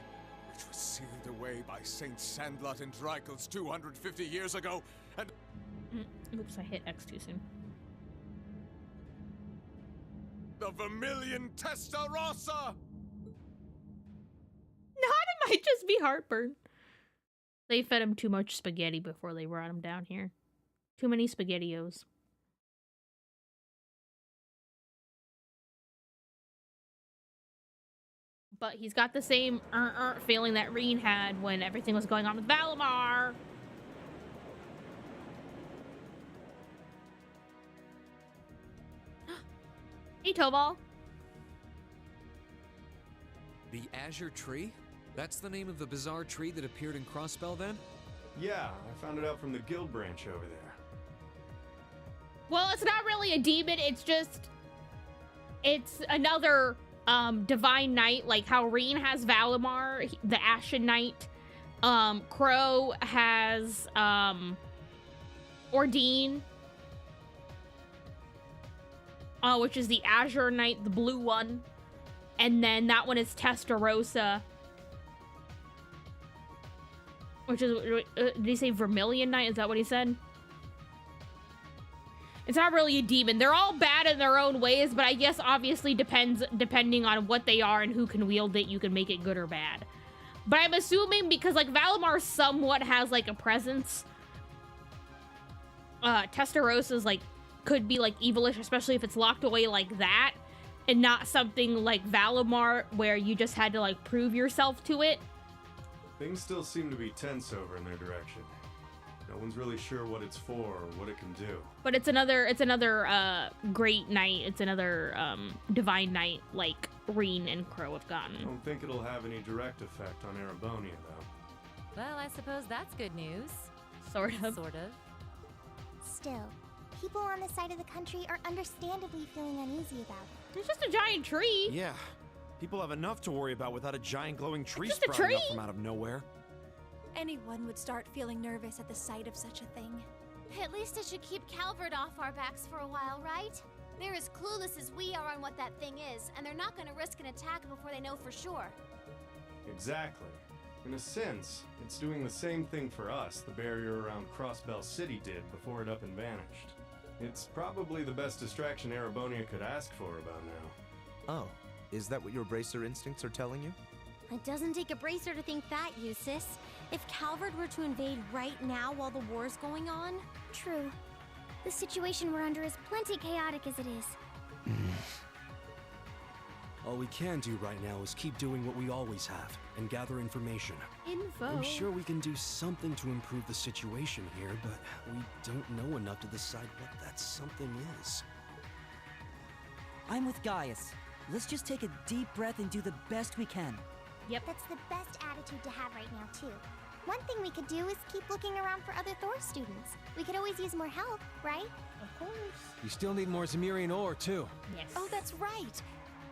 which was sealed away by Saint Sandlot and Drycles 250 years ago, and... Oops, I hit X too soon. The Vermilion Testarossa! Not, it might just be heartburn. They fed him too much spaghetti before they brought him down here. Too many SpaghettiOs. But he's got the same feeling that Reen had when everything was going on with Valimar. Hey, Tobal. The Azure Tree? That's the name of the bizarre tree that appeared in Crossbell then? Yeah, I found it out from the guild branch over there. Well, it's not really a demon, it's another divine knight, like how Reen has Valimar, the Ashen Knight. Crow has Ordine, which is the Azure Knight, the blue one. And then that one is Testarossa, which is, did he say Vermilion Knight? Is that what he said? It's not really a demon. They're all bad in their own ways, but I guess obviously depending on what they are and who can wield it, you can make it good or bad. But I'm assuming because like Valimar somewhat has like a presence, Testarossa's like could be like evilish, especially if it's locked away like that, and not something like Valimar where you just had to like prove yourself to it. Things still seem to be tense over in their direction. No one's really sure what it's for or what it can do. But it's another great knight. It's another divine knight like Reen and Crow have gotten. I don't think it'll have any direct effect on Erebonia, though. Well, I suppose that's good news. Sort of. Sort of. Still, people on this side of the country are understandably feeling uneasy about it. It's just a giant tree. Yeah. People have enough to worry about without a giant glowing tree It's just a sprouting up tree. from out of nowhere. Anyone would start feeling nervous at the sight of such a thing. At least it should keep Calvert off our backs for a while, right? They're as clueless as we are on what that thing is, and they're not going to risk an attack before they know for sure. Exactly. In a sense, it's doing the same thing for us the barrier around Crossbell City did before it up and vanished. It's probably the best distraction Erebonia could ask for about now. Oh, is that what your bracer instincts are telling you? It doesn't take a bracer to think that, Eustace. If Calvert were to invade right now while the war's going on... True. The situation we're under is plenty chaotic as it is. All we can do right now is keep doing what we always have and gather information. Info. I'm sure we can do something to improve the situation here, but we don't know enough to decide what that something is. I'm with Gaius. Let's just take a deep breath and do the best we can. Yep. That's the best attitude to have right now, too. One thing we could do is keep looking around for other Thor students. We could always use more help, right? Of course. You still need more Zemirian ore, too. Yes. Oh, that's right.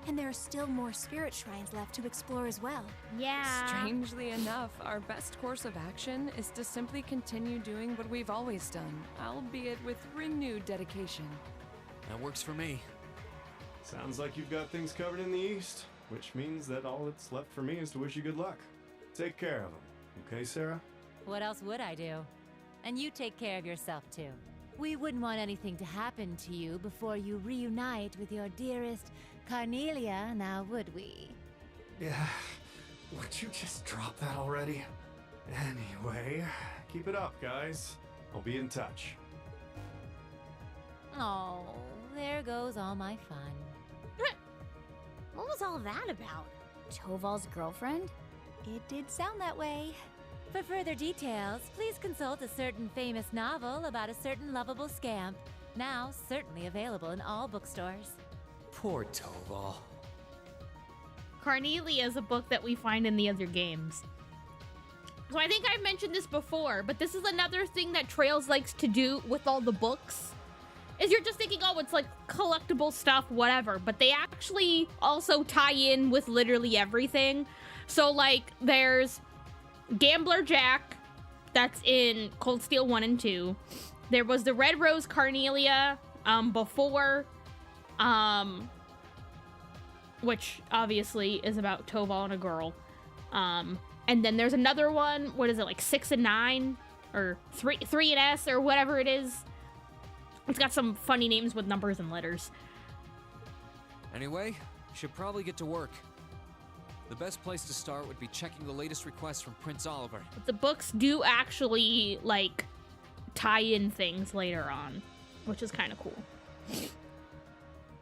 And there are still more spirit shrines left to explore as well. Yeah. Strangely enough, our best course of action is to simply continue doing what we've always done, albeit with renewed dedication. That works for me. Sounds like you've got things covered in the east, which means that all that's left for me is to wish you good luck. Take care of them, okay, Sarah? What else would I do? And you take care of yourself, too. We wouldn't want anything to happen to you before you reunite with your dearest Carnelia, now would we? Yeah, would you just drop that already? Anyway, keep it up, guys. I'll be in touch. Oh, there goes all my fun. What was all that about? Toval's girlfriend? It did sound that way. For further details, please consult a certain famous novel about a certain lovable scamp, now certainly available in all bookstores. Poor Toval. Carnelia is a book that we find in the other games. So I think I've mentioned this before, but this is another thing that Trails likes to do with all the books. Is you're just thinking, oh, it's like collectible stuff, whatever. But they actually also tie in with literally everything. So like there's Gambler Jack, that's in Cold Steel 1 and 2. There was the Red Rose Carnelia before, which obviously is about Toval and a girl. And then there's another one, what is it, like 6 and 9? Or 3 and S, or whatever it is. It's got some funny names with numbers and letters. Anyway, should probably get to work. The best place to start would be checking the latest requests from Prince Oliver. But the books do actually, like, tie in things later on, which is kind of cool.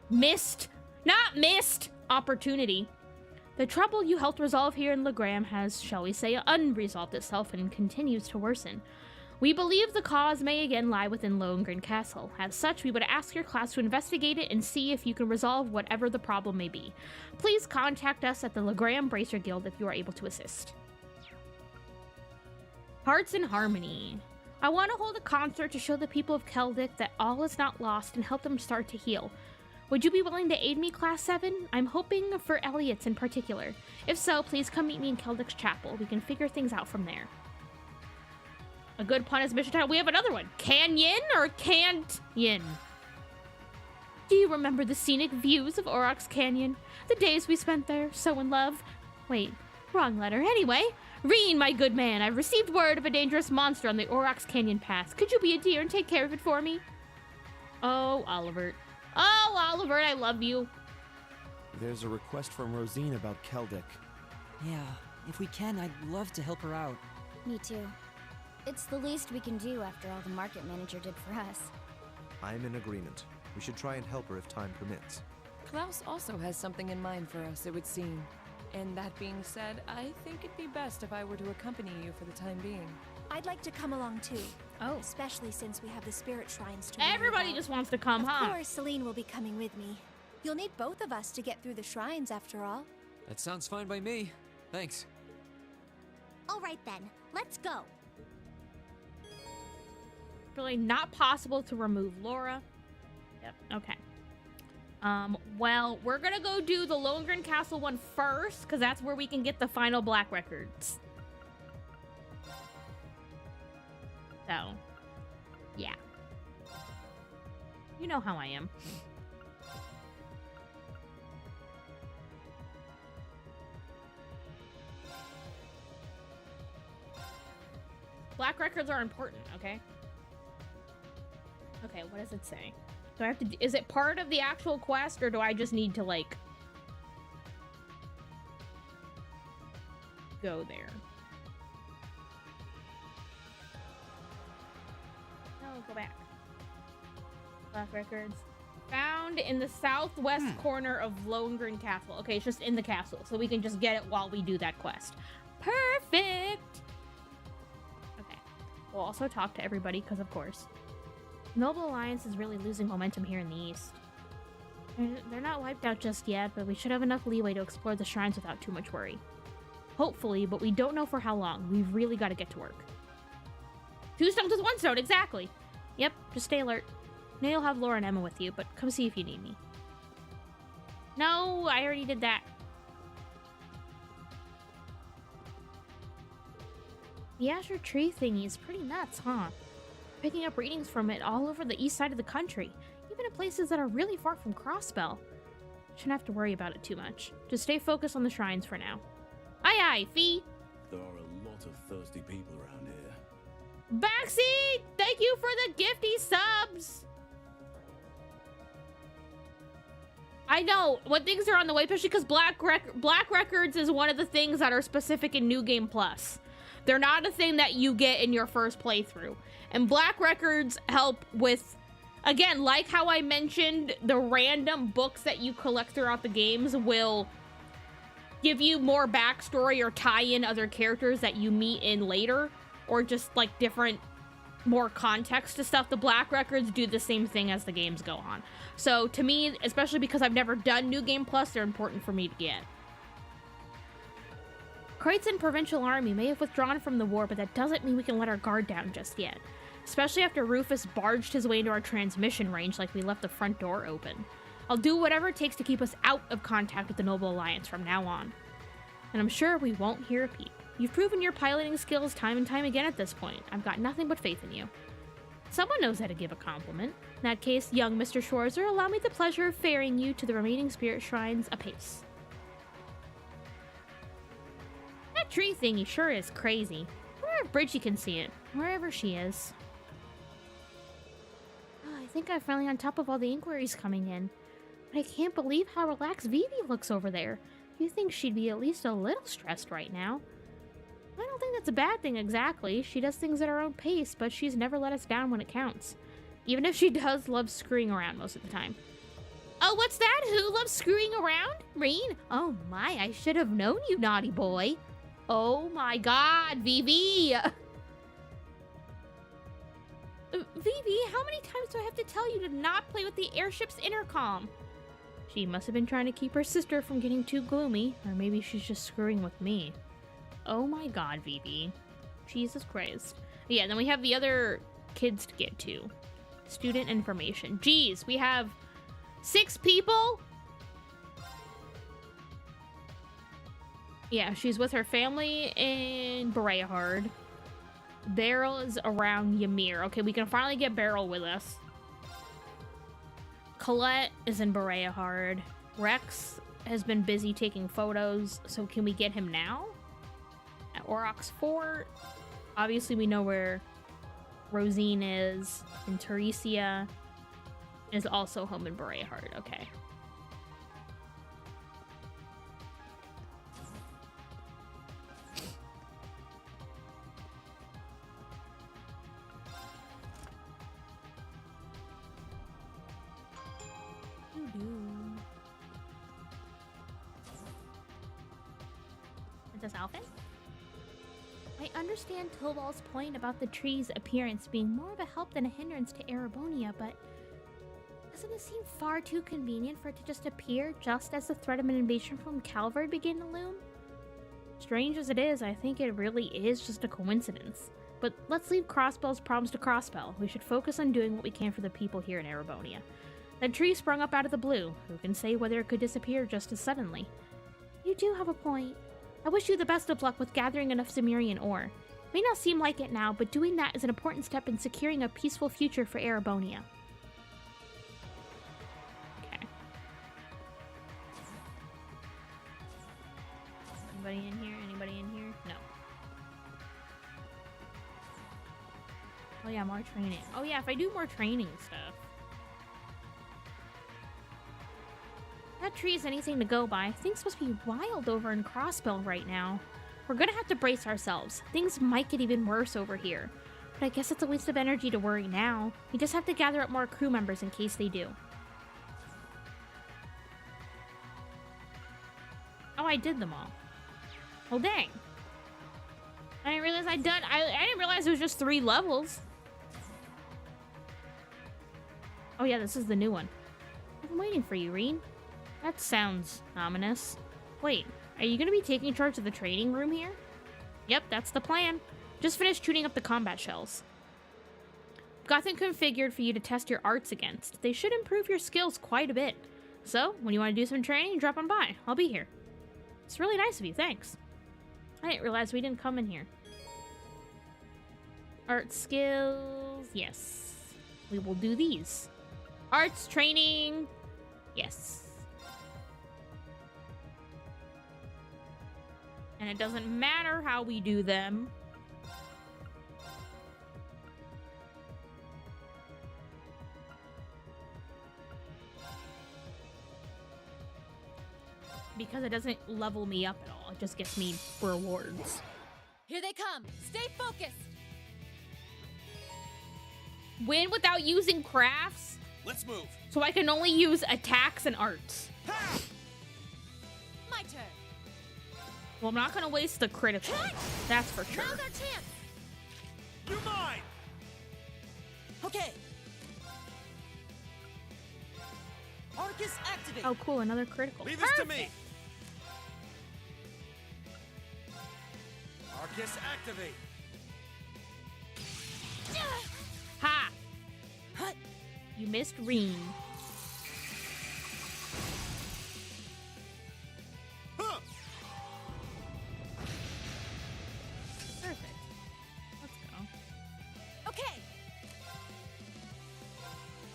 Missed opportunity. The trouble you helped resolve here in Legram has, shall we say, unresolved itself and continues to worsen. We believe the cause may again lie within Lohengrin Castle. As such, we would ask your class to investigate it and see if you can resolve whatever the problem may be. Please contact us at the Legram Bracer Guild if you are able to assist. Hearts in Harmony. I want to hold a concert to show the people of Keldic that all is not lost and help them start to heal. Would you be willing to aid me, Class 7? I'm hoping for Elliot's in particular. If so, please come meet me in Keldic's chapel. We can figure things out from there. A good pun is mission title. We have another one. Canyon or Can't Yin? Do you remember the scenic views of Aurochs Canyon? The days we spent there, so in love? Wait, wrong letter. Anyway, Reen, my good man, I've received word of a dangerous monster on the Aurochs Canyon Pass. Could you be a dear and take care of it for me? Oh, Olivert. Oh, Olivert, I love you. There's a request from Rosine about Keldic. Yeah, if we can, I'd love to help her out. Me too. It's the least we can do after all the market manager did for us. I'm in agreement. We should try and help her if time permits. Klaus also has something in mind for us, it would seem. And that being said, I think it'd be best if I were to accompany you for the time being. I'd like to come along too. Oh. Especially since we have the spirit shrines to worry Everybody about. just wants to come, huh? Of course, Celine will be coming with me. You'll need both of us to get through the shrines after all. That sounds fine by me. Thanks. All right then, let's go. Really not possible to remove Laura. Yep, okay. Well, we're gonna go do the Lohengrin Castle one first, because that's where we can get the final black records. So, yeah. You know how I am. Black records are important, okay? Okay, what does it say? Do I have to is it part of the actual quest, or do I just need to, like, go there? No, go back. Black records. Found in the southwest corner of Lohengrin Castle. Okay, it's just in the castle, so we can just get it while we do that quest. Perfect! Okay. We'll also talk to everybody, because of course. Noble Alliance is really losing momentum here in the east. They're not wiped out just yet, but we should have enough leeway to explore the shrines without too much worry. Hopefully, but we don't know for how long. We've really got to get to work. 2 stones with 1 stone, exactly. Yep, just stay alert. Now you'll have Laura and Emma with you, but come see if you need me. No, I already did that. The Azure Tree thingy is pretty nuts, huh? Picking up readings from it all over the east side of the country. Even in places that are really far from Crossbell. Shouldn't have to worry about it too much. Just stay focused on the shrines for now. Aye aye, Fee! There are a lot of thirsty people around here. Backseat! Thank you for the gifty subs! I know, when things are on the way, especially because Black Records is one of the things that are specific in New Game Plus. They're not a thing that you get in your first playthrough. And Black Records help with, again, like how I mentioned, the random books that you collect throughout the games will give you more backstory or tie in other characters that you meet in later, or just like different, more context to stuff. The Black Records do the same thing as the games go on. So to me, especially because I've never done New Game Plus, they're important for me to get. Kreitzen's Provincial Army may have withdrawn from the war, but that doesn't mean we can let our guard down just yet. Especially after Rufus barged his way into our transmission range like we left the front door open. I'll do whatever it takes to keep us out of contact with the Noble Alliance from now on. And I'm sure we won't hear a peep. You've proven your piloting skills time and time again at this point. I've got nothing but faith in you. Someone knows how to give a compliment. In that case, young Mr. Schwarzer, allow me the pleasure of ferrying you to the remaining spirit shrines apace. That tree thingy sure is crazy. I wonder if Bridgie can see it, wherever she is. Oh, I think I'm finally on top of all the inquiries coming in. But I can't believe how relaxed Vivi looks over there. You'd think she'd be at least a little stressed right now. I don't think that's a bad thing exactly. She does things at her own pace, but she's never let us down when it counts. Even if she does love screwing around most of the time. Oh, what's that? Who loves screwing around? Reen? Oh my, I should have known you, naughty boy. Oh my god, Vivi! Vivi, how many times do I have to tell you to not play with the airship's intercom? She must have been trying to keep her sister from getting too gloomy, or maybe she's just screwing with me. Oh my god, Vivi. Jesus Christ. Yeah, then we have the other kids to get to. Student information. Jeez, we have 6 people? Yeah, she's with her family in Bereahard. Beryl is around Ymir. Okay, we can finally get Beryl with us. Colette is in Bereahard. Rex has been busy taking photos, so can we get him now? At Aurochs Fort. Obviously, we know where Rosine is. And Teresia is also home in Bereahard. Okay. Princess Alphen? I understand Tobal's point about the tree's appearance being more of a help than a hindrance to Erebonia, but doesn't it seem far too convenient for it to just appear just as the threat of an invasion from Calvard began to loom? Strange as it is, I think it really is just a coincidence. But let's leave Crossbell's problems to Crossbell. We should focus on doing what we can for the people here in Erebonia. That tree sprung up out of the blue. Who can say whether it could disappear just as suddenly? You do have a point. I wish you the best of luck with gathering enough Cimmerian ore. It may not seem like it now, but doing that is an important step in securing a peaceful future for Erebonia. Okay. Anybody in here? Anybody in here? No. Oh yeah, more training. Oh yeah, if I do more training stuff. That tree is anything to go by. Things must be wild over in Crossbell right now. We're gonna have to brace ourselves. Things might get even worse over here. But I guess it's a waste of energy to worry now. We just have to gather up more crew members in case they do. Oh, I did them all. Well, dang. I didn't realize I didn't realize it was just 3 levels. Oh yeah, this is the new one. I'm waiting for you, Reen. That sounds ominous. Wait, are you going to be taking charge of the training room here? Yep, that's the plan. Just finished tuning up the combat shells. Got them configured for you to test your arts against. They should improve your skills quite a bit. So, when you want to do some training, drop on by. I'll be here. It's really nice of you, thanks. I didn't realize we didn't come in here. Art skills, yes. We will do these. Arts training. Yes. And it doesn't matter how we do them. Because it doesn't level me up at all. It just gets me rewards. Here they come. Stay focused. Win without using crafts? Let's move. So I can only use attacks and arts. My turn. Well, I'm not gonna waste the critical. That's for sure. Now's our chance. You're mine. Okay. Arcus activate. Oh, cool. Another critical. Leave this to me. Arcus activate. Ha! You missed Reen. Perfect. Let's go. Okay.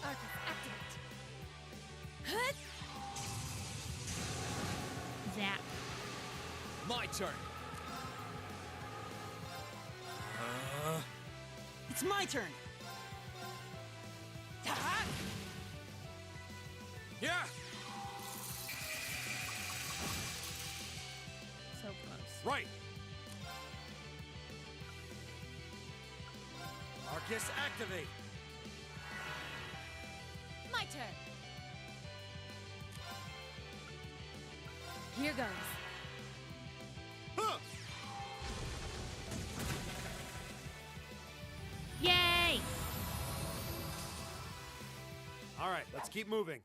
Arcus activate. Zap. My turn. It's my turn. Yeah. So close. Right. Arcus activate. My turn. Here goes. Yay! All right, let's keep moving.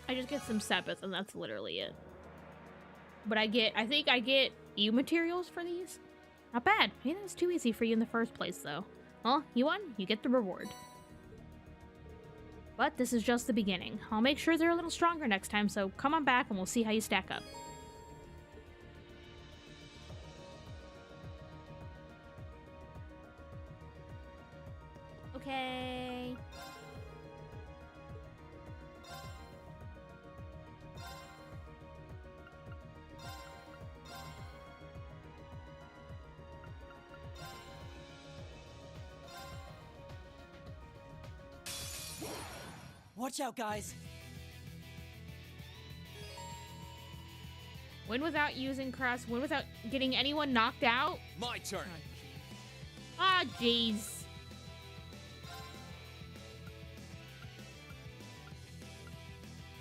I just get some Sepith, and that's literally it. But I think I get EU materials for these. Not bad. I think that was too easy for you in the first place, though. Well, you won. You get the reward. But this is just the beginning. I'll make sure they're a little stronger next time, so come on back and we'll see how you stack up. Okay. Watch out, guys. Win without using cross. Win without getting anyone knocked out. My turn. Ah, jeez.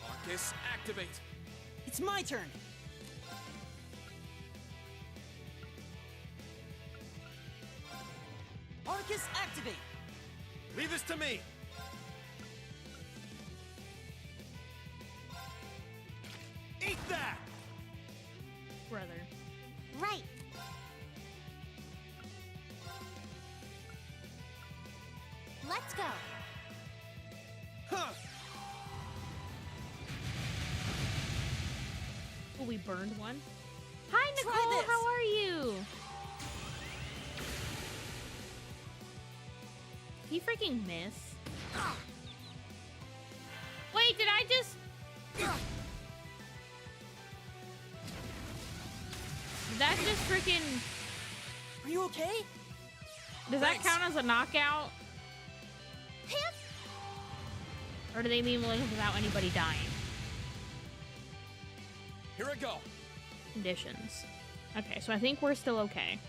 Arcus activate. It's my turn. Arcus activate. Leave this to me. Eat that. Brother. Right. Let's go. Huh. Oh, we burned one. Hi, Try Nicole. this. How are you? Did he freaking miss? Wait, did I just... Did that just freaking... Are you okay? Does that count as a knockout? Or do they mean like without anybody dying? Here I go. Conditions. Okay, so I think we're still okay.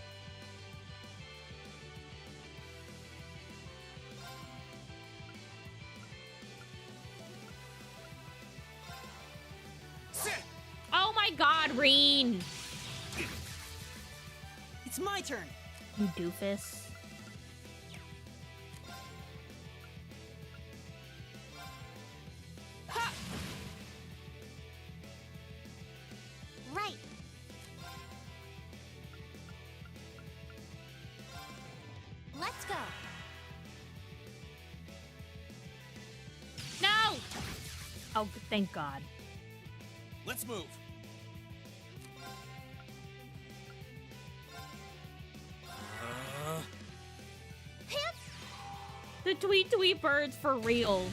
Oh my god, Reen! It's my turn. You doofus. Right. Let's go. No! Oh, thank God. Let's move. The tweet tweet birds for real.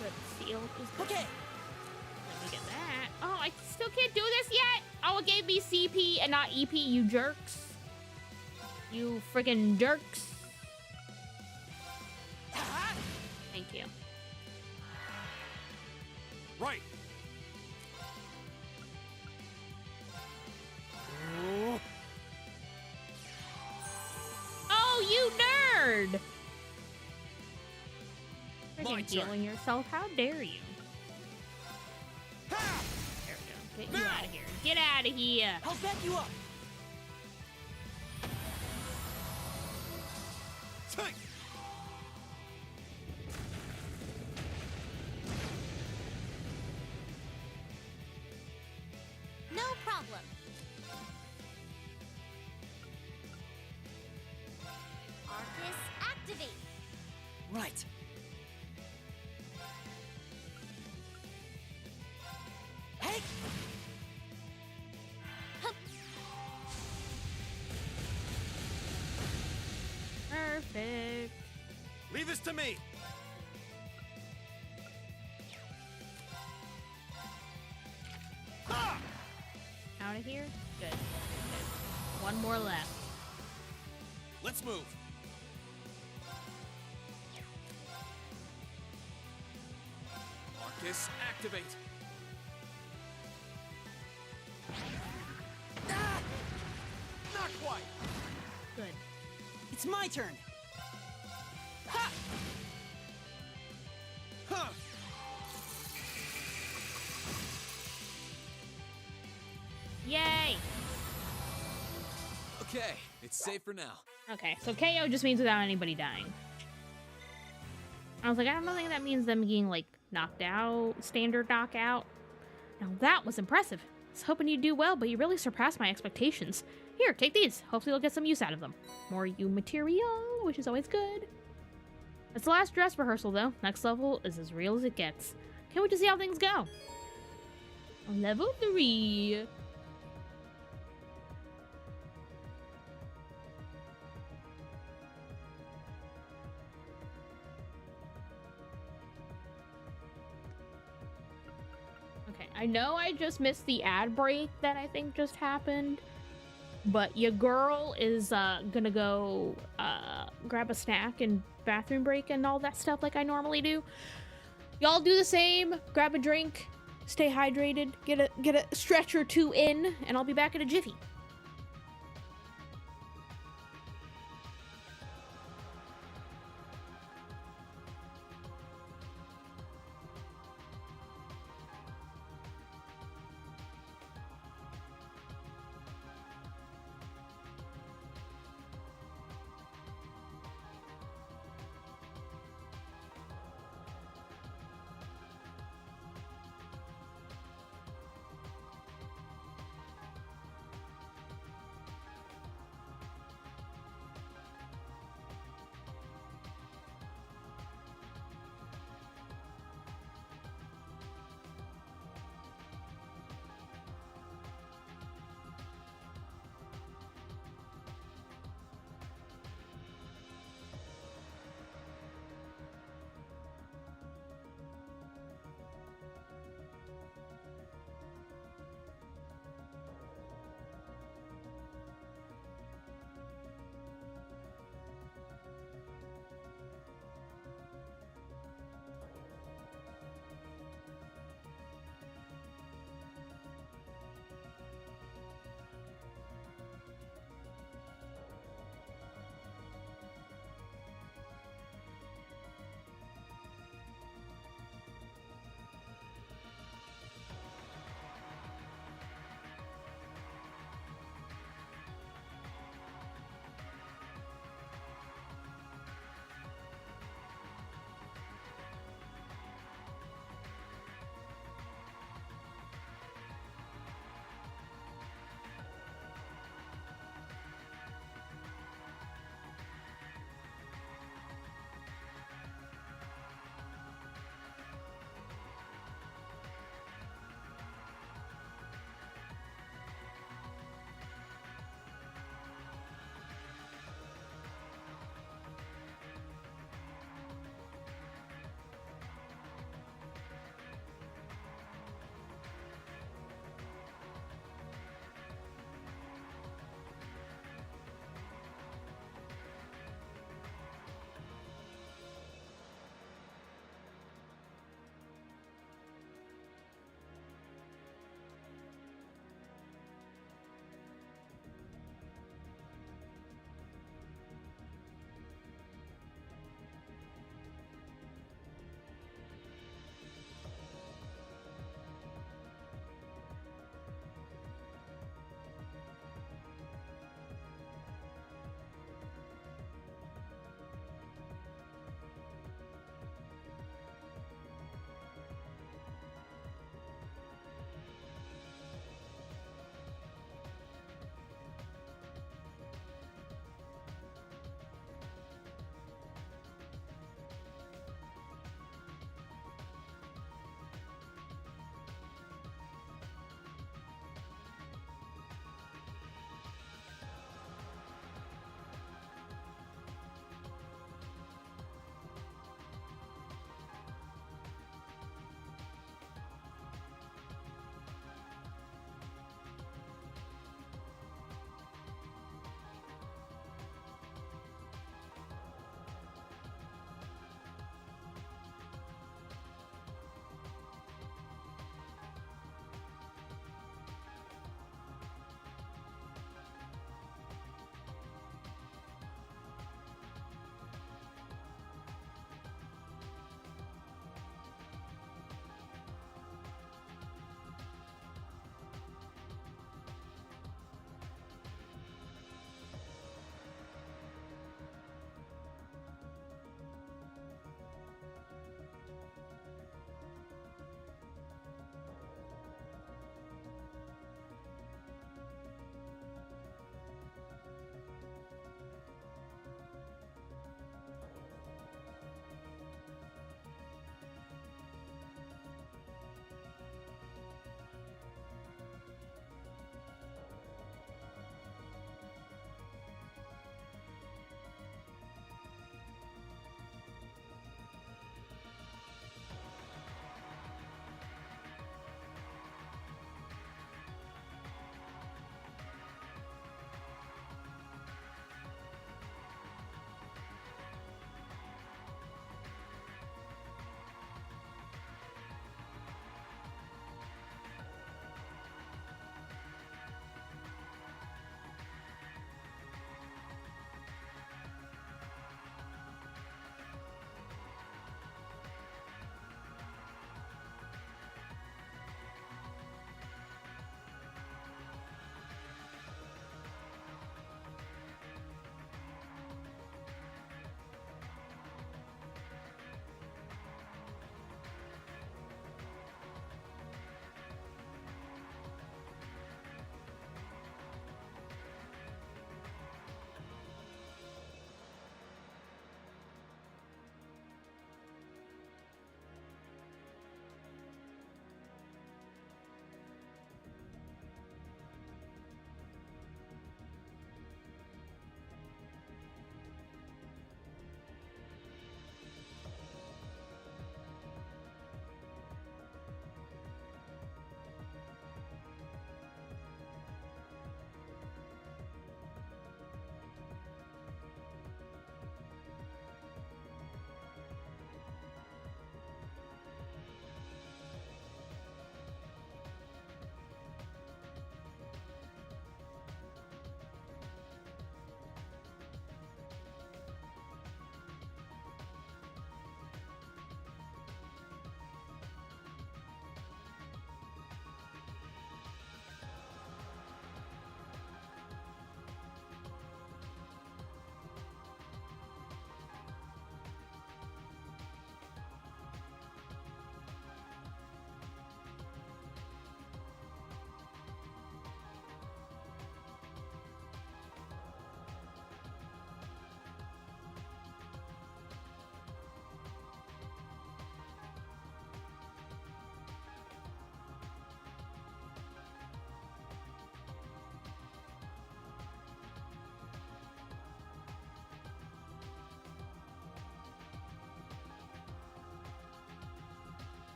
Good seal is good. Okay. Let me get that. Oh, I still can't do this yet. Oh, it gave me CP and not EP, you jerks. You friggin' jerks. Thank you. Right. Oh, you nerd! My Friggin' healing yourself. How dare you? There we go. Get you out of here. Get out of here. I'll back you up. Take. No problem. Arcus, activate. Right. Hey! Perfect. Leave this to me. Out of here? Good. Good. One more left. Let's move. Marcus, activate. Ah! Not quite. Good. It's my turn. Ha! Huh. Yay! Okay, it's safe for now. Okay, so KO just means without anybody dying. I was like, I don't think that means them being, like, knocked out, standard knockout. Now that was impressive. I was hoping you'd do well, but you really surpassed my expectations. Here, take these. Hopefully you'll get some use out of them. More U material, which is always good. It's the last dress rehearsal, though. Next level is as real as it gets. Can't wait to see how things go. Level 3. Okay, I know I just missed the ad break that I think just happened, but your girl is gonna go grab a snack and bathroom break and all that stuff like I normally do. Y'all do the same, grab a drink, stay hydrated, get a stretch or two in, and I'll be back in a jiffy.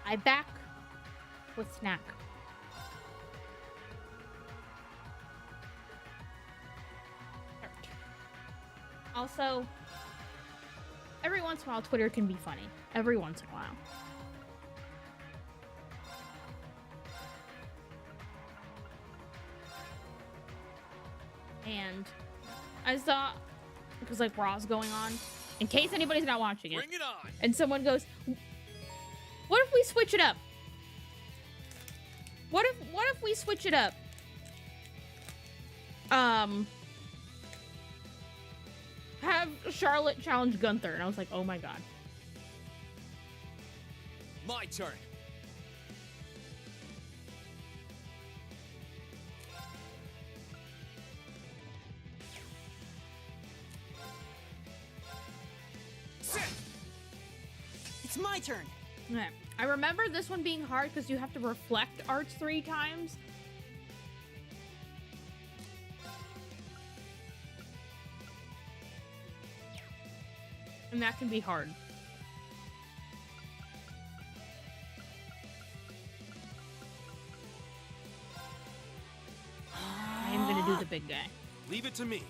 I back with snack. Also, every once in a while, Twitter can be funny. Every once in a while. And I saw, because like Raw's going on, in case anybody's not watching it. Bring it on. And someone goes, what if we switch it up? What if we switch it up? Have Charlotte challenge Gunther. And I was like, oh my god. My turn. It's my turn. Okay. I remember this one being hard because you have to reflect arts 3 times. And that can be hard. I am gonna do the big guy. Leave it to me.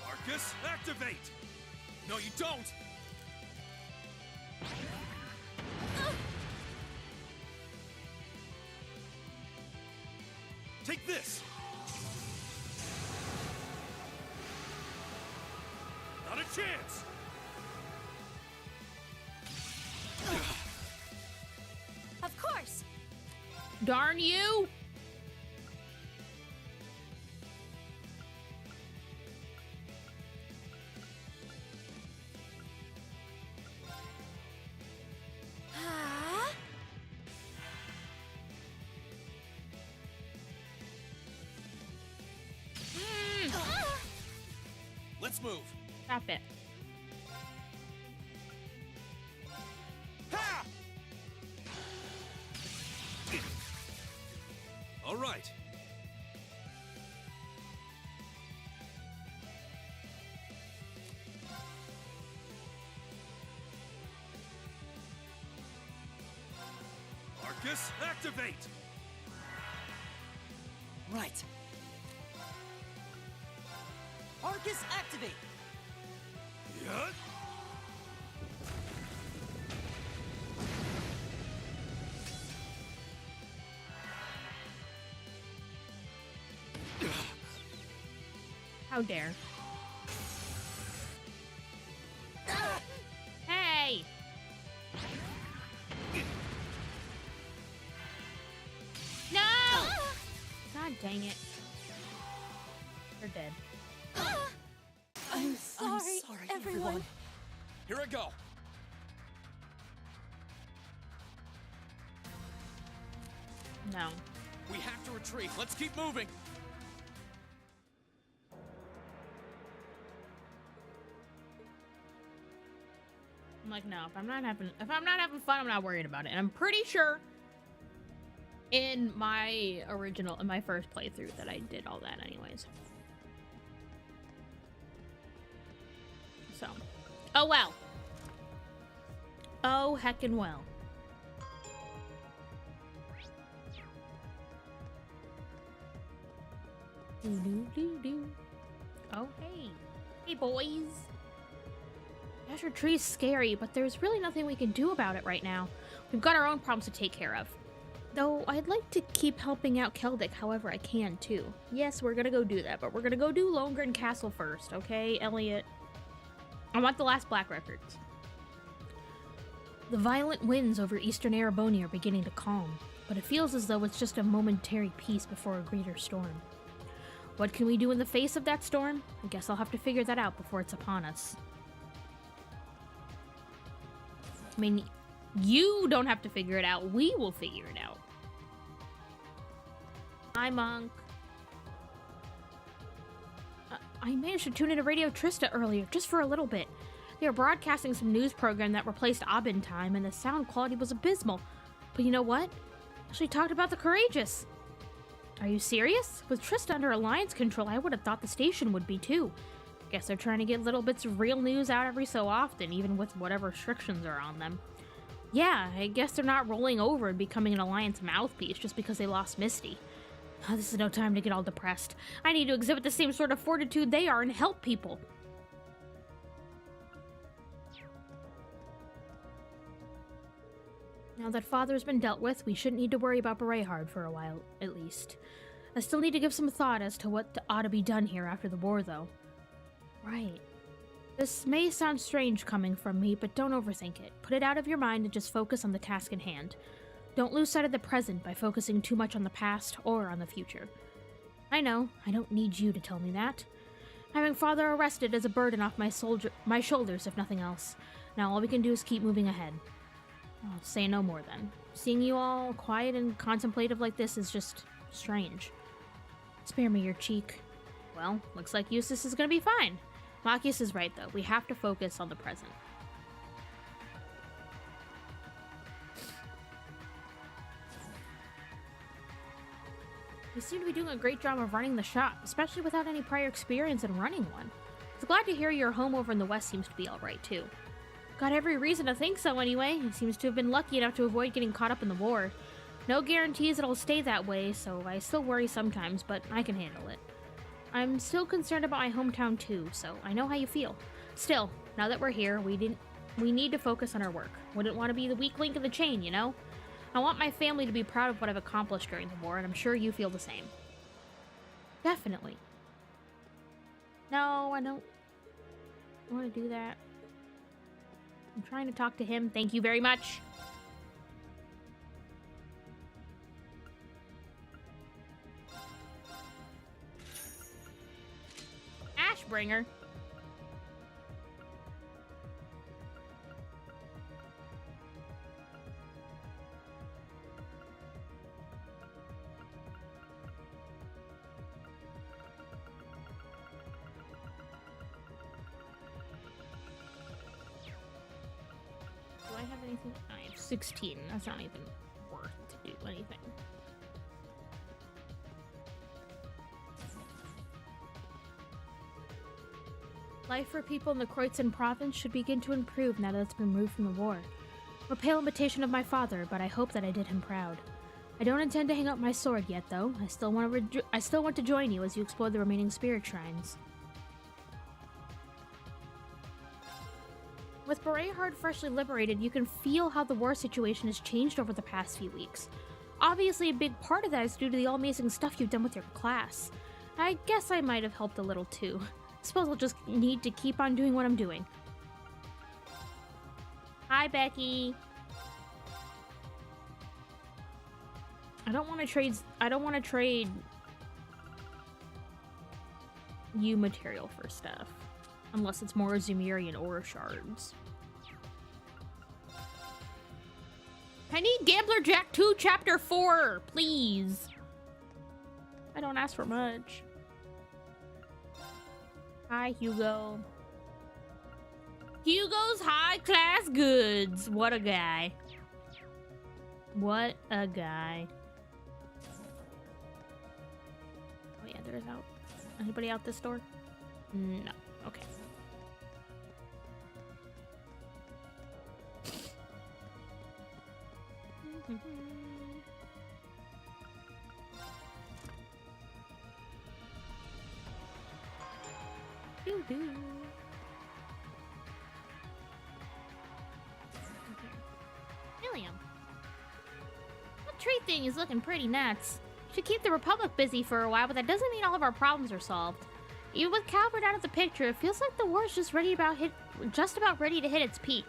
Arcus, activate! No, you don't! Take this! Not a chance! Of course! Darn you! Let's move. Stop it. Ha! All right. Arcus, activate! Right. Arcus, activate! Yeah. How dare. Hey! No! God dang it. You're dead. I'm sorry, everyone. Here I go. No. We have to retreat. Let's keep moving. I'm like, no, if I'm not having fun, I'm not worried about it. And I'm pretty sure in my first playthrough that I did all that anyways. So, oh well. Oh heckin' well. Oh hey. Hey boys. Azure Tree's scary, but there's really nothing we can do about it right now. We've got our own problems to take care of. Though I'd like to keep helping out Keldic however I can too. Yes, we're gonna go do that, but we're gonna go do Lohengrin Castle first, okay, Elliot? I want the last Black Records. The violent winds over eastern Erebony are beginning to calm, but it feels as though it's just a momentary peace before a greater storm. What can we do in the face of that storm? I guess I'll have to figure that out before it's upon us. I mean, you don't have to figure it out. We will figure it out. Hi, Monk. I managed to tune into Radio Trista earlier, just for a little bit. They were broadcasting some news program that replaced Abin time, and the sound quality was abysmal. But you know what? She talked about the Courageous. Are you serious? With Trista under Alliance control, I would have thought the station would be too. Guess they're trying to get little bits of real news out every so often, even with whatever restrictions are on them. Yeah, I guess they're not rolling over and becoming an Alliance mouthpiece just because they lost Misty. Oh, this is no time to get all depressed. I need to exhibit the same sort of fortitude they are and help people. Now that Father's been dealt with, we shouldn't need to worry about Berehard for a while, at least. I still need to give some thought as to what ought to be done here after the war, though. Right. This may sound strange coming from me, but don't overthink it. Put it out of your mind and just focus on the task in hand. Don't lose sight of the present by focusing too much on the past or on the future. I know, I don't need you to tell me that. Having Father arrested is a burden off my shoulders, if nothing else. Now all we can do is keep moving ahead. I'll say no more then. Seeing you all quiet and contemplative like this is just strange. Spare me your cheek. Well, looks like Eustace is gonna be fine. Machias is right though, we have to focus on the present. You seem to be doing a great job of running the shop, especially without any prior experience in running one. I was glad to hear your home over in the west seems to be alright too. Got every reason to think so anyway. He seems to have been lucky enough to avoid getting caught up in the war. No guarantees it'll stay that way, so I still worry sometimes, but I can handle it. I'm still concerned about my hometown too, so I know how you feel. Still, now that we're here, we need to focus on our work. Wouldn't want to be the weak link in the chain, you know? I want my family to be proud of what I've accomplished during the war, and I'm sure you feel the same. Definitely. No, I don't want to do that. I'm trying to talk to him. Thank you very much. Ashbringer. Do I have anything? I have 16. That's not even worth to do anything. Life for people in the Kreuzern province should begin to improve now that it's been removed from the war. A pale imitation of my father, but I hope that I did him proud. I don't intend to hang up my sword yet, though. I still want to join you as you explore the remaining spirit shrines. With Berehard freshly liberated, you can feel how the war situation has changed over the past few weeks. Obviously, a big part of that is due to the all-amazing stuff you've done with your class. I guess I might have helped a little too. Suppose I'll just need to keep on doing what I'm doing. Hi, Becky. I don't want to trade you material for stuff. Unless it's more Zemirian ore shards. I need Gambler Jack 2 Chapter 4, please. I don't ask for much. Hi, Hugo. Hugo's High Class Goods. What a guy. What a guy. Oh yeah, there's out. Anybody out this door? No. Okay. Doo-doo. William. That tree thing is looking pretty nuts. Should keep the Republic busy for a while, but that doesn't mean all of our problems are solved. Even with Calvert out of the picture, it feels like the war's just about ready to hit its peak.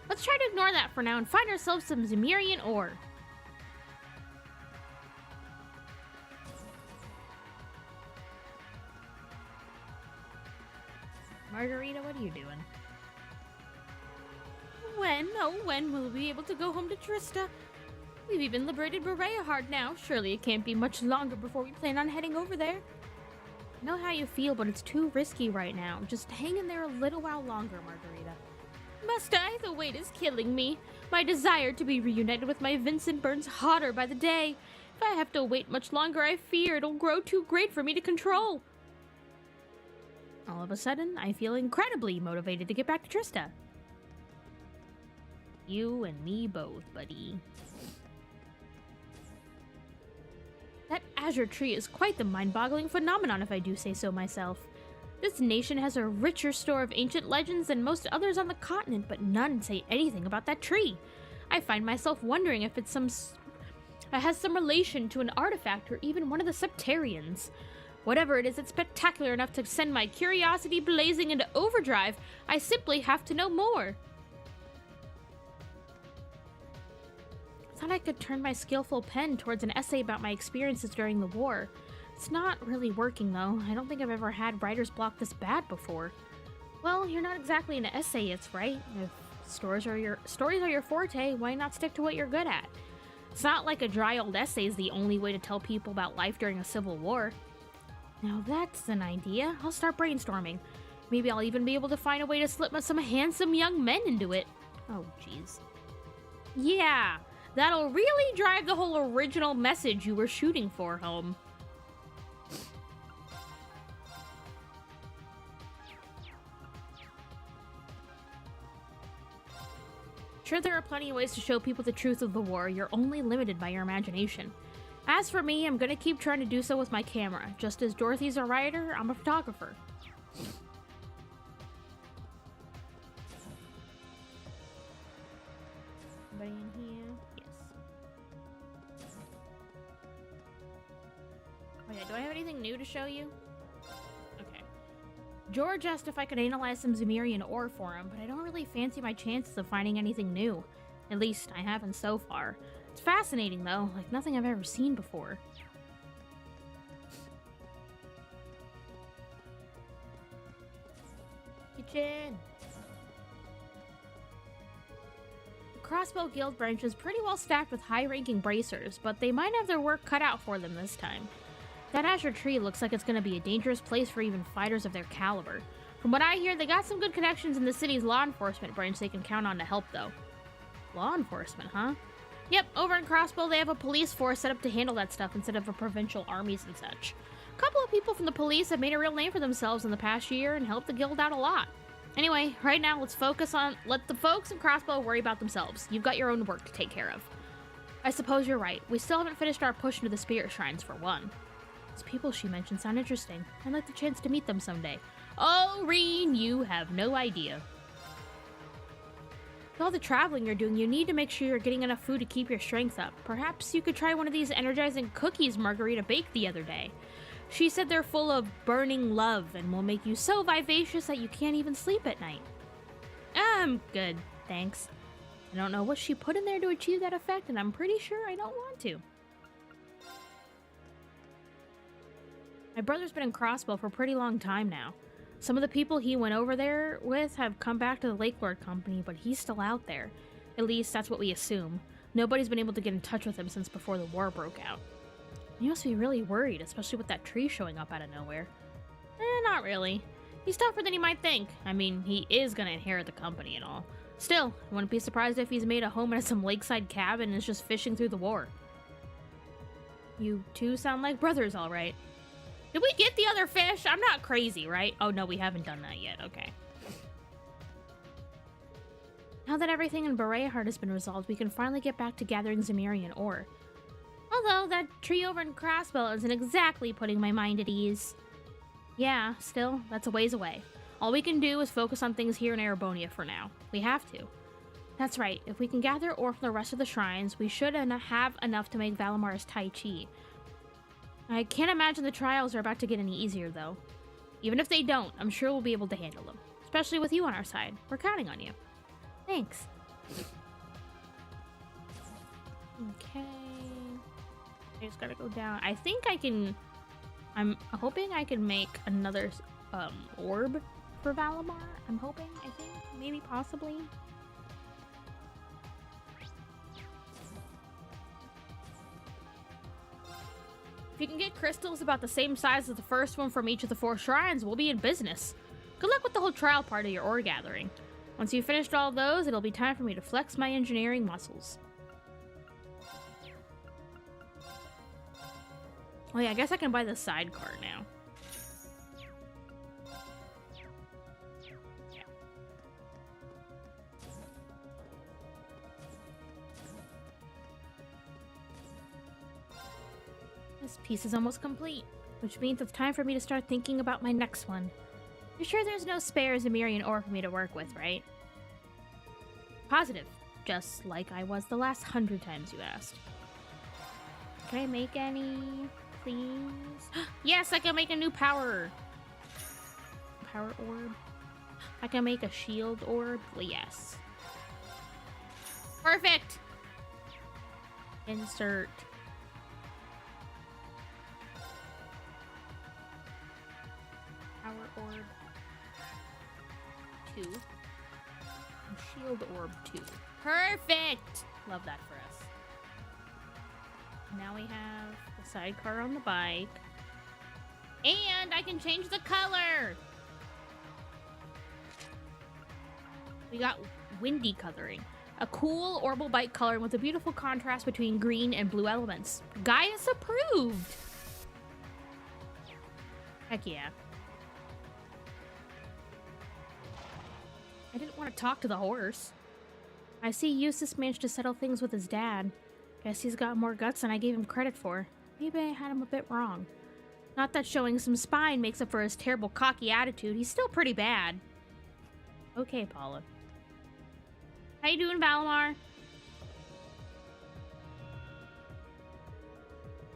Let's try to ignore that for now and find ourselves some Zemirian ore. Margarita, what are you doing? When will we be able to go home to Trista? We've even liberated Berehard now. Surely it can't be much longer before we plan on heading over there. I know how you feel, but it's too risky right now. Just hang in there a little while longer, Margarita. Must I? The wait is killing me. My desire to be reunited with my Vincent burns hotter by the day. If I have to wait much longer, I fear it'll grow too great for me to control. All of a sudden, I feel incredibly motivated to get back to Trista. You and me both, buddy. That azure tree is quite the mind-boggling phenomenon, if I do say so myself. This nation has a richer store of ancient legends than most others on the continent, but none say anything about that tree. I find myself wondering if it has some relation to an artifact or even one of the Septarians. Whatever it is, it's spectacular enough to send my curiosity blazing into overdrive. I simply have to know more. I thought I could turn my skillful pen towards an essay about my experiences during the war. It's not really working, though. I don't think I've ever had writer's block this bad before. Well, you're not exactly an essayist, right? If stories are your forte, why not stick to what you're good at? It's not like a dry old essay is the only way to tell people about life during a civil war. Now that's an idea. I'll start brainstorming. Maybe I'll even be able to find a way to slip some handsome young men into it. Oh, jeez. Yeah, that'll really drive the whole original message you were shooting for home. Sure, there are plenty of ways to show people the truth of the war. You're only limited by your imagination. As for me, I'm gonna keep trying to do so with my camera. Just as Dorothy's a writer, I'm a photographer. Anybody in here? Yes. Oh yeah, do I have anything new to show you? Okay. George asked if I could analyze some Zemirian ore for him, but I don't really fancy my chances of finding anything new. At least, I haven't so far. It's fascinating, though, like nothing I've ever seen before. Kitchen! The Crossbow Guild branch is pretty well staffed with high-ranking bracers, but they might have their work cut out for them this time. That azure tree looks like it's going to be a dangerous place for even fighters of their caliber. From what I hear, they got some good connections in the city's law enforcement branch they can count on to help, though. Law enforcement, huh? Yep, over in Crossbow, they have a police force set up to handle that stuff instead of a provincial armies and such. A couple of people from the police have made a real name for themselves in the past year and helped the guild out a lot. Anyway, right now, let the folks in Crossbow worry about themselves. You've got your own work to take care of. I suppose you're right. We still haven't finished our push into the spirit shrines, for one. Those people she mentioned sound interesting. I'd like the chance to meet them someday. Oh, Reen, you have no idea. With all the traveling you're doing, you need to make sure you're getting enough food to keep your strength up. Perhaps you could try one of these energizing cookies Margarita baked the other day. She said they're full of burning love and will make you so vivacious that you can't even sleep at night. I'm good, thanks. I don't know what she put in there to achieve that effect, and I'm pretty sure I don't want to. My brother's been in Crossbow for a pretty long time now. Some of the people he went over there with have come back to the Lake Lord Company, but he's still out there. At least, that's what we assume. Nobody's been able to get in touch with him since before the war broke out. He must be really worried, especially with that tree showing up out of nowhere. Not really. He's tougher than you might think. I mean, he is gonna inherit the company and all. Still, I wouldn't be surprised if he's made a home at some lakeside cabin and is just fishing through the war. You two sound like brothers, all right. Did we get the other fish? I'm not crazy, right? Oh, no, we haven't done that yet. Okay. Now that everything in Bereaheart has been resolved, we can finally get back to gathering Zemirian ore. Although, that tree over in Crossbow isn't exactly putting my mind at ease. Yeah, still, that's a ways away. All we can do is focus on things here in Erebonia for now. We have to. That's right, if we can gather ore from the rest of the shrines, we should have enough to make Valamar's Tai Chi. I can't imagine the trials are about to get any easier, though. Even if they don't, I'm sure we'll be able to handle them. Especially with you on our side. We're counting on you. Thanks. Okay. I just gotta go down. I think I can... I'm hoping I can make another orb for Valamar. I'm hoping, I think. Maybe, possibly. If you can get crystals about the same size as the first one from each of the 4 shrines, we'll be in business. Good luck with the whole trial part of your ore gathering. Once you've finished all those, it'll be time for me to flex my engineering muscles. Oh yeah, I guess I can buy the sidecar now. Yeah. This piece is almost complete, which means it's time for me to start thinking about my next one. You're sure there's no spare Zemirian ore for me to work with, right? Positive. Just like I was the last 100 times you asked. Can I make any, please? Yes, I can make a new power orb. I can make a shield orb. Yes. Perfect. Insert. Power orb 2. And shield orb 2. Perfect! Love that for us. Now we have the sidecar on the bike. And I can change the color! We got windy coloring. A cool orbital bike coloring with a beautiful contrast between green and blue elements. Gaius approved! Heck yeah. I didn't want to talk to the horse. I see Eustace managed to settle things with his dad. Guess he's got more guts than I gave him credit for. Maybe I had him a bit wrong. Not that showing some spine makes up for his terrible cocky attitude. He's still pretty bad. Okay, Paula. How you doing, Valimar?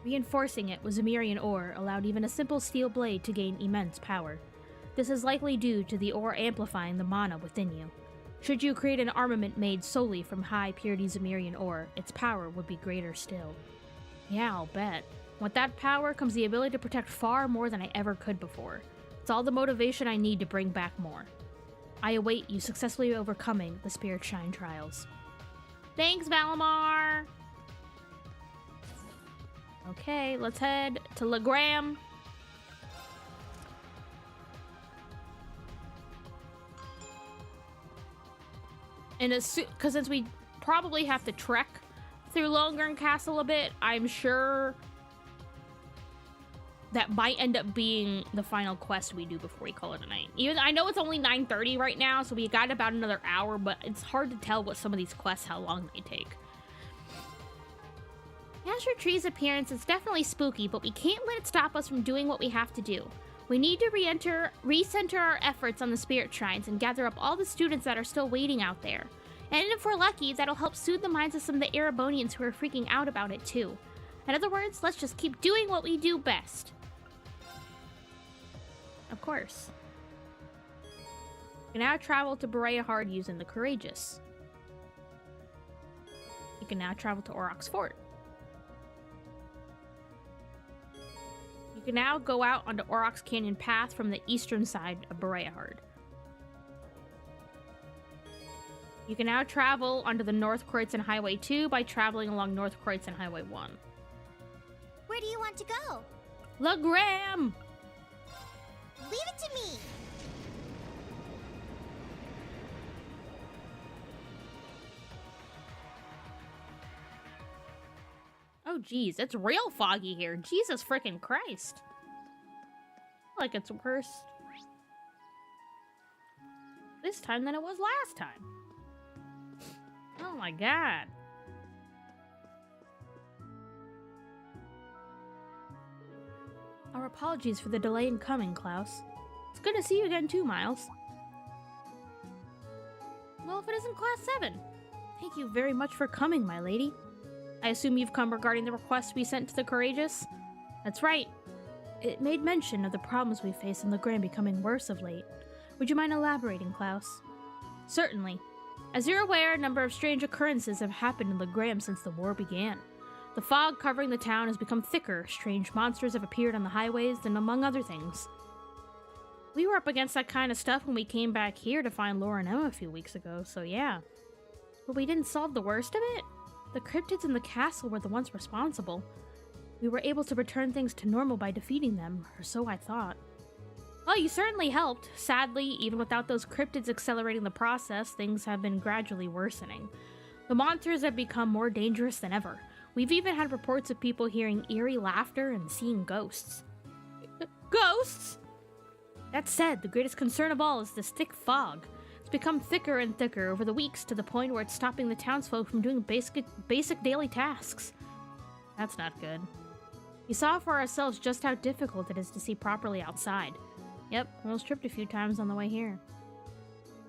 Reinforcing it with Zemirian ore allowed even a simple steel blade to gain immense power. This is likely due to the ore amplifying the mana within you. Should you create an armament made solely from high-purity Zemirian ore, its power would be greater still. Yeah, I'll bet. With that power comes the ability to protect far more than I ever could before. It's all the motivation I need to bring back more. I await you successfully overcoming the Spirit Shine trials. Thanks, Valimar! Okay, let's head to Legram. And because since we probably have to trek through Lohengrin Castle a bit, I'm sure that might end up being the final quest we do before we call it a night. Even I know it's only 9:30 right now, so we got about another hour, but it's hard to tell what some of these quests, how long they take. Azure Tree's appearance is definitely spooky, but we can't let it stop us from doing what we have to do. We need to recenter our efforts on the spirit shrines and gather up all the students that are still waiting out there. And if we're lucky, that'll help soothe the minds of some of the Erebonians who are freaking out about it too. In other words, let's just keep doing what we do best. Of course. You can now travel to Bereahard using the Courageous. You can now travel to Aurochs Fort. You can now go out onto Aurochs Canyon Path from the eastern side of Bereahard. You can now travel onto the North Kreutzen Highway 2 by traveling along North Kreutzen Highway 1. Where do you want to go? Legram! Leave it to me! Oh geez, it's real foggy here. Jesus freaking Christ. Like it's worse this time than it was last time. Oh my god. Our apologies for the delay in coming, Klaus. It's good to see you again too, Miles. Well, if it isn't Class 7. Thank you very much for coming, my lady. I assume you've come regarding the request we sent to the Courageous? That's right. It made mention of the problems we face in Legram becoming worse of late. Would you mind elaborating, Klaus? Certainly. As you're aware, a number of strange occurrences have happened in Legram since the war began. The fog covering the town has become thicker, strange monsters have appeared on the highways, and among other things. We were up against that kind of stuff when we came back here to find Laura and Emma a few weeks ago, so yeah. But we didn't solve the worst of it? The cryptids in the castle were the ones responsible. We were able to return things to normal by defeating them, or so I thought. Well, you certainly helped. Sadly, even without those cryptids accelerating the process, things have been gradually worsening. The monsters have become more dangerous than ever. We've even had reports of people hearing eerie laughter and seeing ghosts. Ghosts? That said, the greatest concern of all is this thick fog. It's become thicker and thicker over the weeks to the point where it's stopping the townsfolk from doing basic daily tasks. That's not good. We saw for ourselves just how difficult it is to see properly outside. Yep, we almost tripped a few times on the way here.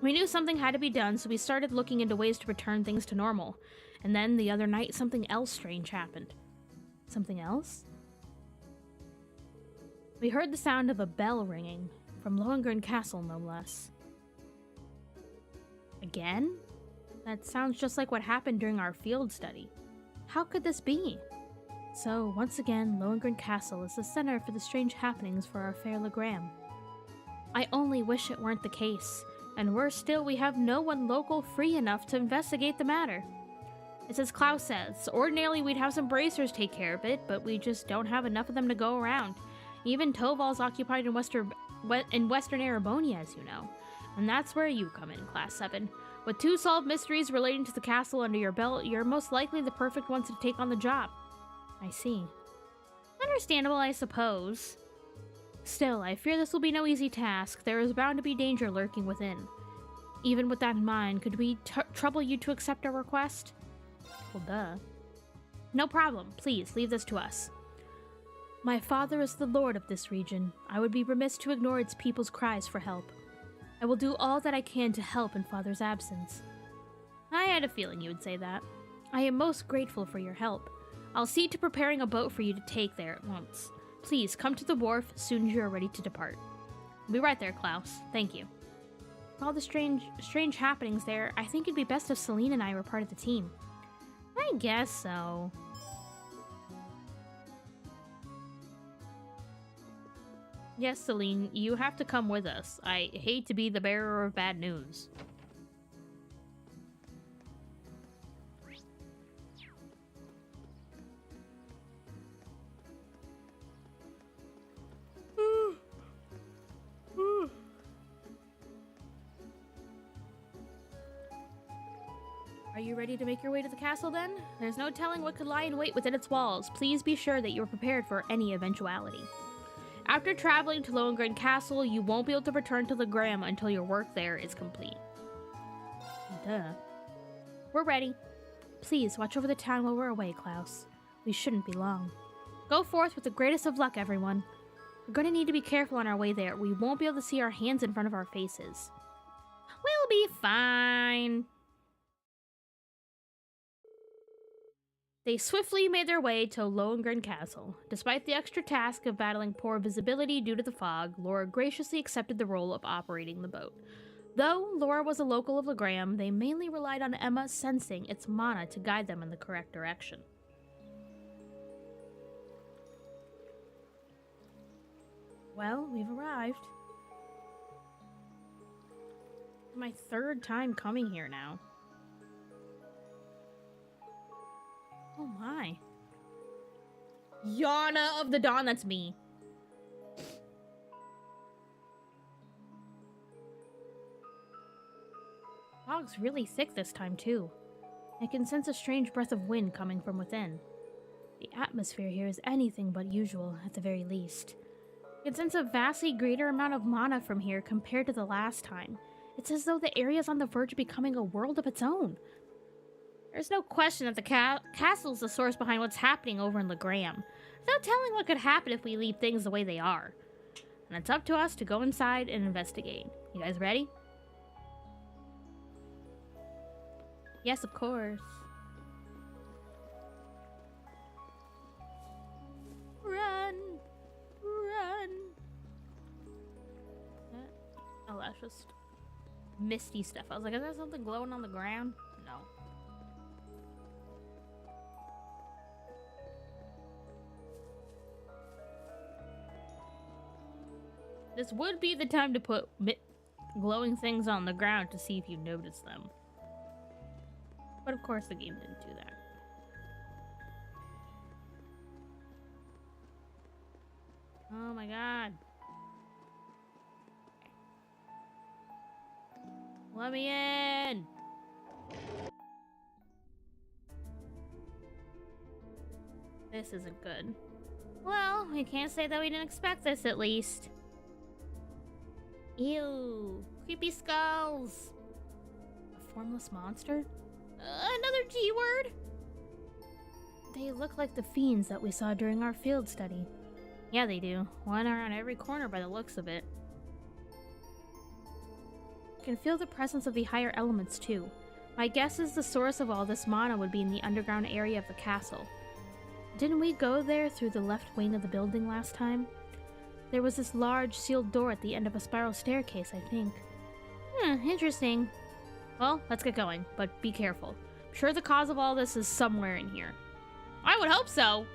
We knew something had to be done, so we started looking into ways to return things to normal. And then, the other night, something else strange happened. Something else? We heard the sound of a bell ringing, from Lohengrin Castle, no less. Again? That sounds just like what happened during our field study. How could this be? So, once again, Lohengrin Castle is the center for the strange happenings for our fair Legram. I only wish it weren't the case, and worse still, we have no one local free enough to investigate the matter. It's as Klaus says, ordinarily we'd have some bracers take care of it, but we just don't have enough of them to go around. Even Toval's occupied in Western Erebonia, as you know. And that's where you come in, Class 7. With 2 solved mysteries relating to the castle under your belt, you're most likely the perfect ones to take on the job. I see. Understandable, I suppose. Still, I fear this will be no easy task. There is bound to be danger lurking within. Even with that in mind, could we trouble you to accept our request? Well, duh. No problem. Please, leave this to us. My father is the lord of this region. I would be remiss to ignore its people's cries for help. I will do all that I can to help in Father's absence. I had a feeling you would say that. I am most grateful for your help. I'll see to preparing a boat for you to take there at once. Please, come to the wharf as soon as you are ready to depart. I'll be right there, Klaus. Thank you. For all the strange happenings there, I think it'd be best if Celine and I were part of the team. I guess so. Yes, Celine, you have to come with us. I hate to be the bearer of bad news. Are you ready to make your way to the castle then? There's no telling what could lie in wait within its walls. Please be sure that you're prepared for any eventuality. After traveling to Lohengrin Castle, you won't be able to return to Legram until your work there is complete. Duh. We're ready. Please, watch over the town while we're away, Klaus. We shouldn't be long. Go forth with the greatest of luck, everyone. We're going to need to be careful on our way there. We won't be able to see our hands in front of our faces. We'll be fine. They swiftly made their way to Lohengrin Castle. Despite the extra task of battling poor visibility due to the fog, Laura graciously accepted the role of operating the boat. Though Laura was a local of Legram, they mainly relied on Emma sensing its mana to guide them in the correct direction. Well, we've arrived. My 3rd time coming here now. Oh my. Yana of the Dawn, that's me. Fog's really thick this time too. I can sense a strange breath of wind coming from within. The atmosphere here is anything but usual, at the very least. I can sense a vastly greater amount of mana from here compared to the last time. It's as though the area is on the verge of becoming a world of its own. There's no question that the castle's the source behind what's happening over in Legram. There's no telling what could happen if we leave things the way they are. And it's up to us to go inside and investigate. You guys ready? Yes, of course. Run! Run! Oh, that's just misty stuff. I was like, is there something glowing on the ground? No. This would be the time to put glowing things on the ground to see if you notice them. But of course the game didn't do that. Oh my god. Let me in. This isn't good. Well, we can't say that we didn't expect this, at least. Ew. Creepy skulls. A formless monster? Another G word? They look like the fiends that we saw during our field study. Yeah, they do. One around every corner by the looks of it. I can feel the presence of the higher elements, too. My guess is the source of all this mana would be in the underground area of the castle. Didn't we go there through the left wing of the building last time? There was this large sealed door at the end of a spiral staircase, I think. Interesting. Well, let's get going, but be careful. I'm sure the cause of all this is somewhere in here. I would hope so.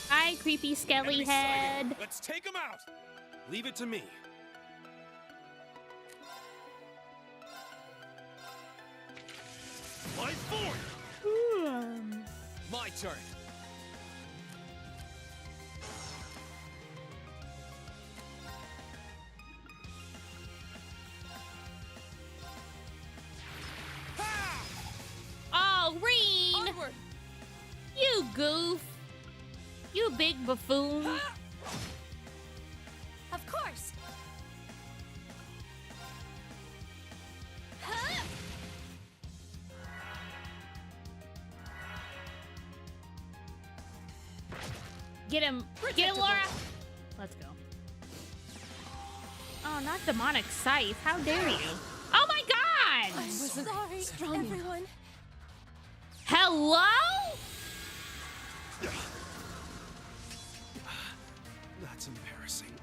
Hi, creepy skelly head. Let's take him out. Leave it to me. Life forward. My turn. Oh, Reen! Onward. You goof. You big buffoon. Of course. Get him. Get him, Laura. Let's go. Oh, not demonic scythe. How dare you? Oh my god! I'm sorry, everyone. Hello? That's embarrassing.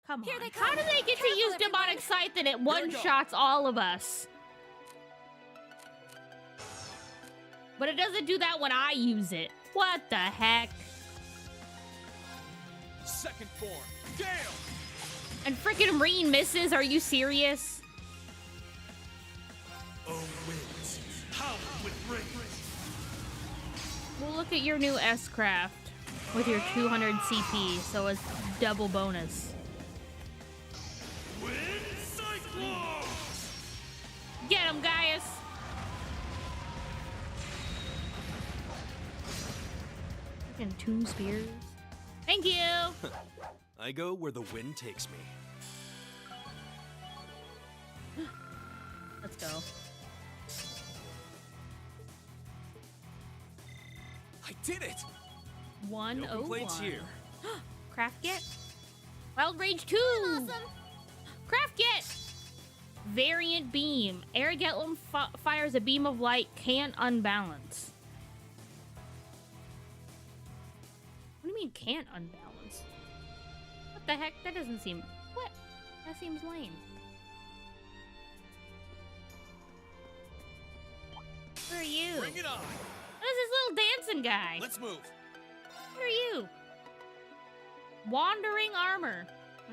Come on. Here they How come. do they get to use demonic scythe and it one-shots all of us? But it doesn't do that when I use it. What the heck? Second form. Gale! And freaking Reen misses? Are you serious? Oh, winds. Howl with rage. Well, look at your new S-Craft with your 200 CP, so it's double bonus. Wind Cyclone! Get him, Gaius! Freaking Tomb Spears. Thank you! I go where the wind takes me. Let's go. I did it! 101. No complaints here. Craft Get? Wild Rage 2! Awesome! Craft Get! Variant Beam. Arigetlum fires a beam of light, can't unbalance. What do you mean can't unbalance? What the heck? That doesn't seem... What? That seems lame. Who are you? Bring it on! Who's this little dancing guy? Let's move. What are you? Wandering armor.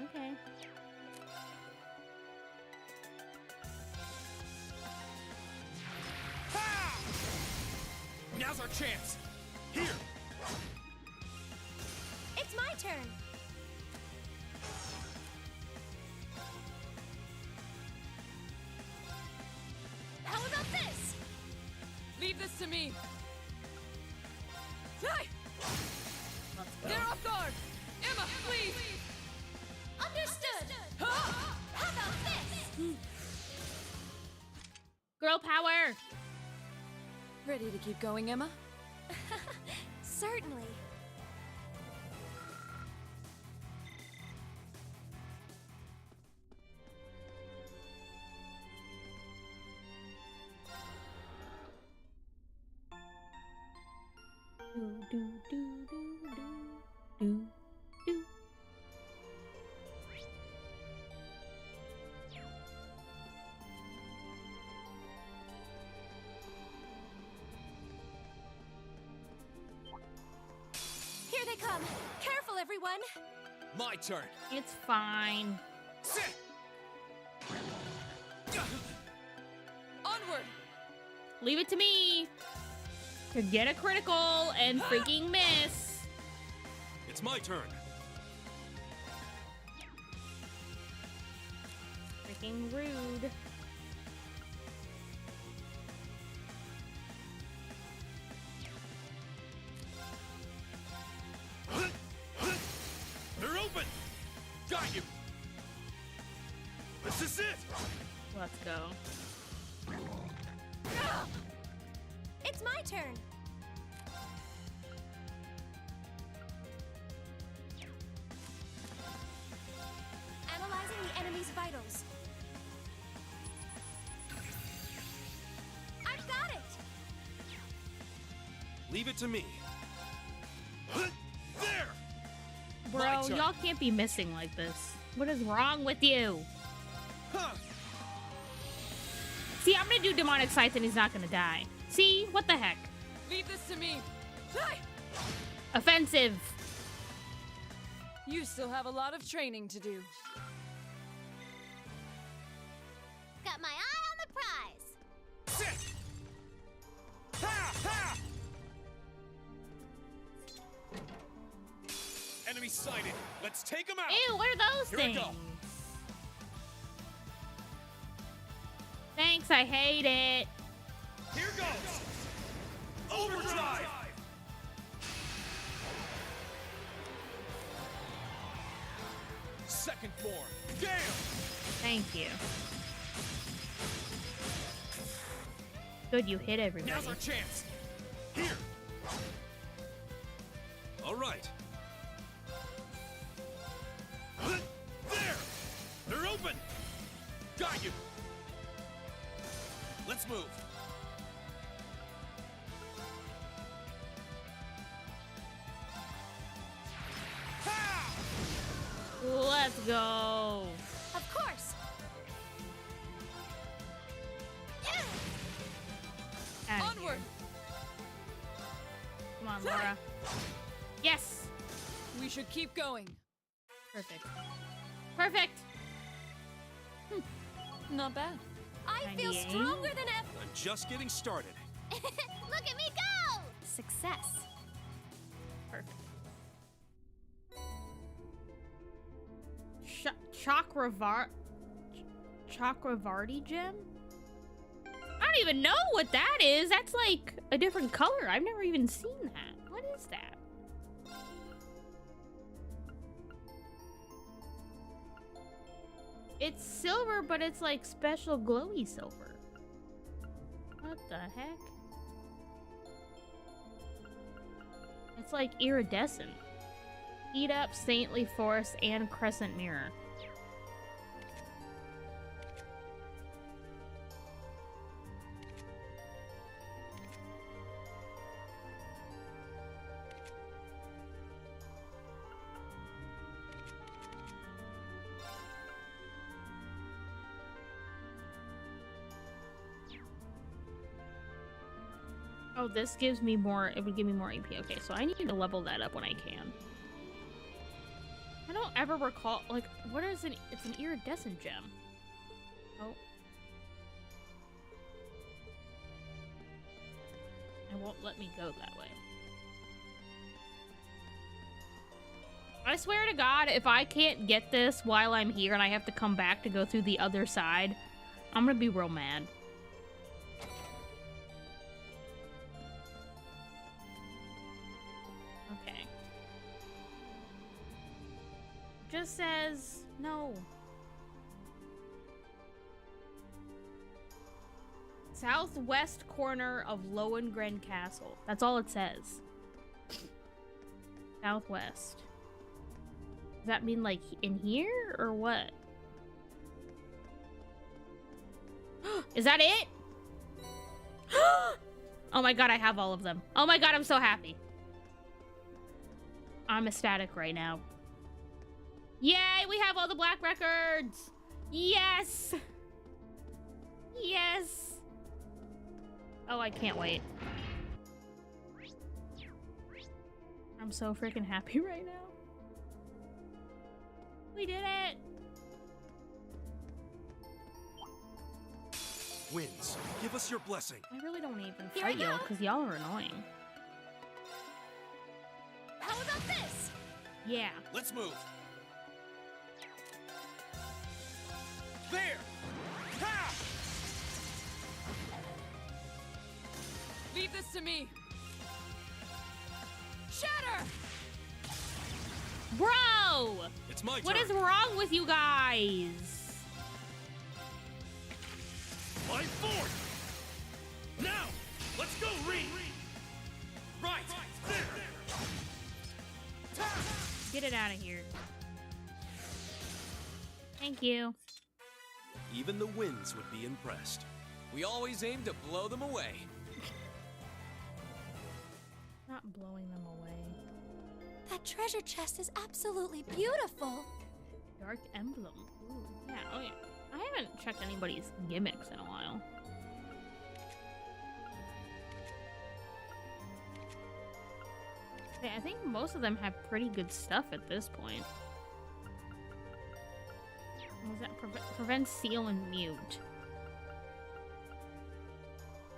Okay. Ha! Now's our chance. Here. It's my turn. How about this? Leave this to me. Die! Let's go. They're off guard. Emma, please. Understood. Huh? How about this? Girl power. Ready to keep going, Emma? Certainly. Do, do, do, do, do, do, do. Here they come. come. Careful, everyone. My turn. It's fine. Onward. Leave it to me to get a critical and freaking miss. It's my turn. Freaking rude. They're open. Got you. This is it. Let's go. It's my turn. Analyzing the enemy's vitals. I've got it. Leave it to me. There. Bro, y'all can't be missing like this. What is wrong with you? See, I'm gonna do demonic scythe and he's not gonna die. See? What the heck? Leave this to me. Offensive. You still have a lot of training to do. Got my eye on the prize. Enemy sighted. Let's take them out. Ew, what are those Here things? I go. Thanks, I hate it. Here goes. Overdrive. Second form. Damn. Thank you. Good, you hit everybody. Now's our chance. Here. All right. There. They're open. Got you. Let's move. Let's go. Of course. Outta Onward. here. Come on, Laura. Yes. We should keep going. Perfect. Perfect. Not bad. I feel 98. stronger than ever. I'm just getting started. Look at me go! Success. Perfect. Chakravarti gem? I don't even know what that is. That's like a different color. I've never even seen that. What is that? It's silver, but it's like special glowy silver. What the heck? It's like iridescent. Heat up, Saintly Forest, and Crescent Mirror. Oh, this gives me more, it would give me more AP. Okay, so I need to level that up when I can. I don't ever recall, like, what is an, it's an iridescent gem. Oh. It won't let me go that way. I swear to God, if I can't get this while I'm here and I have to come back to go through the other side, I'm gonna be real mad. Okay. Just says no. Southwest corner of Lohengrin Castle. That's all it says. Southwest. Does that mean like in here or what? Is that it? Oh my God, I have all of them. Oh my God, I'm so happy. I'm ecstatic right now. Yay, we have all the black records. Yes. Yes. Oh, I can't wait. I'm so freaking happy right now. We did it! Winds, give us your blessing. I really don't even Here I fight y'all go. because y'all are annoying. How about this? Yeah. Let's move. There! Ha! Leave this to me. Shatter! Bro! It's my What turn. is wrong with you guys? My force! Now! Let's go, Reed! Right! There! Get it out of here. Thank you. Even the winds would be impressed. We always aim to blow them away. Not blowing them away. That treasure chest is absolutely beautiful. Dark Emblem. Ooh, yeah, oh yeah. I haven't checked anybody's gimmicks in a while. Okay, I think most of them have pretty good stuff at this point. What was that? Prevent, seal, and mute.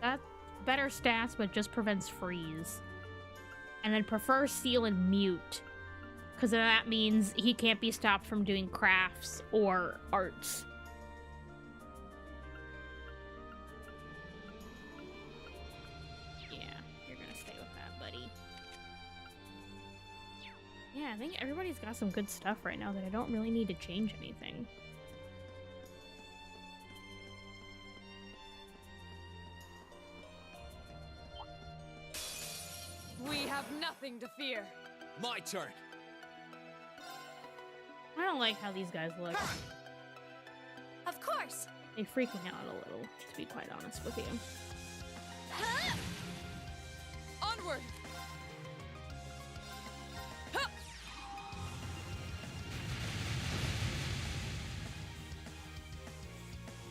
That's better stats, but just prevents freeze. And then prefer seal and mute. Because that means he can't be stopped from doing crafts or arts. Yeah, you're gonna stay with that, buddy. Yeah, I think everybody's got some good stuff right now that I don't really need to change anything. We have nothing to fear. My turn. I don't like how these guys look. Of course. They freak me out a little, to be quite honest with you. Huh? Onward. Huh.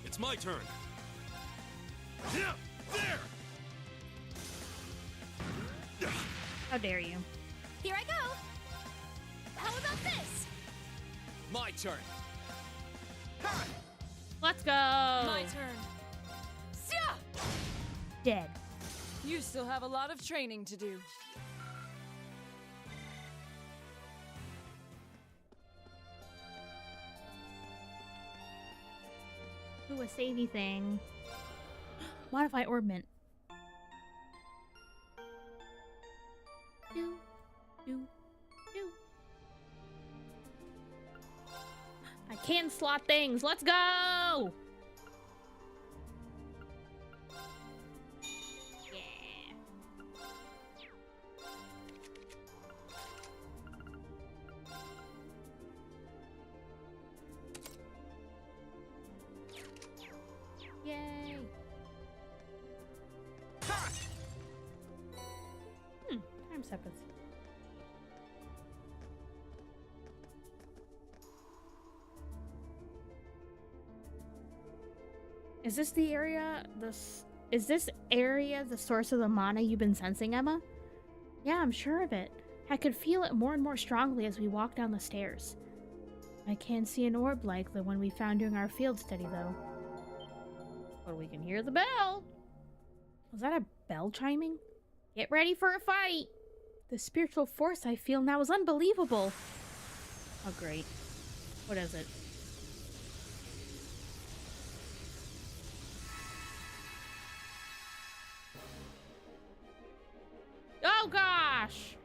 It's my turn. Yeah, there! How dare you? Here I go. How about this? My turn. Let's go! My turn. Sia! Dead. You still have a lot of training to do. Ooh, a savey thing. Modify orbment. Do, do, do. I can slot things. Let's go! Yeah. Yay! Time separates. Is this the area? Is this area the source of the mana you've been sensing, Emma? Yeah, I'm sure of it. I could feel it more and more strongly as we walked down the stairs. I can't see an orb like the one we found during our field study, though. But we can hear the bell. Was that a bell chiming? Get ready for a fight! The spiritual force I feel now is unbelievable. Oh, great. What is it? Oh, gosh!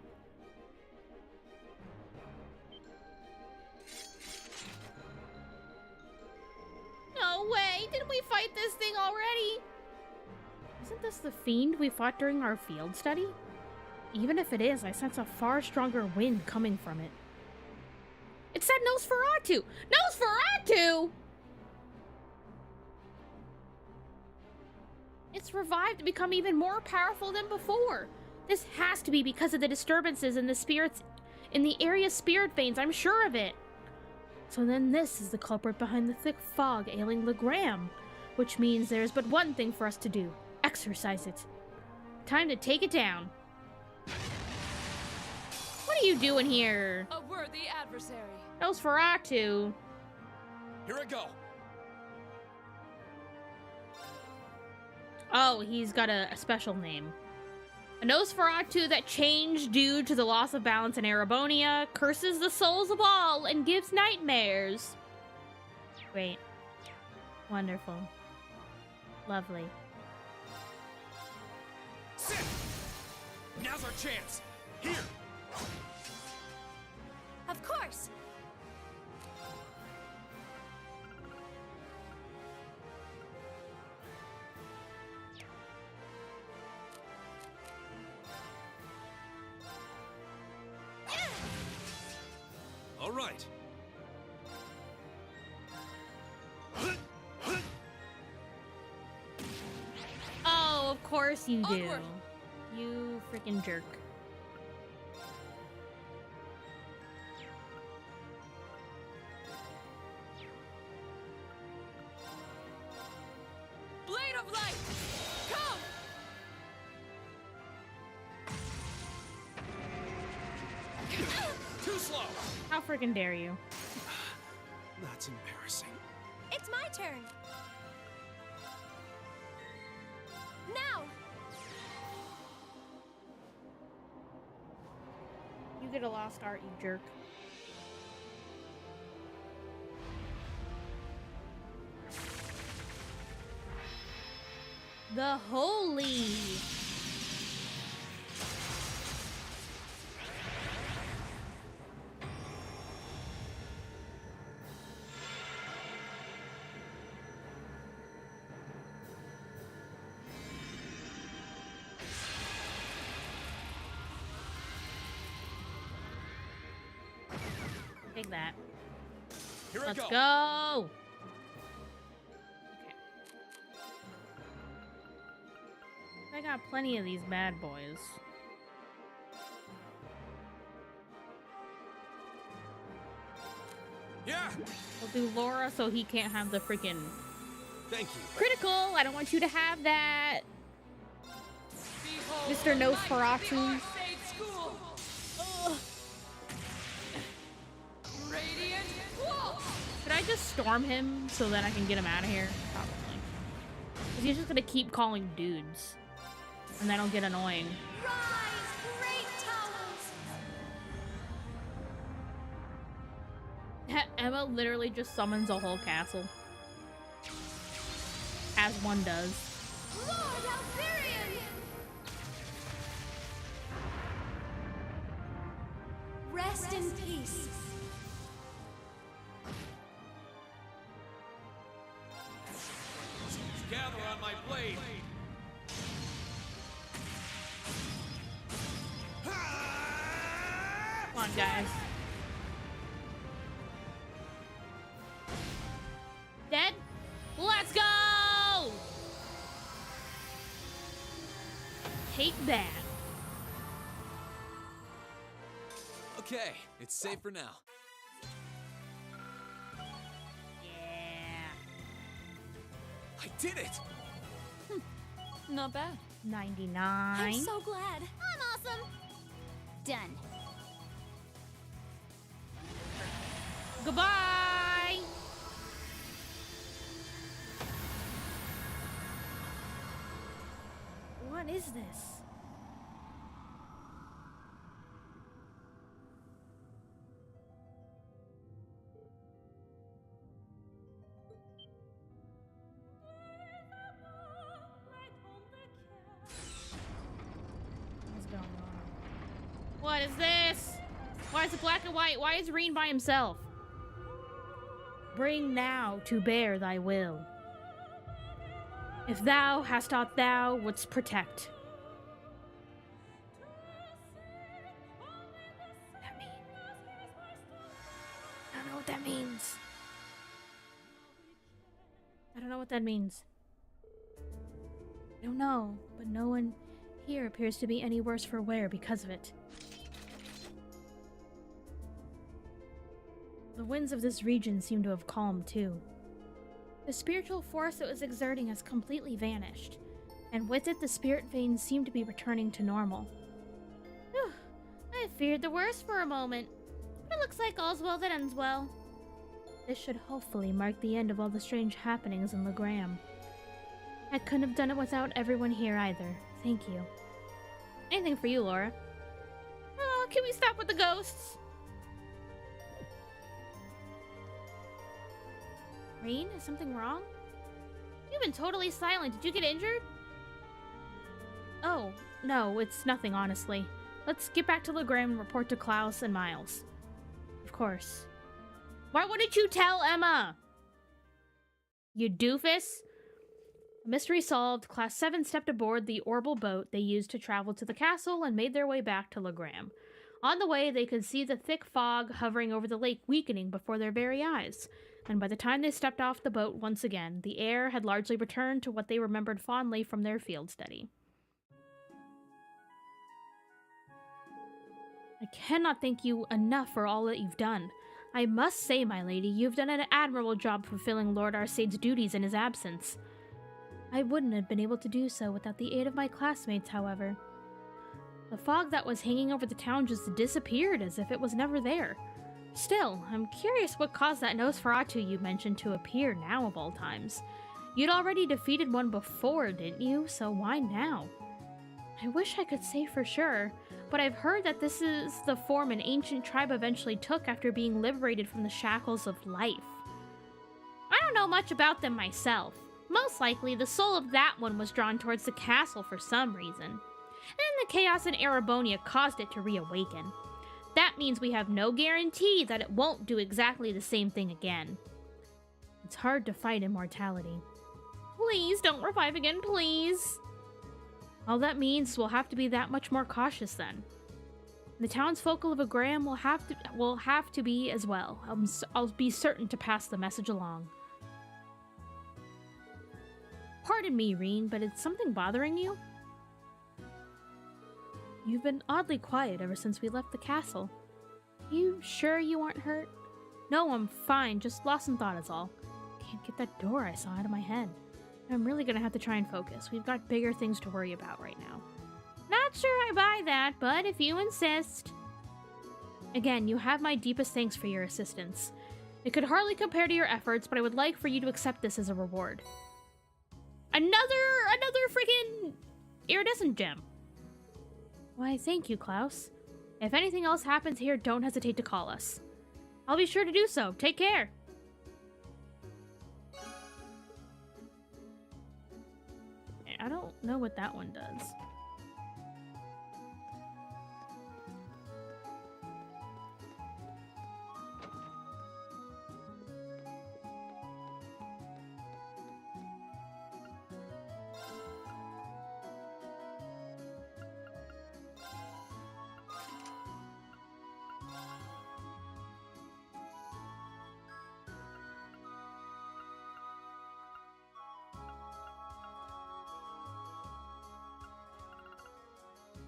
No way! Didn't we fight this thing already? Isn't this the fiend we fought during our field study? Even if it is, I sense a far stronger wind coming from it. It said Nosferatu! Nosferatu! It's revived to become even more powerful than before. This has to be because of the disturbances in the spirits in the area's spirit veins, I'm sure of it. So then this is the culprit behind the thick fog ailing Legram, which means there's but one thing for us to do. Exorcise it. Time to take it down. you doing here? A worthy adversary. Nosferatu. Here I go. Oh, he's got a special name. A Nosferatu that changed due to the loss of balance in Erebonia, curses the souls of all, and gives nightmares. Great. Wonderful. Lovely. Sit! Now's our chance. Here. Of course. All right. Oh, of course you do. Onward. You freaking jerk. Blade of light. Come. Too slow. How freaking dare you? That's embarrassing. It's my turn. Now. You get a lost art, you jerk. The Holy. Take that. Here I Let's go. go. I got plenty of these bad boys. Yeah. We'll do Laura so he can't have the freaking Thank you. critical. I don't want you to have that. Mr. Nosferatu. Should I just storm him so that I can get him out of here? Probably. Because he's just gonna keep calling dudes. And that'll get annoying. Emma literally just summons a whole castle. As one does. Lord Alfarian! Rest in peace. Gather on my blade. Come on, guys. Dead? Let's go! Take that. Okay, it's safe for now. Yeah. I did it! Not bad. 99. I'm so glad. I'm awesome. Done. Goodbye! What is this? What's going on? What is this? Why is it black and white? Why is Reen by himself? Bring now to bear thy will. If thou hast aught thou wouldst protect. That means. I don't know what that means. I don't know what that means. I don't know, but no one here appears to be any worse for wear because of it. The winds of this region seem to have calmed too. The spiritual force it was exerting has completely vanished, and with it the spirit veins seem to be returning to normal. Whew, I have feared the worst for a moment, but it looks like all's well that ends well. This should hopefully mark the end of all the strange happenings in Legram. I couldn't have done it without everyone here either. Thank you. Anything for you, Laura. Oh, can we stop with the ghosts? Rean, is something wrong? You've been totally silent. Did you get injured? Oh, no, it's nothing, honestly. Let's get back to Legram and report to Klaus and Miles. Of course. Why wouldn't you tell Emma? You doofus? Mystery solved, Class 7 stepped aboard the orbital boat they used to travel to the castle and made their way back to Legram. On the way, they could see the thick fog hovering over the lake weakening before their very eyes, and by the time they stepped off the boat once again, the air had largely returned to what they remembered fondly from their field study. I cannot thank you enough for all that you've done. I must say, my lady, you've done an admirable job fulfilling Lord Arsade's duties in his absence. I wouldn't have been able to do so without the aid of my classmates, however. The fog that was hanging over the town just disappeared as if it was never there. Still, I'm curious what caused that Nosferatu you mentioned to appear now of all times. You'd already defeated one before, didn't you? So why now? I wish I could say for sure, but I've heard that this is the form an ancient tribe eventually took after being liberated from the shackles of life. I don't know much about them myself. Most likely, the soul of that one was drawn towards the castle for some reason. And the chaos in Erebonia caused it to reawaken. That means we have no guarantee that it won't do exactly the same thing again. It's hard to fight immortality. Please don't revive again, please. All that means we'll have to be that much more cautious then. The townsfolk of Legram will have to be as well. I'll be certain to pass the message along. Pardon me, Rean, but is something bothering you? You've been oddly quiet ever since we left the castle. You sure you aren't hurt? No, I'm fine, just lost some thought is all. Can't get that door I saw out of my head. I'm really gonna have to try and focus. We've got bigger things to worry about right now. Not sure I buy that, but if you insist. Again, you have my deepest thanks for your assistance. It could hardly compare to your efforts, but I would like for you to accept this as a reward. Another freaking iridescent gem. Why, thank you, Klaus. If anything else happens here, don't hesitate to call us. I'll be sure to do so. Take care. I don't know what that one does.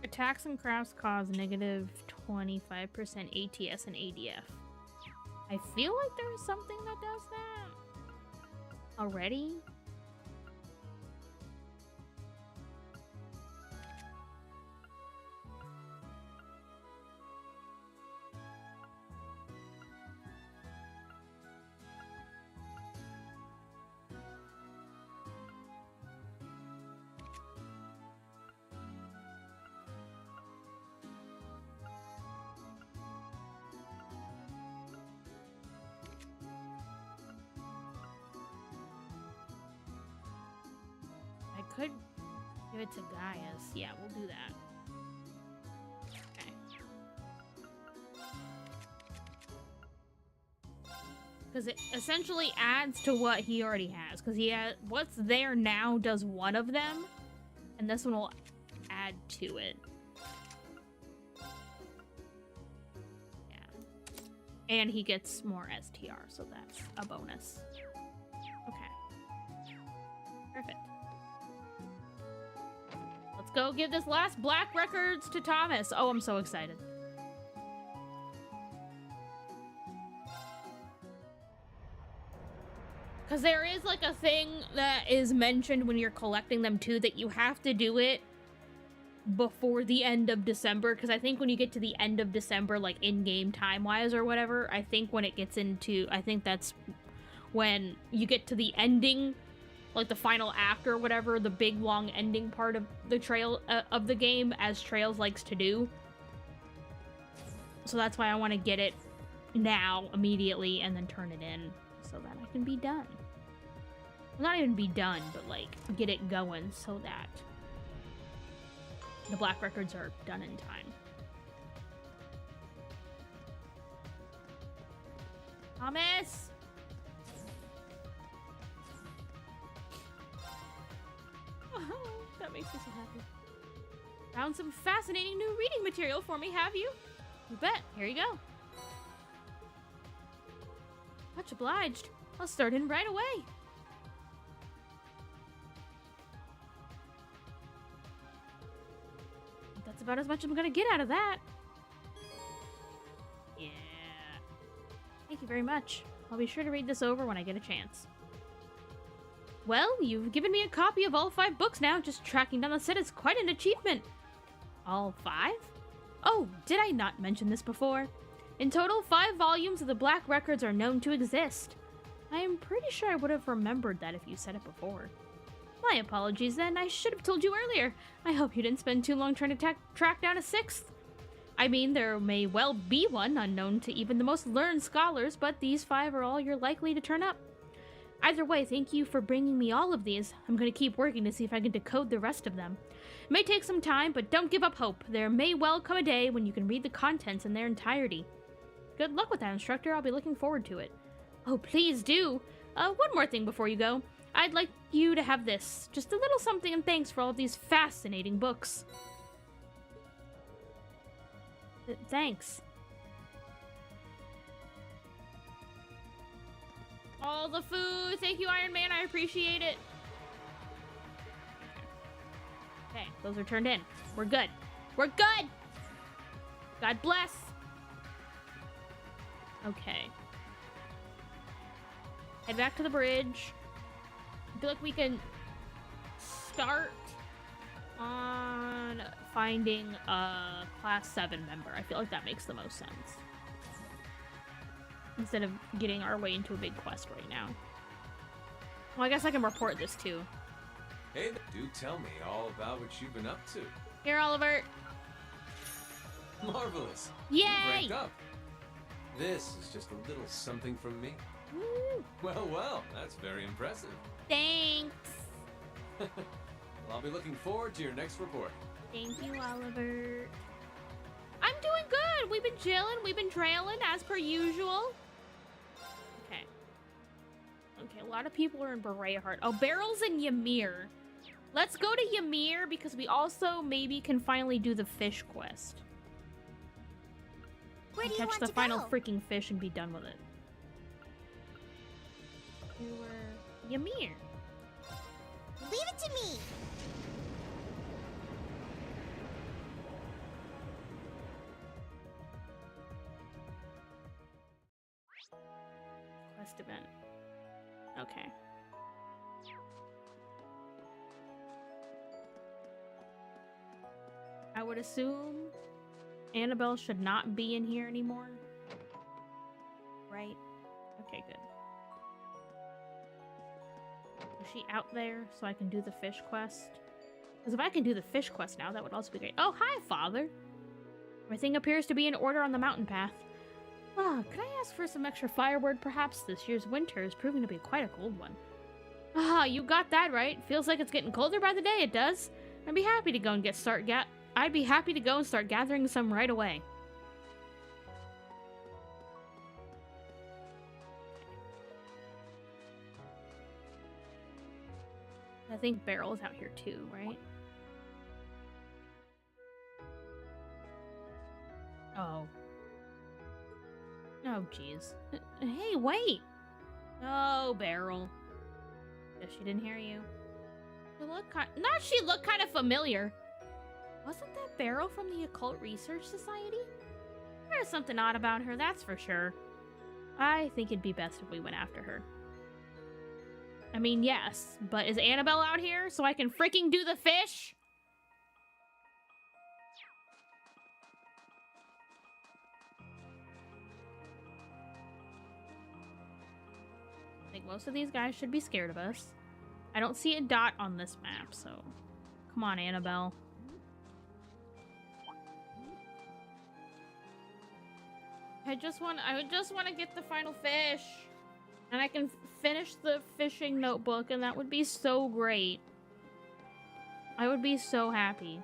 Attacks and crafts cause negative 25% ATS and ADF. I feel like there's something that does that already. Could give it to Gaius. Yeah, we'll do that. Okay. Because it essentially adds to what he already has. Because he has what's there now does one of them, and this one will add to it. Yeah. And he gets more STR, so that's a bonus. Okay. Perfect. Let's go give this last Black Records to Thomas. Oh, I'm so excited. Because there is like a thing that is mentioned when you're collecting them too, that you have to do it before the end of December, because I think when you get to the end of December, like in-game time-wise or whatever, I think when it gets into, I think that's when you get to the ending, like the final act or whatever, the big long ending part of the trail of the game, as Trails likes to do. So that's why I want to get it now, immediately, and then turn it in so that I can be done. Not even be done, but like get it going so that the Black Records are done in time. Thomas! Oh, that makes me so happy. Found some fascinating new reading material for me, have you? You bet. Here you go. Much obliged. I'll start in right away. That's about as much as I'm gonna get out of that. Yeah. Thank you very much. I'll be sure to read this over when I get a chance. Well, you've given me a copy of all 5 books now. Just tracking down the set is quite an achievement. All 5? Oh, did I not mention this before? In total, 5 volumes of the Black Records are known to exist. I am pretty sure I would have remembered that if you said it before. My apologies then, I should have told you earlier. I hope you didn't spend too long trying to track down a 6th. I mean, there may well be one unknown to even the most learned scholars, but these 5 are all you're likely to turn up. Either way, thank you for bringing me all of these. I'm going to keep working to see if I can decode the rest of them. It may take some time, but don't give up hope. There may well come a day when you can read the contents in their entirety. Good luck with that, instructor. I'll be looking forward to it. Oh, please do. One more thing before you go. I'd like you to have this. Just a little something in thanks for all of these fascinating books. Thanks. All the food. Thank you, Iron Man. I appreciate it. Okay, those are turned in. We're good. We're good! God bless. Okay. Head back to the bridge. I feel like we can start on finding a Class 7 member. I feel like that makes the most sense. Instead of getting our way into a big quest right now. Well, I guess I can report this too. Hey, do tell me all about what you've been up to. Here, Oliver. Marvelous. Yay! You ranked up. This is just a little something from me. Woo. Well, that's very impressive. Thanks. Well, I'll be looking forward to your next report. Thank you, Oliver. I'm doing good. We've been chilling. We've been trailing as per usual. Okay. Okay, a lot of people are in Bereaheart. Oh, Barrel's in Ymir. Let's go to Ymir because we also maybe can finally do the fish quest. Where do you catch want the to final go? freaking fish and be done with it. Ymir. Leave it to me. Quest event. Okay. I would assume Annabelle should not be in here anymore. Right? Okay, good. Is she out there so I can do the fish quest? Because if I can do the fish quest now, that would also be great. Oh, hi, Father! Everything appears to be in order on the mountain path. Ah, could I ask for some extra firewood, perhaps? This year's winter is proving to be quite a cold one. Ah, you got that right. Feels like it's getting colder by the day, it does. I'd be happy to go and start gathering some right away. I think Barrel's out here too, right? Oh. Oh, jeez. Hey, wait! Oh, Beryl. Guess she didn't hear you. She looked kind of familiar. Wasn't that Beryl from the Occult Research Society? There's something odd about her, that's for sure. I think it'd be best if we went after her. I mean, yes, but is Annabelle out here so I can freaking do the fish? Like, most of these guys should be scared of us. I don't see a dot on this map, so... Come on, Annabelle. I just want to get the final fish. And I can finish the fishing notebook, and that would be so great. I would be so happy.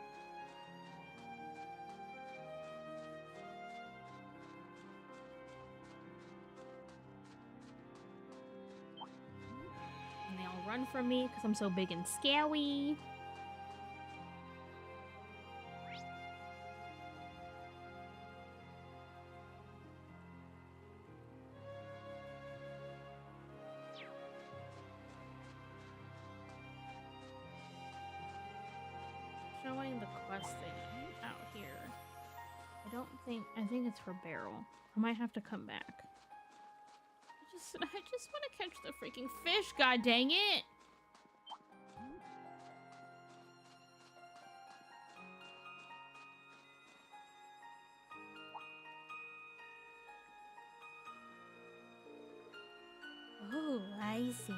And they all run from me because I'm so big and scary. Showing the quest thing out here. I think it's for Beryl. I might have to come back. I just want to catch the freaking fish, god dang it! Oh, I see.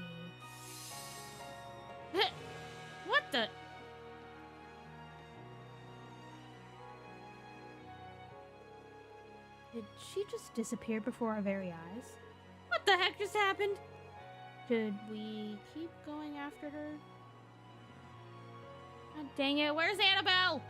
What the? Did she just disappear before our very eyes? What the heck just happened? Should we keep going after her? God dang it, where's Annabelle?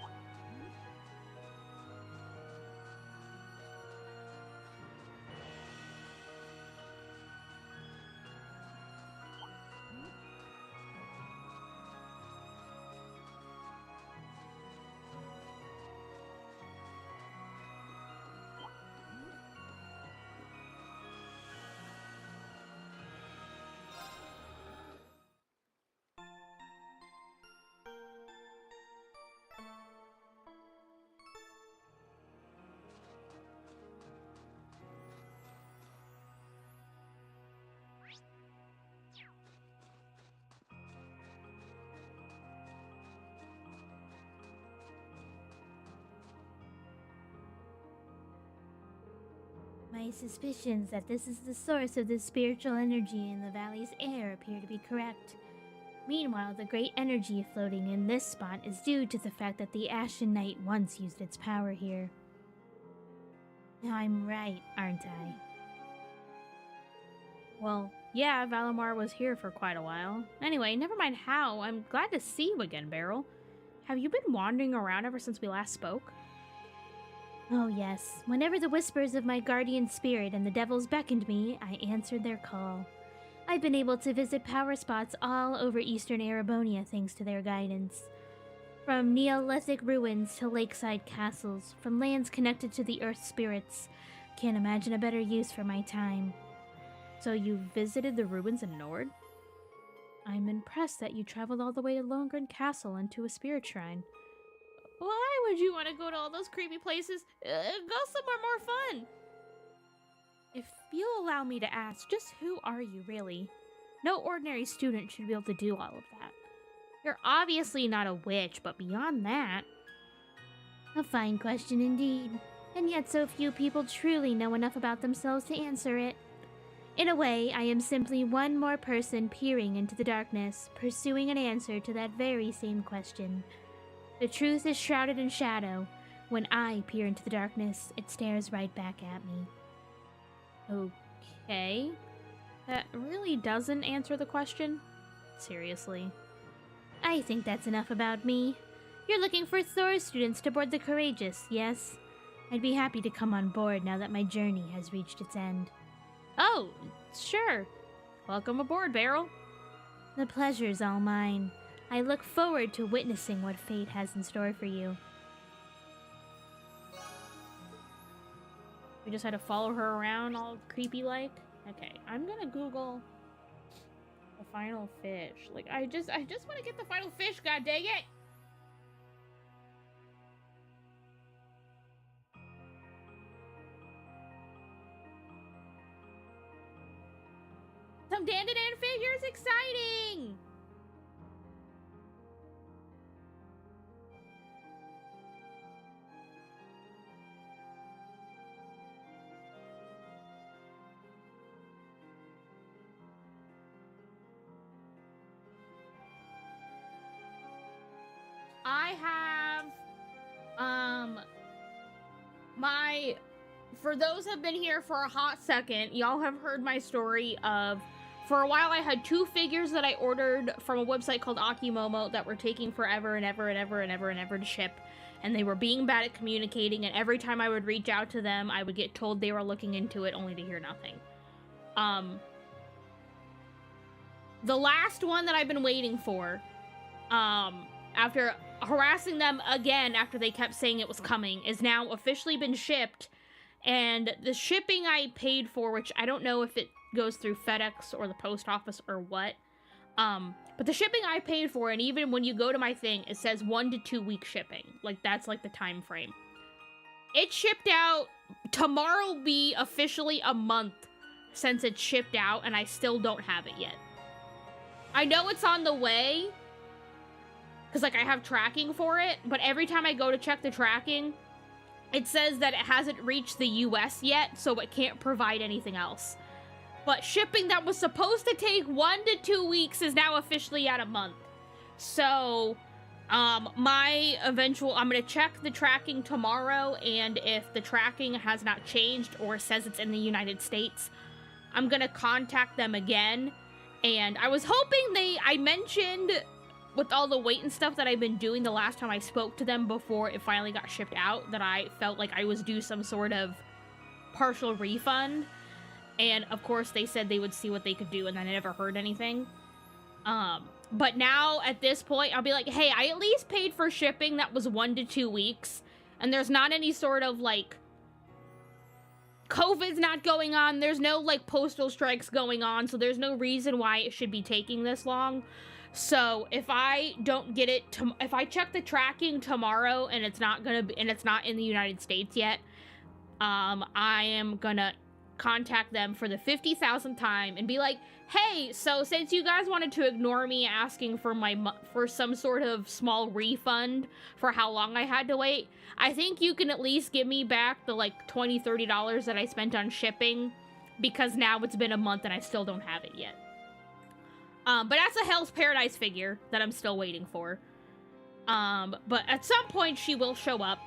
My suspicions that this is the source of the spiritual energy in the valley's air appear to be correct. Meanwhile, the great energy floating in this spot is due to the fact that the Ashen Knight once used its power here. I'm right, aren't I? Well, yeah, Valimar was here for quite a while. Anyway, never mind how. I'm glad to see you again, Beryl. Have you been wandering around ever since we last spoke? Oh yes, whenever the whispers of my guardian spirit and the devils beckoned me, I answered their call. I've been able to visit power spots all over eastern Erebonia thanks to their guidance. From Neolithic ruins to lakeside castles, from lands connected to the earth spirits. Can't imagine a better use for my time. So you visited the ruins in Nord? I'm impressed that you traveled all the way to Lohengrin Castle and to a spirit shrine. Why would you want to go to all those creepy places? Go somewhere more fun! If you'll allow me to ask, just who are you, really? No ordinary student should be able to do all of that. You're obviously not a witch, but beyond that... A fine question indeed. And yet so few people truly know enough about themselves to answer it. In a way, I am simply one more person peering into the darkness, pursuing an answer to that very same question. The truth is shrouded in shadow. When I peer into the darkness, it stares right back at me. Okay. That really doesn't answer the question. Seriously. I think that's enough about me. You're looking for Thor students to board the Courageous, yes? I'd be happy to come on board now that my journey has reached its end. Oh, sure. Welcome aboard, Beryl. The pleasure's all mine. I look forward to witnessing what fate has in store for you. We just had to follow her around all creepy-like? Okay, I'm gonna Google the final fish. Like, I just want to get the final fish, god dang it! Some Dandadan figures, exciting! For those who have been here for a hot second, y'all have heard my story of, for a while I had 2 figures that I ordered from a website called Akimomo that were taking forever and ever and ever and ever and ever to ship. And they were being bad at communicating, and every time I would reach out to them, I would get told they were looking into it only to hear nothing. The last one that I've been waiting for, after harassing them again after they kept saying it was coming, is now officially been shipped. And the shipping I paid for, which I don't know if it goes through FedEx or the post office or what, but the shipping I paid for, and even when you go to my thing, it says 1 to 2 week shipping. Like, that's like the time frame. It shipped out. Tomorrow will be officially a month since it shipped out, and I still don't have it yet. I know it's on the way, because, like, I have tracking for it, but every time I go to check the tracking, it says that it hasn't reached the US yet, so it can't provide anything else. But shipping that was supposed to take 1 to 2 weeks is now officially at a month. So, I'm gonna check the tracking tomorrow, and if the tracking has not changed or says it's in the United States, I'm gonna contact them again. And I was hoping I mentioned, with all the wait and stuff that I've been doing the last time I spoke to them before it finally got shipped out, that I felt like I was due some sort of partial refund. And of course they said they would see what they could do, and I never heard anything. But now at this point, I'll be like, hey, I at least paid for shipping that was 1 to 2 weeks, and there's not any sort of, like, COVID's not going on, there's no, like, postal strikes going on, so there's no reason why it should be taking this long. So if I don't get it, if I check the tracking tomorrow and it's not in the United States yet, I am gonna contact them for the 50,000th time and be like, hey, so since you guys wanted to ignore me asking for some sort of small refund for how long I had to wait, I think you can at least give me back the, like, $20-$30 that I spent on shipping, because now it's been a month and I still don't have it yet. But that's a Hell's Paradise figure that I'm still waiting for. But at some point she will show up.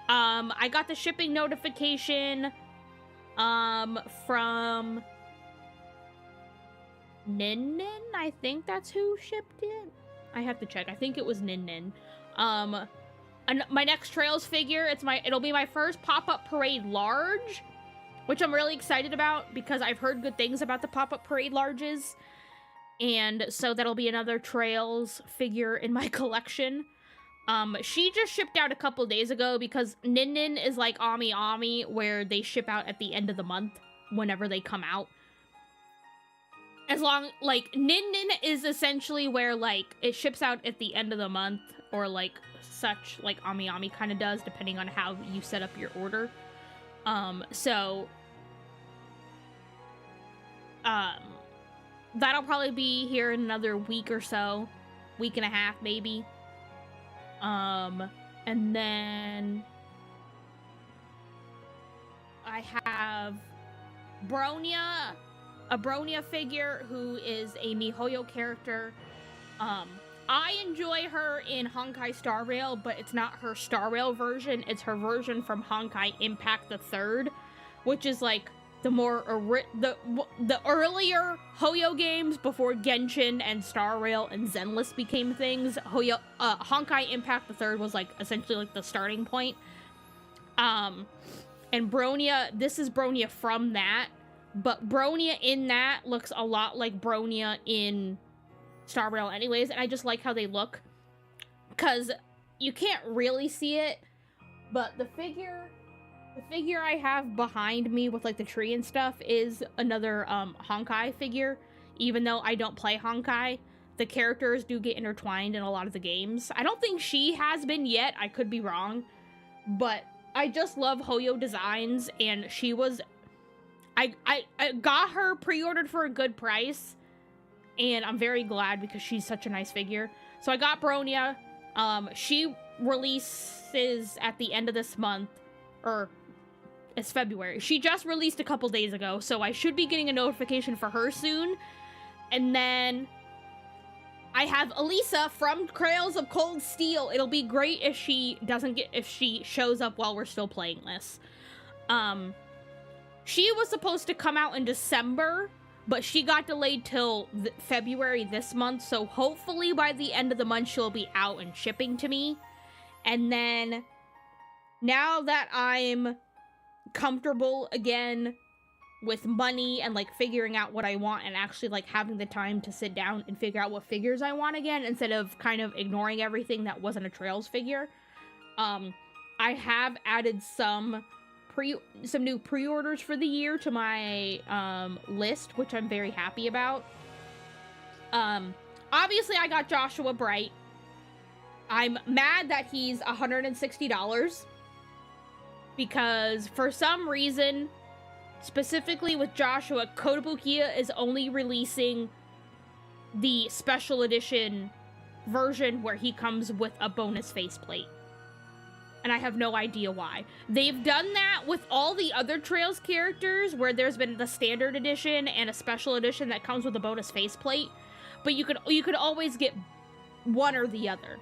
I got the shipping notification from Nin Nin. I think that's who shipped it. I have to check. I think it was Nin Nin. And my next Trails figure, it'll be my first Pop-Up Parade large, which I'm really excited about because I've heard good things about the Pop-Up Parade larges. And so that'll be another Trails figure in my collection. She just shipped out a couple days ago because Nin Nin is like Ami Ami, where they ship out at the end of the month whenever they come out. Like, Nin Nin is essentially where, like, it ships out at the end of the month, or, like, such, like Ami Ami kind of does, depending on how you set up your order. That'll probably be here in another week or so. Week and a half, maybe. And then I have Bronya, a Bronya figure who is a MiHoYo character. I enjoy her in Honkai Star Rail, but it's not her Star Rail version. It's her version from Honkai Impact the Third, which is like the earlier Hoyo games before Genshin and Star Rail and Zenless became things. Honkai Impact the Third was like essentially like the starting point. And Bronya, this is Bronya from that, but Bronya in that looks a lot like Bronya in Star Rail anyways, and I just like how they look, because you can't really see it, but the figure I have behind me with like the tree and stuff is another Honkai figure. Even though I don't play Honkai, the characters do get intertwined in a lot of the games. I don't think she has been yet, I could be wrong, but I just love Hoyo designs, and she was, I got her pre-ordered for a good price, and I'm very glad because she's such a nice figure. So I got Bronya. She releases at the end of this month, or it's February. She just released a couple days ago, so I should be getting a notification for her soon. And then I have Elisa from Trails of Cold Steel. It'll be great if she shows up while we're still playing this. She was supposed to come out in December, but she got delayed till February this month, so hopefully by the end of the month she'll be out and shipping to me. And then, now that I'm comfortable again with money and, like, figuring out what I want and actually, like, having the time to sit down and figure out what figures I want again, instead of kind of ignoring everything that wasn't a Trails figure, I have added some new pre-orders for the year to my list, which I'm very happy about. Obviously I got Joshua Bright. I'm mad that he's $160 because for some reason, specifically with Joshua, Kotobukiya is only releasing the special edition version where he comes with a bonus faceplate. And I have no idea why. They've done that with all the other Trails characters, where there's been the standard edition and a special edition that comes with a bonus faceplate, but you could always get one or the other.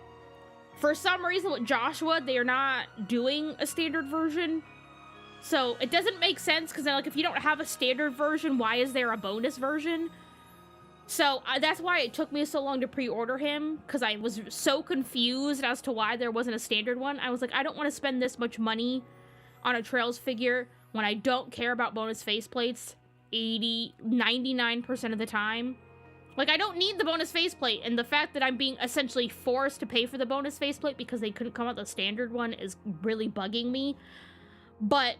For some reason with Joshua, they are not doing a standard version, so it doesn't make sense, because like, if you don't have a standard version, why is there a bonus version? So that's why it took me so long to pre-order him, because I was so confused as to why there wasn't a standard one. I was like, I don't want to spend this much money on a Trails figure when I don't care about bonus faceplates 99% of the time. Like, I don't need the bonus faceplate, and the fact that I'm being essentially forced to pay for the bonus faceplate because they couldn't come out with the standard one is really bugging me. But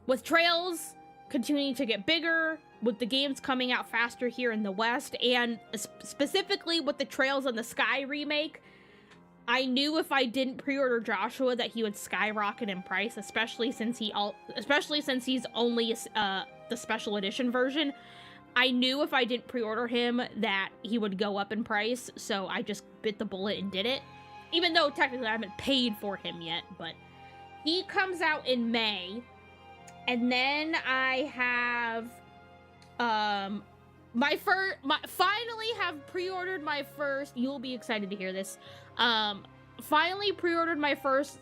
with Trails continuing to get bigger, with the games coming out faster here in the West, and specifically with the Trails in the Sky remake, I knew if I didn't pre-order Joshua that he would skyrocket in price, especially since he's only the special edition version. I knew if I didn't pre-order him that he would go up in price, so I just bit the bullet and did it. Even though technically I haven't paid for him yet, but he comes out in May. And then I have finally have pre-ordered my first, you'll be excited to hear this, finally pre-ordered my first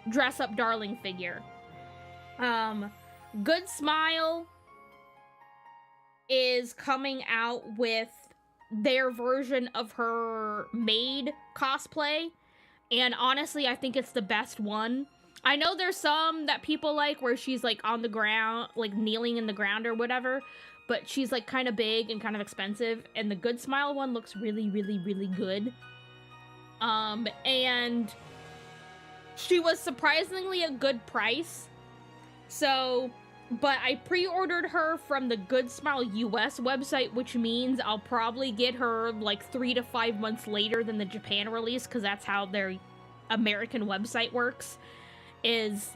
dress up darling figure. Good Smile is coming out with their version of her maid cosplay, and honestly I think it's the best one. I know there's some that people like where she's like on the ground, like kneeling in the ground or whatever, but she's like kind of big and kind of expensive, and the Good Smile one looks really, really, really good. And she was surprisingly a good price. So, but I pre-ordered her from the Good Smile US website, which means I'll probably get her like 3 to 5 months later than the Japan release, because that's how their American website works. Is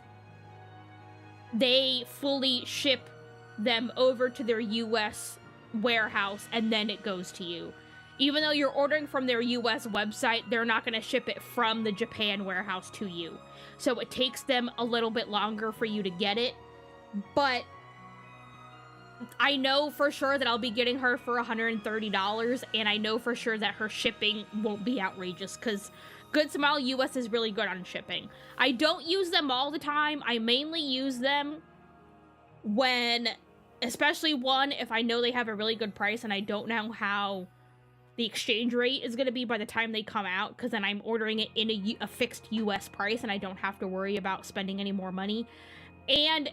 they fully ship them over to their US warehouse and then it goes to you. Even though you're ordering from their US website, they're not going to ship it from the Japan warehouse to you. So it takes them a little bit longer for you to get it. But I know for sure that I'll be getting her for $130, and I know for sure that her shipping won't be outrageous, because Good Smile US is really good on shipping. I don't use them all the time. I mainly use them when, especially one, if I know they have a really good price and I don't know how the exchange rate is going to be by the time they come out, because then I'm ordering it in a fixed US price and I don't have to worry about spending any more money. And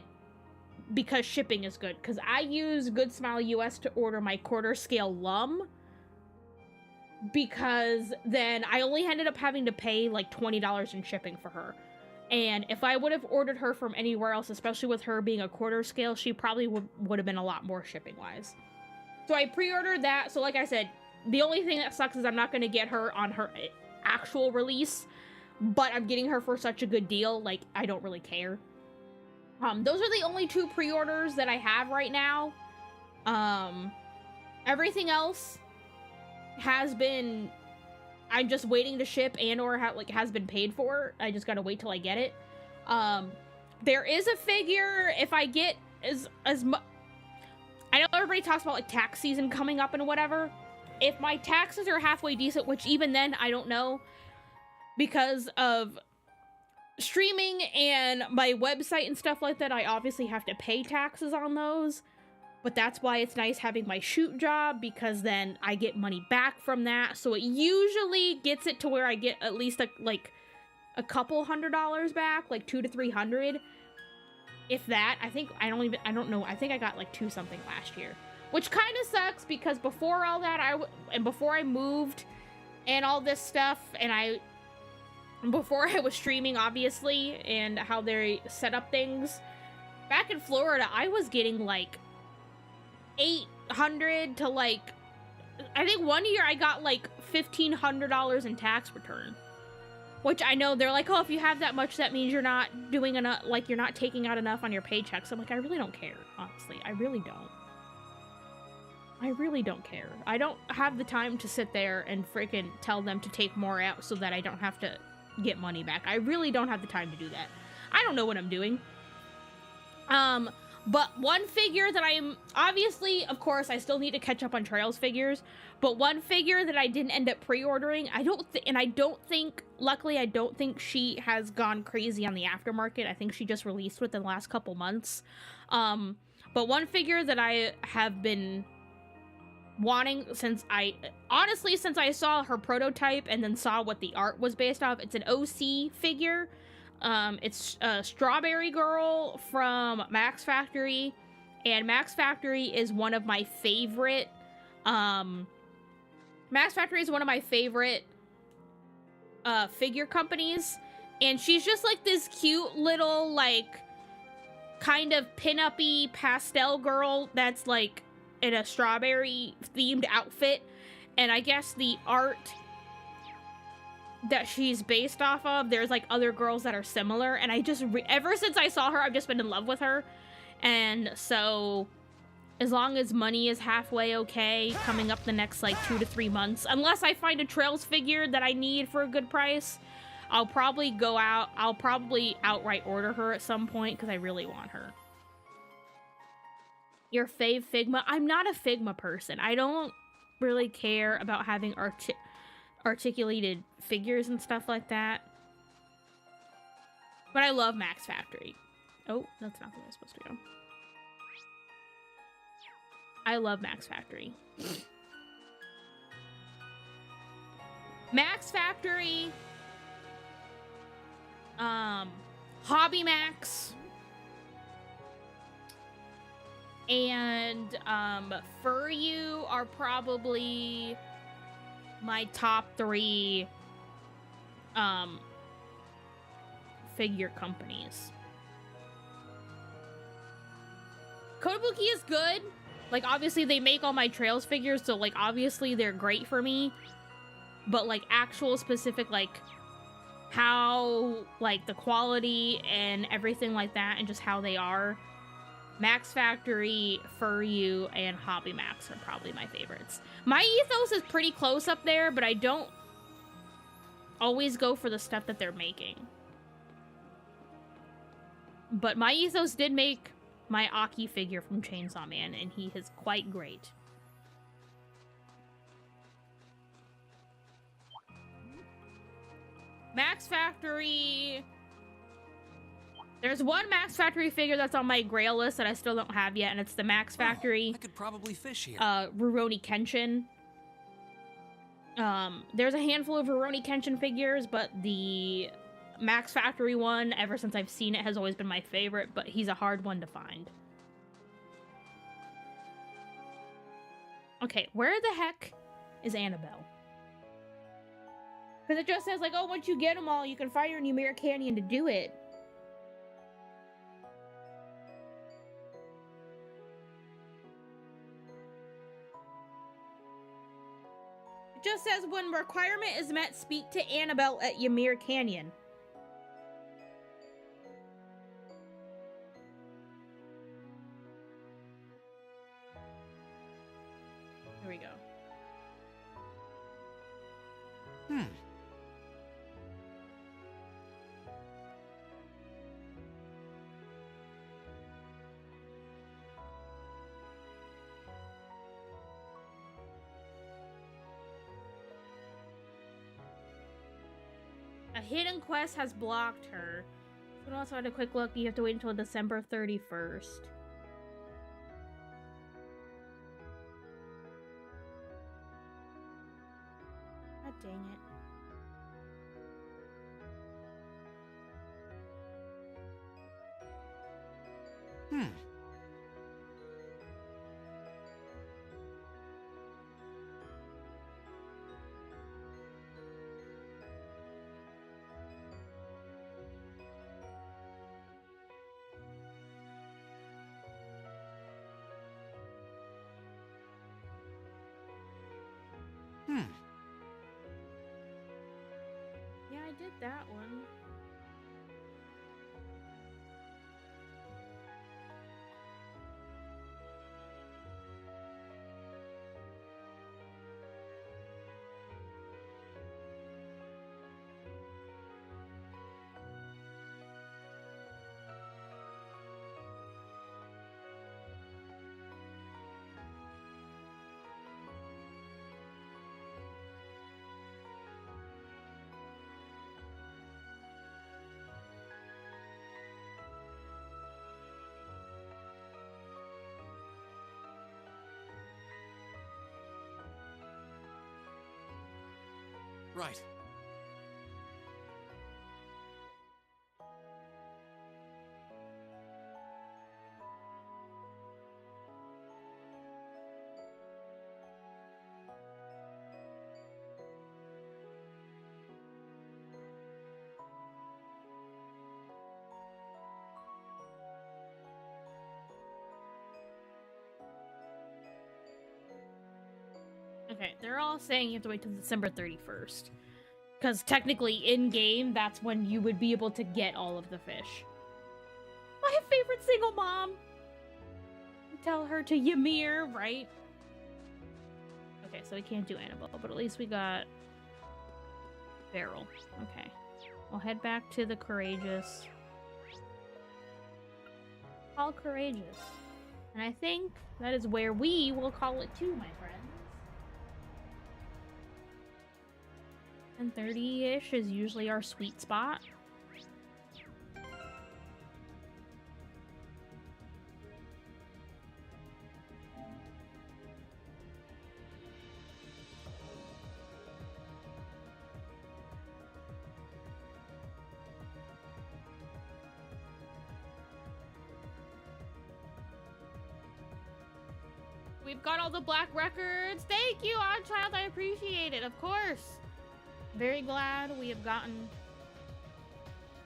because shipping is good, because I use Good Smile US to order my quarter scale Lum, because then I only ended up having to pay like $20 in shipping for her. And if I would have ordered her from anywhere else, especially with her being a quarter scale, she probably would have been a lot more shipping wise. So I pre-ordered that. So like I said, the only thing that sucks is I'm not going to get her on her actual release, but I'm getting her for such a good deal, like I don't really care. Those are the only 2 pre-orders that I have right now. Everything else has been, I'm just waiting to ship and or has been paid for. I just gotta wait till I get it. There is a figure, if I get as much, I know everybody talks about like tax season coming up and whatever, if my taxes are halfway decent, which even then I don't know because of streaming and my website and stuff like that, I obviously have to pay taxes on those. But that's why it's nice having my shoot job, because then I get money back from that. So it usually gets it to where I get at least a couple $100 back, like $200 to $300. If that, I don't know. I think I got like 2 something last year, which kind of sucks because before all that, before I moved and all this stuff, and before I was streaming, obviously, and how they set up things, back in Florida, I was getting like $800 to like, I think one year I got like $1,500 in tax return. Which I know they're like, oh, if you have that much, that means you're not doing enough, like you're not taking out enough on your paychecks. I'm like, I really don't care, honestly. I really don't. I really don't care. I don't have the time to sit there and freaking tell them to take more out so that I don't have to get money back. I really don't have the time to do that. I don't know what I'm doing. But one figure that obviously, of course, I still need to catch up on Trails figures, but one figure that I didn't end up pre-ordering, luckily, I don't think she has gone crazy on the aftermarket. I think she just released within the last couple months. But one figure that I have been wanting since I saw her prototype and then saw what the art was based off, it's an OC figure. It's a Strawberry Girl from Max Factory, and Max Factory is one of my favorite, figure companies, and she's just like this cute little, like, kind of pin-up-y pastel girl that's, like, in a strawberry-themed outfit, and I guess the art that she's based off of, there's like other girls that are similar, and I just ever since I saw her, I've just been in love with her. And so as long as money is halfway okay coming up the next like 2 to 3 months, unless I find a Trails figure that I need for a good price, I'll probably outright order her at some point because I really want her. Your fave Figma? I'm not a Figma person. I don't really care about having articulated figures and stuff like that. But I love Max Factory. Oh, that's not the way I'm supposed to go. I love Max Factory. Max Factory. Hobby Max. And Furyu are probably my top 3 figure companies. Kotobuki is good. Like, obviously they make all my Trails figures, so like obviously they're great for me. But like actual specific, like how like the quality and everything like that and just how they are, Max Factory, Furyu, and Hobby Max are probably my favorites. My Ethos is pretty close up there, but I don't always go for the stuff that they're making. But My Ethos did make my Aki figure from Chainsaw Man, and he is quite great. Max Factory... There's one Max Factory figure that's on my grail list that I still don't have yet, and it's the Max Factory. I could probably fish here. Rurouni Kenshin. There's a handful of Rurouni Kenshin figures, but the Max Factory one, ever since I've seen it, has always been my favorite, but he's a hard one to find. Okay, where the heck is Annabelle? Because it just says, like, oh, once you get them all, you can fire Ymir Canyon to do it. It just says, when requirement is met, speak to Annabelle at Ymir Canyon. Here we go. A hidden quest has blocked her. But also had a quick look. You have to wait until December 31st. God dang it. Yeah, I did that one. Right. Okay, they're all saying you have to wait till December 31st. Because technically, in-game, that's when you would be able to get all of the fish. My favorite single mom! Tell her to Ymir, right? Okay, so we can't do Annabelle, but at least we got Beryl. Okay. We'll head back to the Courageous. Call Courageous. And I think that is where we will call it too, my friends. 10:30-ish is usually our sweet spot. We've got all the black records. Thank you, Odd Child. I appreciate it. Of course. Very glad we have gotten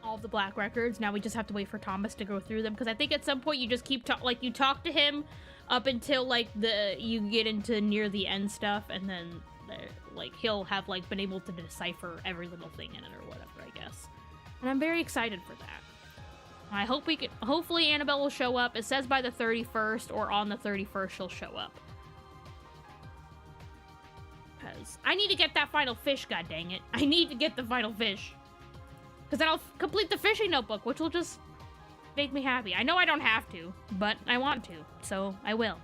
all of the black records. Now we just have to wait for Thomas to go through them, because I think at some point you just keep you talk to him up until like you get into near the end stuff, and then like he'll have like been able to decipher every little thing in it or whatever, I guess. And I'm very excited for that. I hope we can. Hopefully Annabelle will show up. It says by the 31st or on the 31st she'll show up. Because I need to get that final fish, god dang it. I need to get the final fish. Because then I'll complete the fishing notebook, which will just make me happy. I know I don't have to, but I want to, so I will.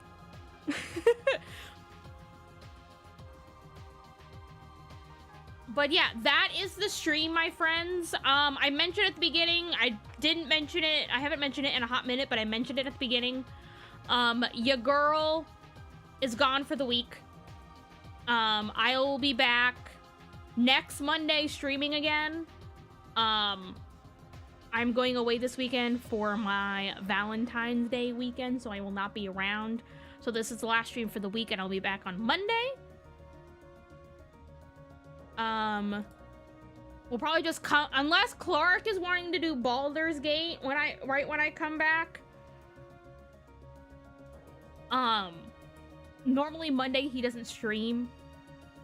But yeah, that is the stream, my friends. I mentioned at the beginning, I didn't mention it. I haven't mentioned it in a hot minute, but I mentioned it at the beginning. Your girl is gone for the week. I will be back next Monday streaming again. I'm going away this weekend for my Valentine's Day weekend, so I will not be around. So this is the last stream for the week, and I'll be back on Monday. We'll probably just come, unless Clark is wanting to do Baldur's Gate right when I come back. Normally Monday he doesn't stream,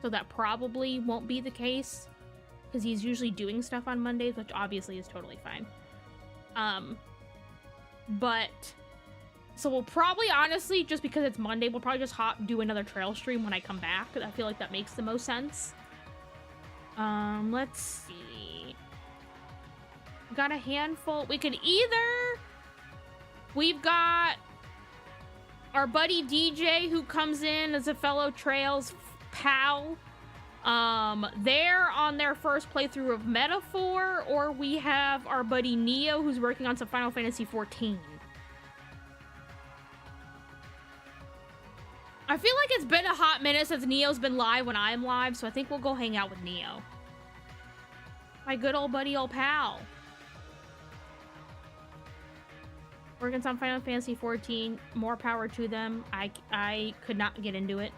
so that probably won't be the case, because he's usually doing stuff on Mondays, which obviously is totally fine. But so we'll probably, honestly, just because it's Monday, we'll probably just do another trail stream when I come back. I feel like that makes the most sense. Let's see. We got a handful. We could either... We've got our buddy DJ, who comes in as a fellow Trails pal. They're on their first playthrough of Metaphor, or we have our buddy Neo, who's working on some Final Fantasy XIV. I feel like it's been a hot minute since Neo's been live when I'm live, so I think we'll go hang out with Neo. My good old buddy, old pal. Working on Final Fantasy XIV, more power to them. I could not get into it.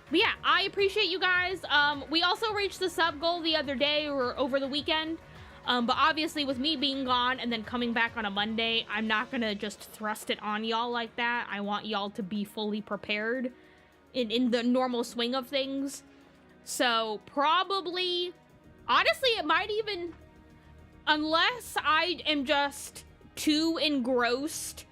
But yeah, I appreciate you guys. We also reached the sub goal the other day or over the weekend. But obviously with me being gone and then coming back on a Monday, I'm not gonna just thrust it on y'all like that. I want y'all to be fully prepared in the normal swing of things. So probably, honestly, it might even, unless I am just too engrossed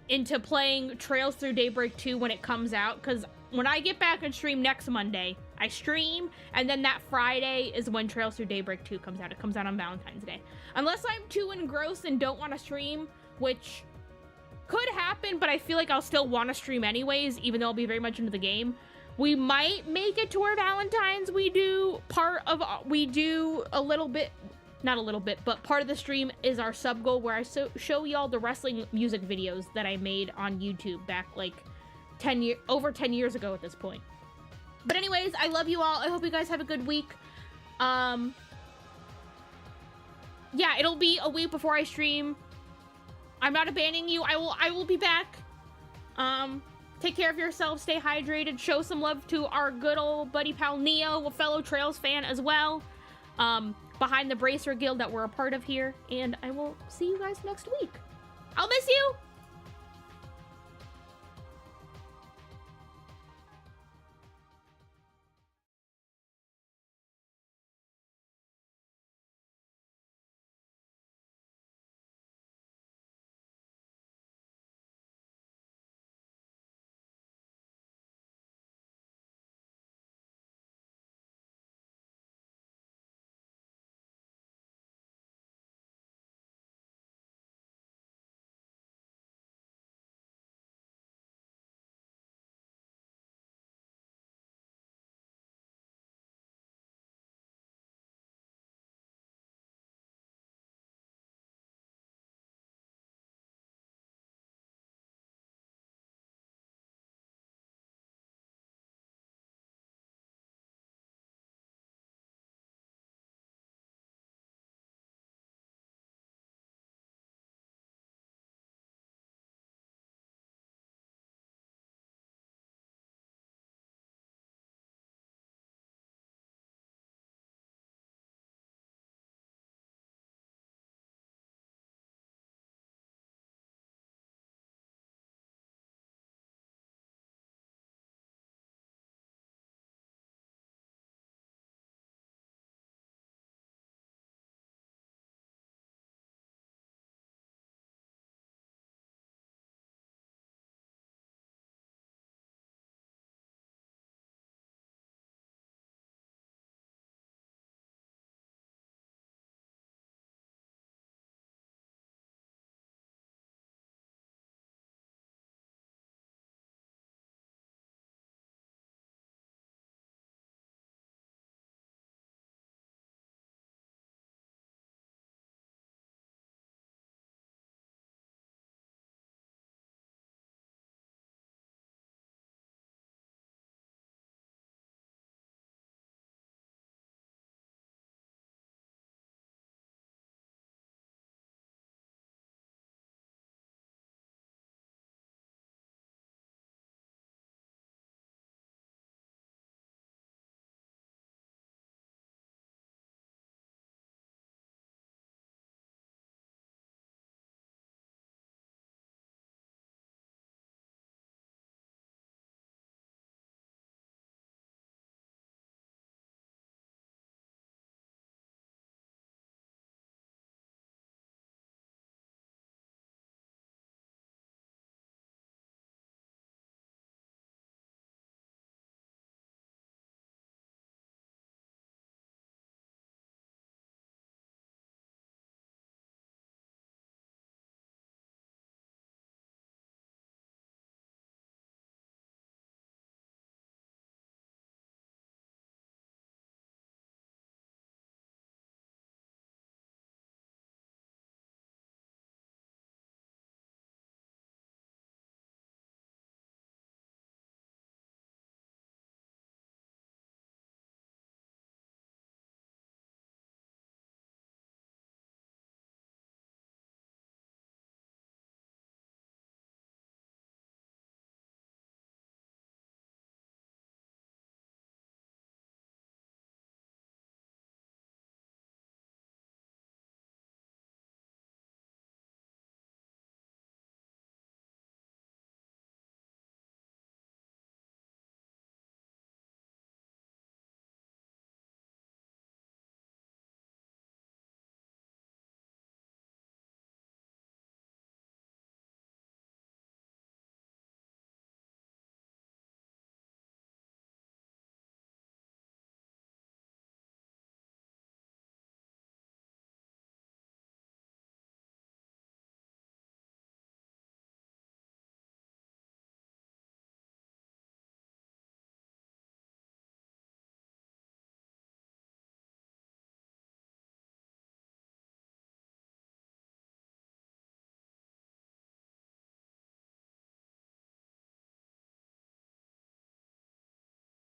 into playing Trails Through Daybreak 2 when it comes out, because when I get back and stream next Monday, I stream, and then that Friday is when Trails Through Daybreak 2 comes out. It comes out on Valentine's Day. Unless I'm too engrossed and don't want to stream, which could happen, but I feel like I'll still want to stream anyways, even though I'll be very much into the game. We might make it to our Valentine's. We do a little bit, not a little bit, but part of the stream is our sub goal where I show y'all the wrestling music videos that I made on YouTube back like over 10 years ago at this point. But anyways, I love you all. I hope you guys have a good week. Yeah, it'll be a week before I stream. I'm not abandoning you. I will be back. Take care of yourself. Stay hydrated. Show some love to our good old buddy pal Neo, a fellow Trails fan as well. Behind the Bracer Guild that we're a part of here. And I will see you guys next week. I'll miss you.